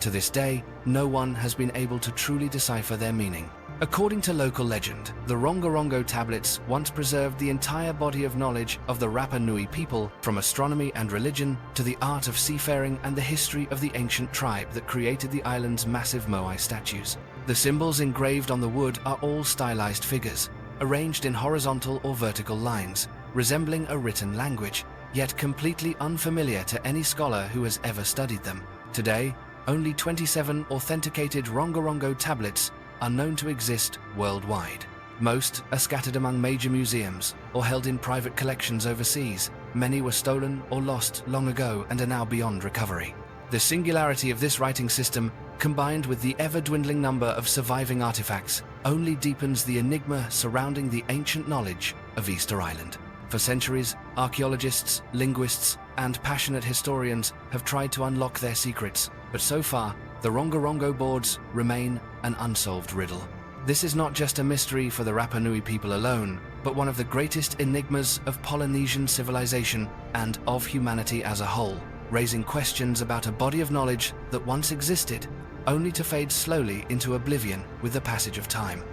To this day, no one has been able to truly decipher their meaning. According to local legend, the Rongorongo tablets once preserved the entire body of knowledge of the Rapa Nui people, from astronomy and religion to the art of seafaring and the history of the ancient tribe that created the island's massive moai statues. The symbols engraved on the wood are all stylized figures, arranged in horizontal or vertical lines, resembling a written language, yet completely unfamiliar to any scholar who has ever studied them. Today, only 27 authenticated Rongorongo tablets are known to exist worldwide. Most are scattered among major museums or held in private collections overseas. Many were stolen or lost long ago and are now beyond recovery. The singularity of this writing system, combined with the ever-dwindling number of surviving artifacts, only deepens the enigma surrounding the ancient knowledge of Easter Island. For centuries, archaeologists, linguists, and passionate historians have tried to unlock their secrets, but so far, the Rongorongo boards remain an unsolved riddle. This is not just a mystery for the Rapa Nui people alone, but one of the greatest enigmas of Polynesian civilization and of humanity as a whole, raising questions about a body of knowledge that once existed, only to fade slowly into oblivion with the passage of time.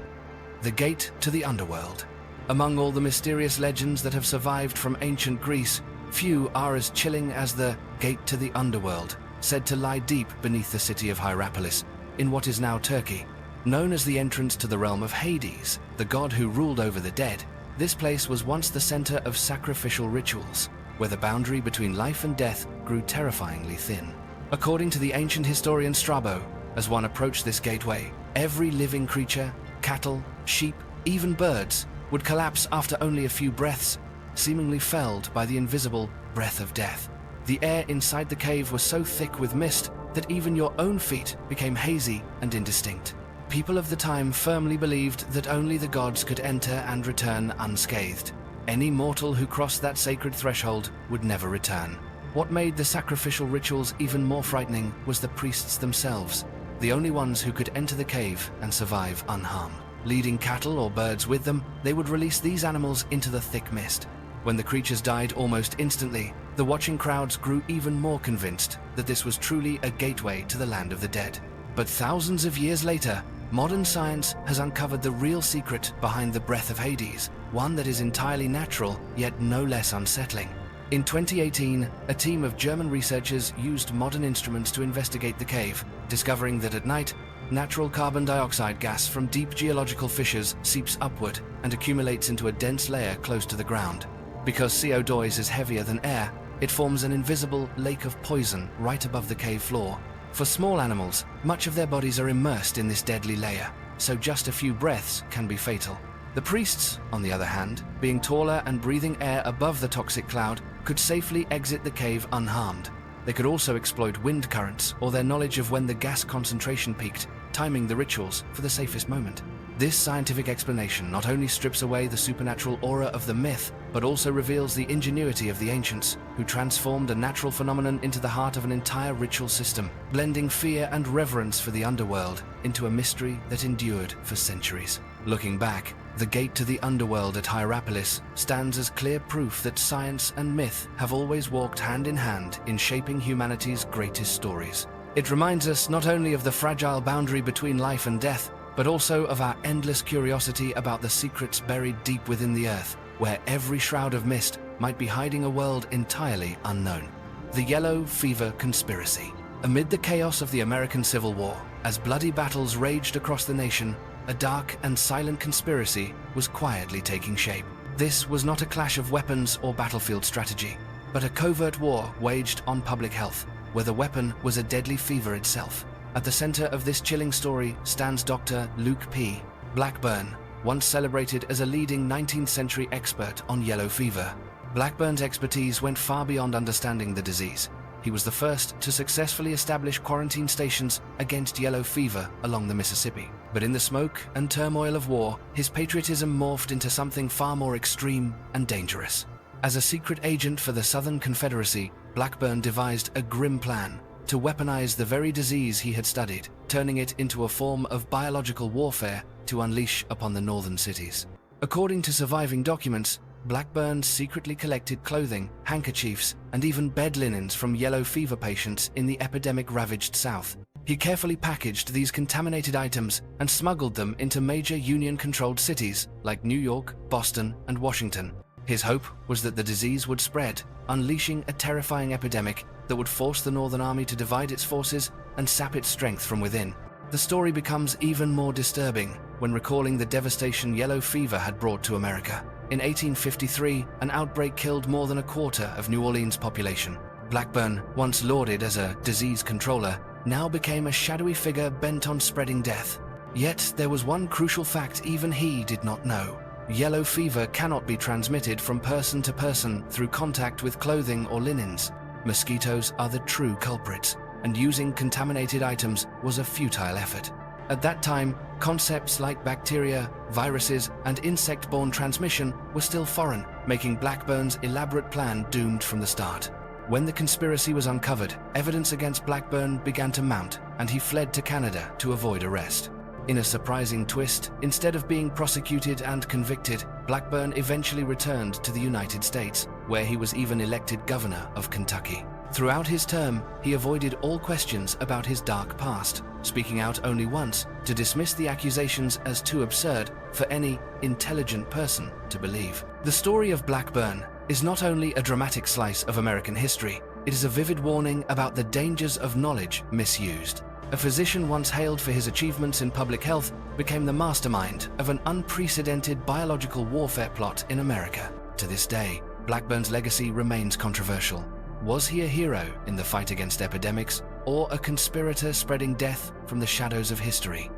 The Gate to the Underworld. Among all the mysterious legends that have survived from ancient Greece, few are as chilling as the Gate to the Underworld, said to lie deep beneath the city of Hierapolis, in what is now Turkey. Known as the entrance to the realm of Hades, the god who ruled over the dead, this place was once the center of sacrificial rituals, where the boundary between life and death grew terrifyingly thin. According to the ancient historian Strabo, as one approached this gateway, every living creature, cattle, sheep, even birds, would collapse after only a few breaths, seemingly felled by the invisible breath of death. The air inside the cave was so thick with mist that even your own feet became hazy and indistinct. People of the time firmly believed that only the gods could enter and return unscathed. Any mortal who crossed that sacred threshold would never return. What made the sacrificial rituals even more frightening was the priests themselves. the only ones who could enter the cave and survive unharmed. Leading cattle or birds with them, they would release these animals into the thick mist. When the creatures died almost instantly, the watching crowds grew even more convinced that this was truly a gateway to the land of the dead. But thousands of years later, modern science has uncovered the real secret behind the breath of Hades, one that is entirely natural, yet no less unsettling. In 2018, a team of German researchers used modern instruments to investigate the cave, discovering that at night, natural carbon dioxide gas from deep geological fissures seeps upward and accumulates into a dense layer close to the ground. Because CO2 is heavier than air, it forms an invisible lake of poison right above the cave floor. For small animals, much of their bodies are immersed in this deadly layer, so just a few breaths can be fatal. The priests, on the other hand, being taller and breathing air above the toxic cloud, could safely exit the cave unharmed. They could also exploit wind currents or their knowledge of when the gas concentration peaked, timing the rituals for the safest moment. This scientific explanation not only strips away the supernatural aura of the myth, but also reveals the ingenuity of the ancients, who transformed a natural phenomenon into the heart of an entire ritual system, blending fear and reverence for the underworld into a mystery that endured for centuries. Looking back, the gate to the underworld at Hierapolis stands as clear proof that science and myth have always walked hand in hand in shaping humanity's greatest stories. It reminds us not only of the fragile boundary between life and death, but also of our endless curiosity about the secrets buried deep within the earth, where every shroud of mist might be hiding a world entirely unknown. The Yellow Fever Conspiracy. Amid the chaos of the American Civil War, as bloody battles raged across the nation, a dark and silent conspiracy was quietly taking shape. This was not a clash of weapons or battlefield strategy, but a covert war waged on public health, where the weapon was a deadly fever itself. At the center of this chilling story stands Dr. Luke P. Blackburn, once celebrated as a leading 19th century expert on yellow fever. Blackburn's expertise went far beyond understanding the disease. He was the first to successfully establish quarantine stations against yellow fever along the Mississippi. But in the smoke and turmoil of war, his patriotism morphed into something far more extreme and dangerous. As a secret agent for the Southern Confederacy, Blackburn devised a grim plan to weaponize the very disease he had studied, turning it into a form of biological warfare to unleash upon the northern cities. According to surviving documents, Blackburn secretly collected clothing, handkerchiefs, and even bed linens from yellow fever patients in the epidemic-ravaged South. He carefully packaged these contaminated items and smuggled them into major Union-controlled cities like New York, Boston, and Washington. His hope was that the disease would spread, unleashing a terrifying epidemic that would force the Northern Army to divide its forces and sap its strength from within. The story becomes even more disturbing when recalling the devastation yellow fever had brought to America. In 1853, an outbreak killed more than a quarter of New Orleans' population. Blackburn, once lauded as a disease controller, now became a shadowy figure bent on spreading death. Yet there was one crucial fact even he did not know. Yellow fever cannot be transmitted from person to person through contact with clothing or linens. Mosquitoes are the true culprits, and using contaminated items was a futile effort. At that time, concepts like bacteria, viruses, and insect-borne transmission were still foreign, making Blackburn's elaborate plan doomed from the start. When the conspiracy was uncovered, evidence against Blackburn began to mount, and he fled to Canada to avoid arrest. In a surprising twist, instead of being prosecuted and convicted, Blackburn eventually returned to the United States, where he was even elected governor of Kentucky. Throughout his term, he avoided all questions about his dark past, speaking out only once to dismiss the accusations as too absurd for any intelligent person to believe. The story of Blackburn is not only a dramatic slice of American history, it is a vivid warning about the dangers of knowledge misused. A physician once hailed for his achievements in public health became the mastermind of an unprecedented biological warfare plot in America. To this day, Blackburn's legacy remains controversial. Was he a hero in the fight against epidemics, or a conspirator spreading death from the shadows of history?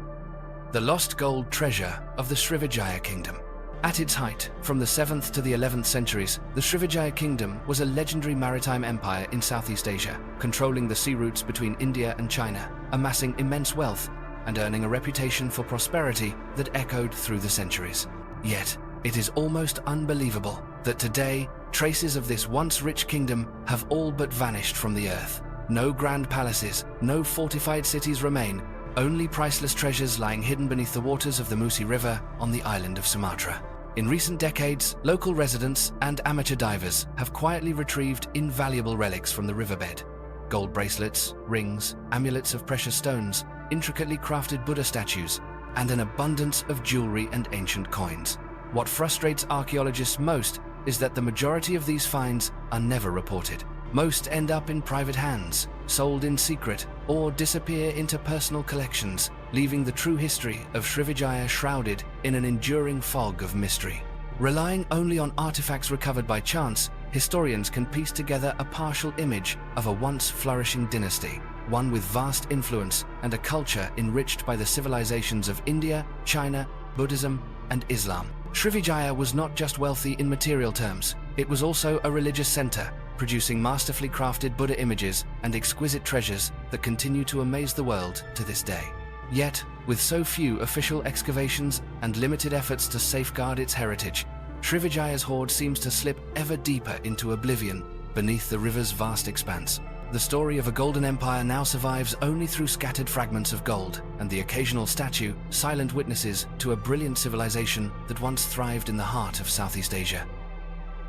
The lost gold treasure of the Srivijaya Kingdom. At its height, from the 7th to the 11th centuries, the Srivijaya Kingdom was a legendary maritime empire in Southeast Asia, controlling the sea routes between India and China, amassing immense wealth, and earning a reputation for prosperity that echoed through the centuries. Yet, it is almost unbelievable that today, traces of this once rich kingdom have all but vanished from the earth. No grand palaces, no fortified cities remain, only priceless treasures lying hidden beneath the waters of the Musi River on the island of Sumatra. In recent decades, local residents and amateur divers have quietly retrieved invaluable relics from the riverbed. Gold bracelets, rings, amulets of precious stones, intricately crafted Buddha statues, and an abundance of jewelry and ancient coins. What frustrates archaeologists most is that the majority of these finds are never reported. Most end up in private hands, sold in secret, or disappear into personal collections, leaving the true history of Srivijaya shrouded in an enduring fog of mystery. Relying only on artifacts recovered by chance, historians can piece together a partial image of a once flourishing dynasty, one with vast influence and a culture enriched by the civilizations of India, China, Buddhism, and Islam. Srivijaya was not just wealthy in material terms, it was also a religious center, producing masterfully crafted Buddha images and exquisite treasures that continue to amaze the world to this day. Yet, with so few official excavations and limited efforts to safeguard its heritage, Srivijaya's hoard seems to slip ever deeper into oblivion beneath the river's vast expanse. The story of a golden empire now survives only through scattered fragments of gold and the occasional statue, silent witnesses to a brilliant civilization that once thrived in the heart of Southeast Asia.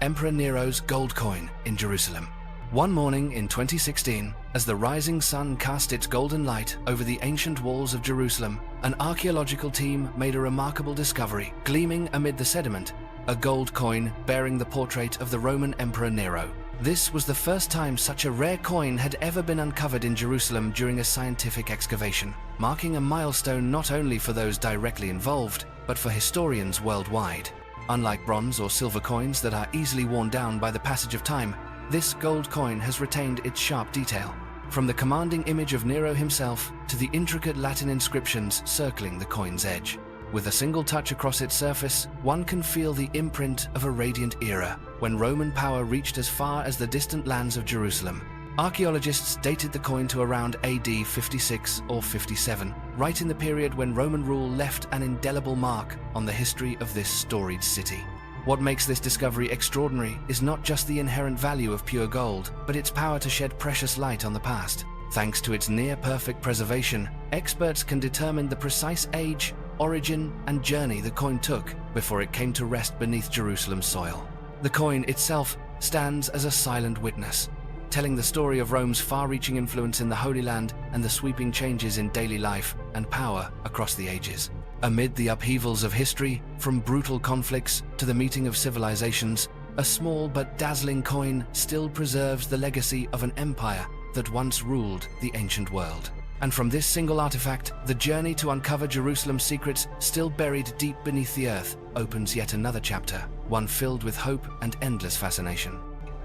Emperor Nero's gold coin in Jerusalem. One morning in 2016, as the rising sun cast its golden light over the ancient walls of Jerusalem, an archaeological team made a remarkable discovery. Gleaming amid the sediment, a gold coin bearing the portrait of the Roman Emperor Nero. This was the first time such a rare coin had ever been uncovered in Jerusalem during a scientific excavation, marking a milestone not only for those directly involved, but for historians worldwide. Unlike bronze or silver coins that are easily worn down by the passage of time, this gold coin has retained its sharp detail. From the commanding image of Nero himself to the intricate Latin inscriptions circling the coin's edge. With a single touch across its surface, one can feel the imprint of a radiant era, when Roman power reached as far as the distant lands of Jerusalem. Archaeologists dated the coin to around AD 56 or 57, right in the period when Roman rule left an indelible mark on the history of this storied city. What makes this discovery extraordinary is not just the inherent value of pure gold, but its power to shed precious light on the past. Thanks to its near-perfect preservation, experts can determine the precise age, origin, and journey the coin took before it came to rest beneath Jerusalem's soil. The coin itself stands as a silent witness, telling the story of Rome's far-reaching influence in the Holy Land and the sweeping changes in daily life and power across the ages. Amid the upheavals of history, from brutal conflicts to the meeting of civilizations, a small but dazzling coin still preserves the legacy of an empire that once ruled the ancient world. And from this single artifact, the journey to uncover Jerusalem's secrets, still buried deep beneath the earth, opens yet another chapter, one filled with hope and endless fascination.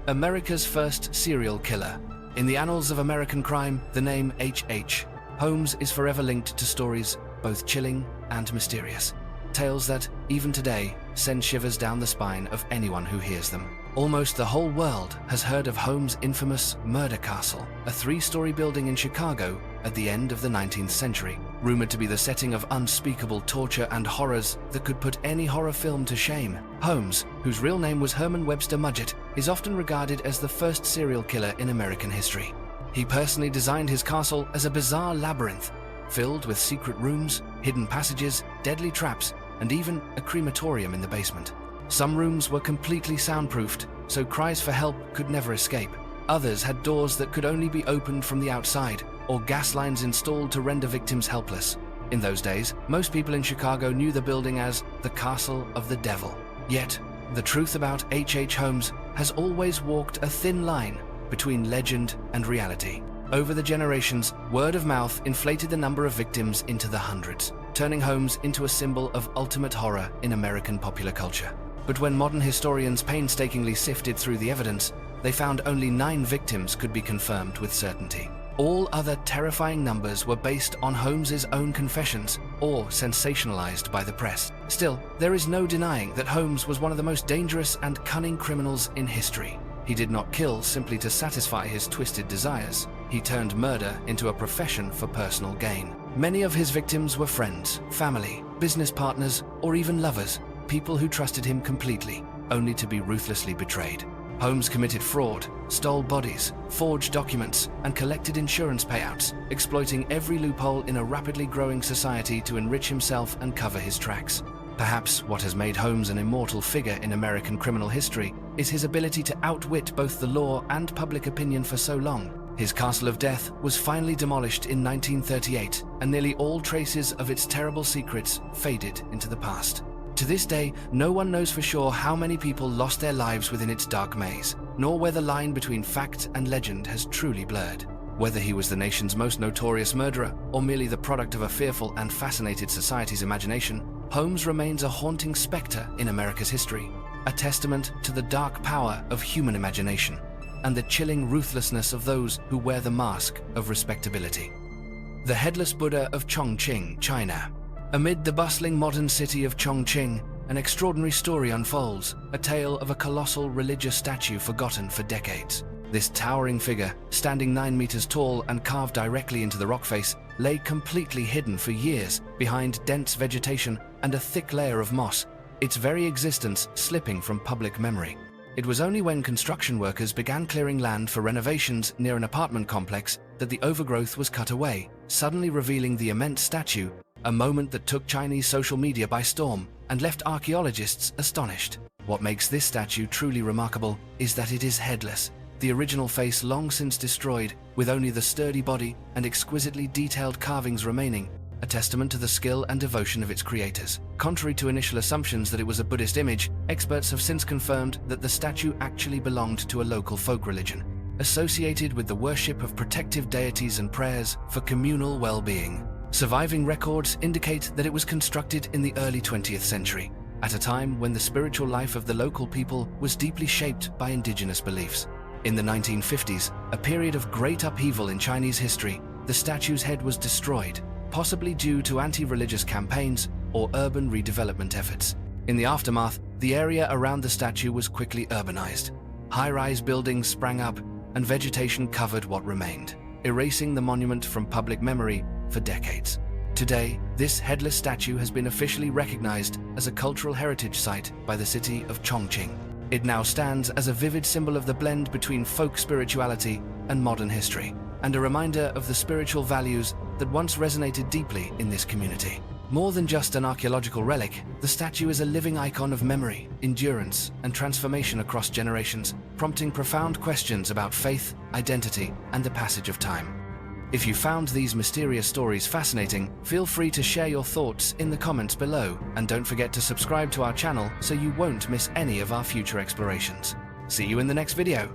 America's first serial killer. In the annals of American crime, the name H.H. Holmes is forever linked to stories both chilling and mysterious. Tales that, even today, send shivers down the spine of anyone who hears them. Almost the whole world has heard of Holmes' infamous Murder Castle, a 3-story building in Chicago at the end of the 19th century, rumored to be the setting of unspeakable torture and horrors that could put any horror film to shame. Holmes, whose real name was Herman Webster Mudgett, is often regarded as the first serial killer in American history. He personally designed his castle as a bizarre labyrinth, filled with secret rooms, hidden passages, deadly traps, and even a crematorium in the basement. Some rooms were completely soundproofed, so cries for help could never escape. Others had doors that could only be opened from the outside, or gas lines installed to render victims helpless. In those days, most people in Chicago knew the building as the Castle of the Devil. Yet, the truth about H.H. Holmes has always walked a thin line between legend and reality. Over the generations, word of mouth inflated the number of victims into the hundreds, turning Holmes into a symbol of ultimate horror in American popular culture. But when modern historians painstakingly sifted through the evidence, they found only 9 victims could be confirmed with certainty. All other terrifying numbers were based on Holmes's own confessions or sensationalized by the press. Still, there is no denying that Holmes was one of the most dangerous and cunning criminals in history. He did not kill simply to satisfy his twisted desires. He turned murder into a profession for personal gain. Many of his victims were friends, family, business partners, or even lovers, people who trusted him completely, only to be ruthlessly betrayed. Holmes committed fraud, stole bodies, forged documents, and collected insurance payouts, exploiting every loophole in a rapidly growing society to enrich himself and cover his tracks. Perhaps what has made Holmes an immortal figure in American criminal history is his ability to outwit both the law and public opinion for so long. His castle of death was finally demolished in 1938, and nearly all traces of its terrible secrets faded into the past. To this day, no one knows for sure how many people lost their lives within its dark maze, nor where the line between fact and legend has truly blurred. Whether he was the nation's most notorious murderer, or merely the product of a fearful and fascinated society's imagination, Holmes remains a haunting specter in America's history, a testament to the dark power of human imagination and the chilling ruthlessness of those who wear the mask of respectability. The Headless Buddha of Chongqing, China. Amid the bustling modern city of Chongqing, an extraordinary story unfolds, a tale of a colossal religious statue forgotten for decades. This towering figure, standing 9 meters tall and carved directly into the rock face, lay completely hidden for years behind dense vegetation and a thick layer of moss, its very existence slipping from public memory. It was only when construction workers began clearing land for renovations near an apartment complex that the overgrowth was cut away, suddenly revealing the immense statue, a moment that took Chinese social media by storm and left archaeologists astonished. What makes this statue truly remarkable is that it is headless, the original face long since destroyed, with only the sturdy body and exquisitely detailed carvings remaining, a testament to the skill and devotion of its creators. Contrary to initial assumptions that it was a Buddhist image, experts have since confirmed that the statue actually belonged to a local folk religion, associated with the worship of protective deities and prayers for communal well-being. Surviving records indicate that it was constructed in the early 20th century, at a time when the spiritual life of the local people was deeply shaped by indigenous beliefs. In the 1950s, a period of great upheaval in Chinese history, the statue's head was destroyed, possibly due to anti-religious campaigns or urban redevelopment efforts. In the aftermath, the area around the statue was quickly urbanized. High-rise buildings sprang up, and vegetation covered what remained, erasing the monument from public memory for decades. Today, this headless statue has been officially recognized as a cultural heritage site by the city of Chongqing. It now stands as a vivid symbol of the blend between folk spirituality and modern history, and a reminder of the spiritual values that once resonated deeply in this community. More than just an archaeological relic, the statue is a living icon of memory, endurance, and transformation across generations, prompting profound questions about faith, identity, and the passage of time. If you found these mysterious stories fascinating, feel free to share your thoughts in the comments below, and don't forget to subscribe to our channel so you won't miss any of our future explorations. See you in the next video.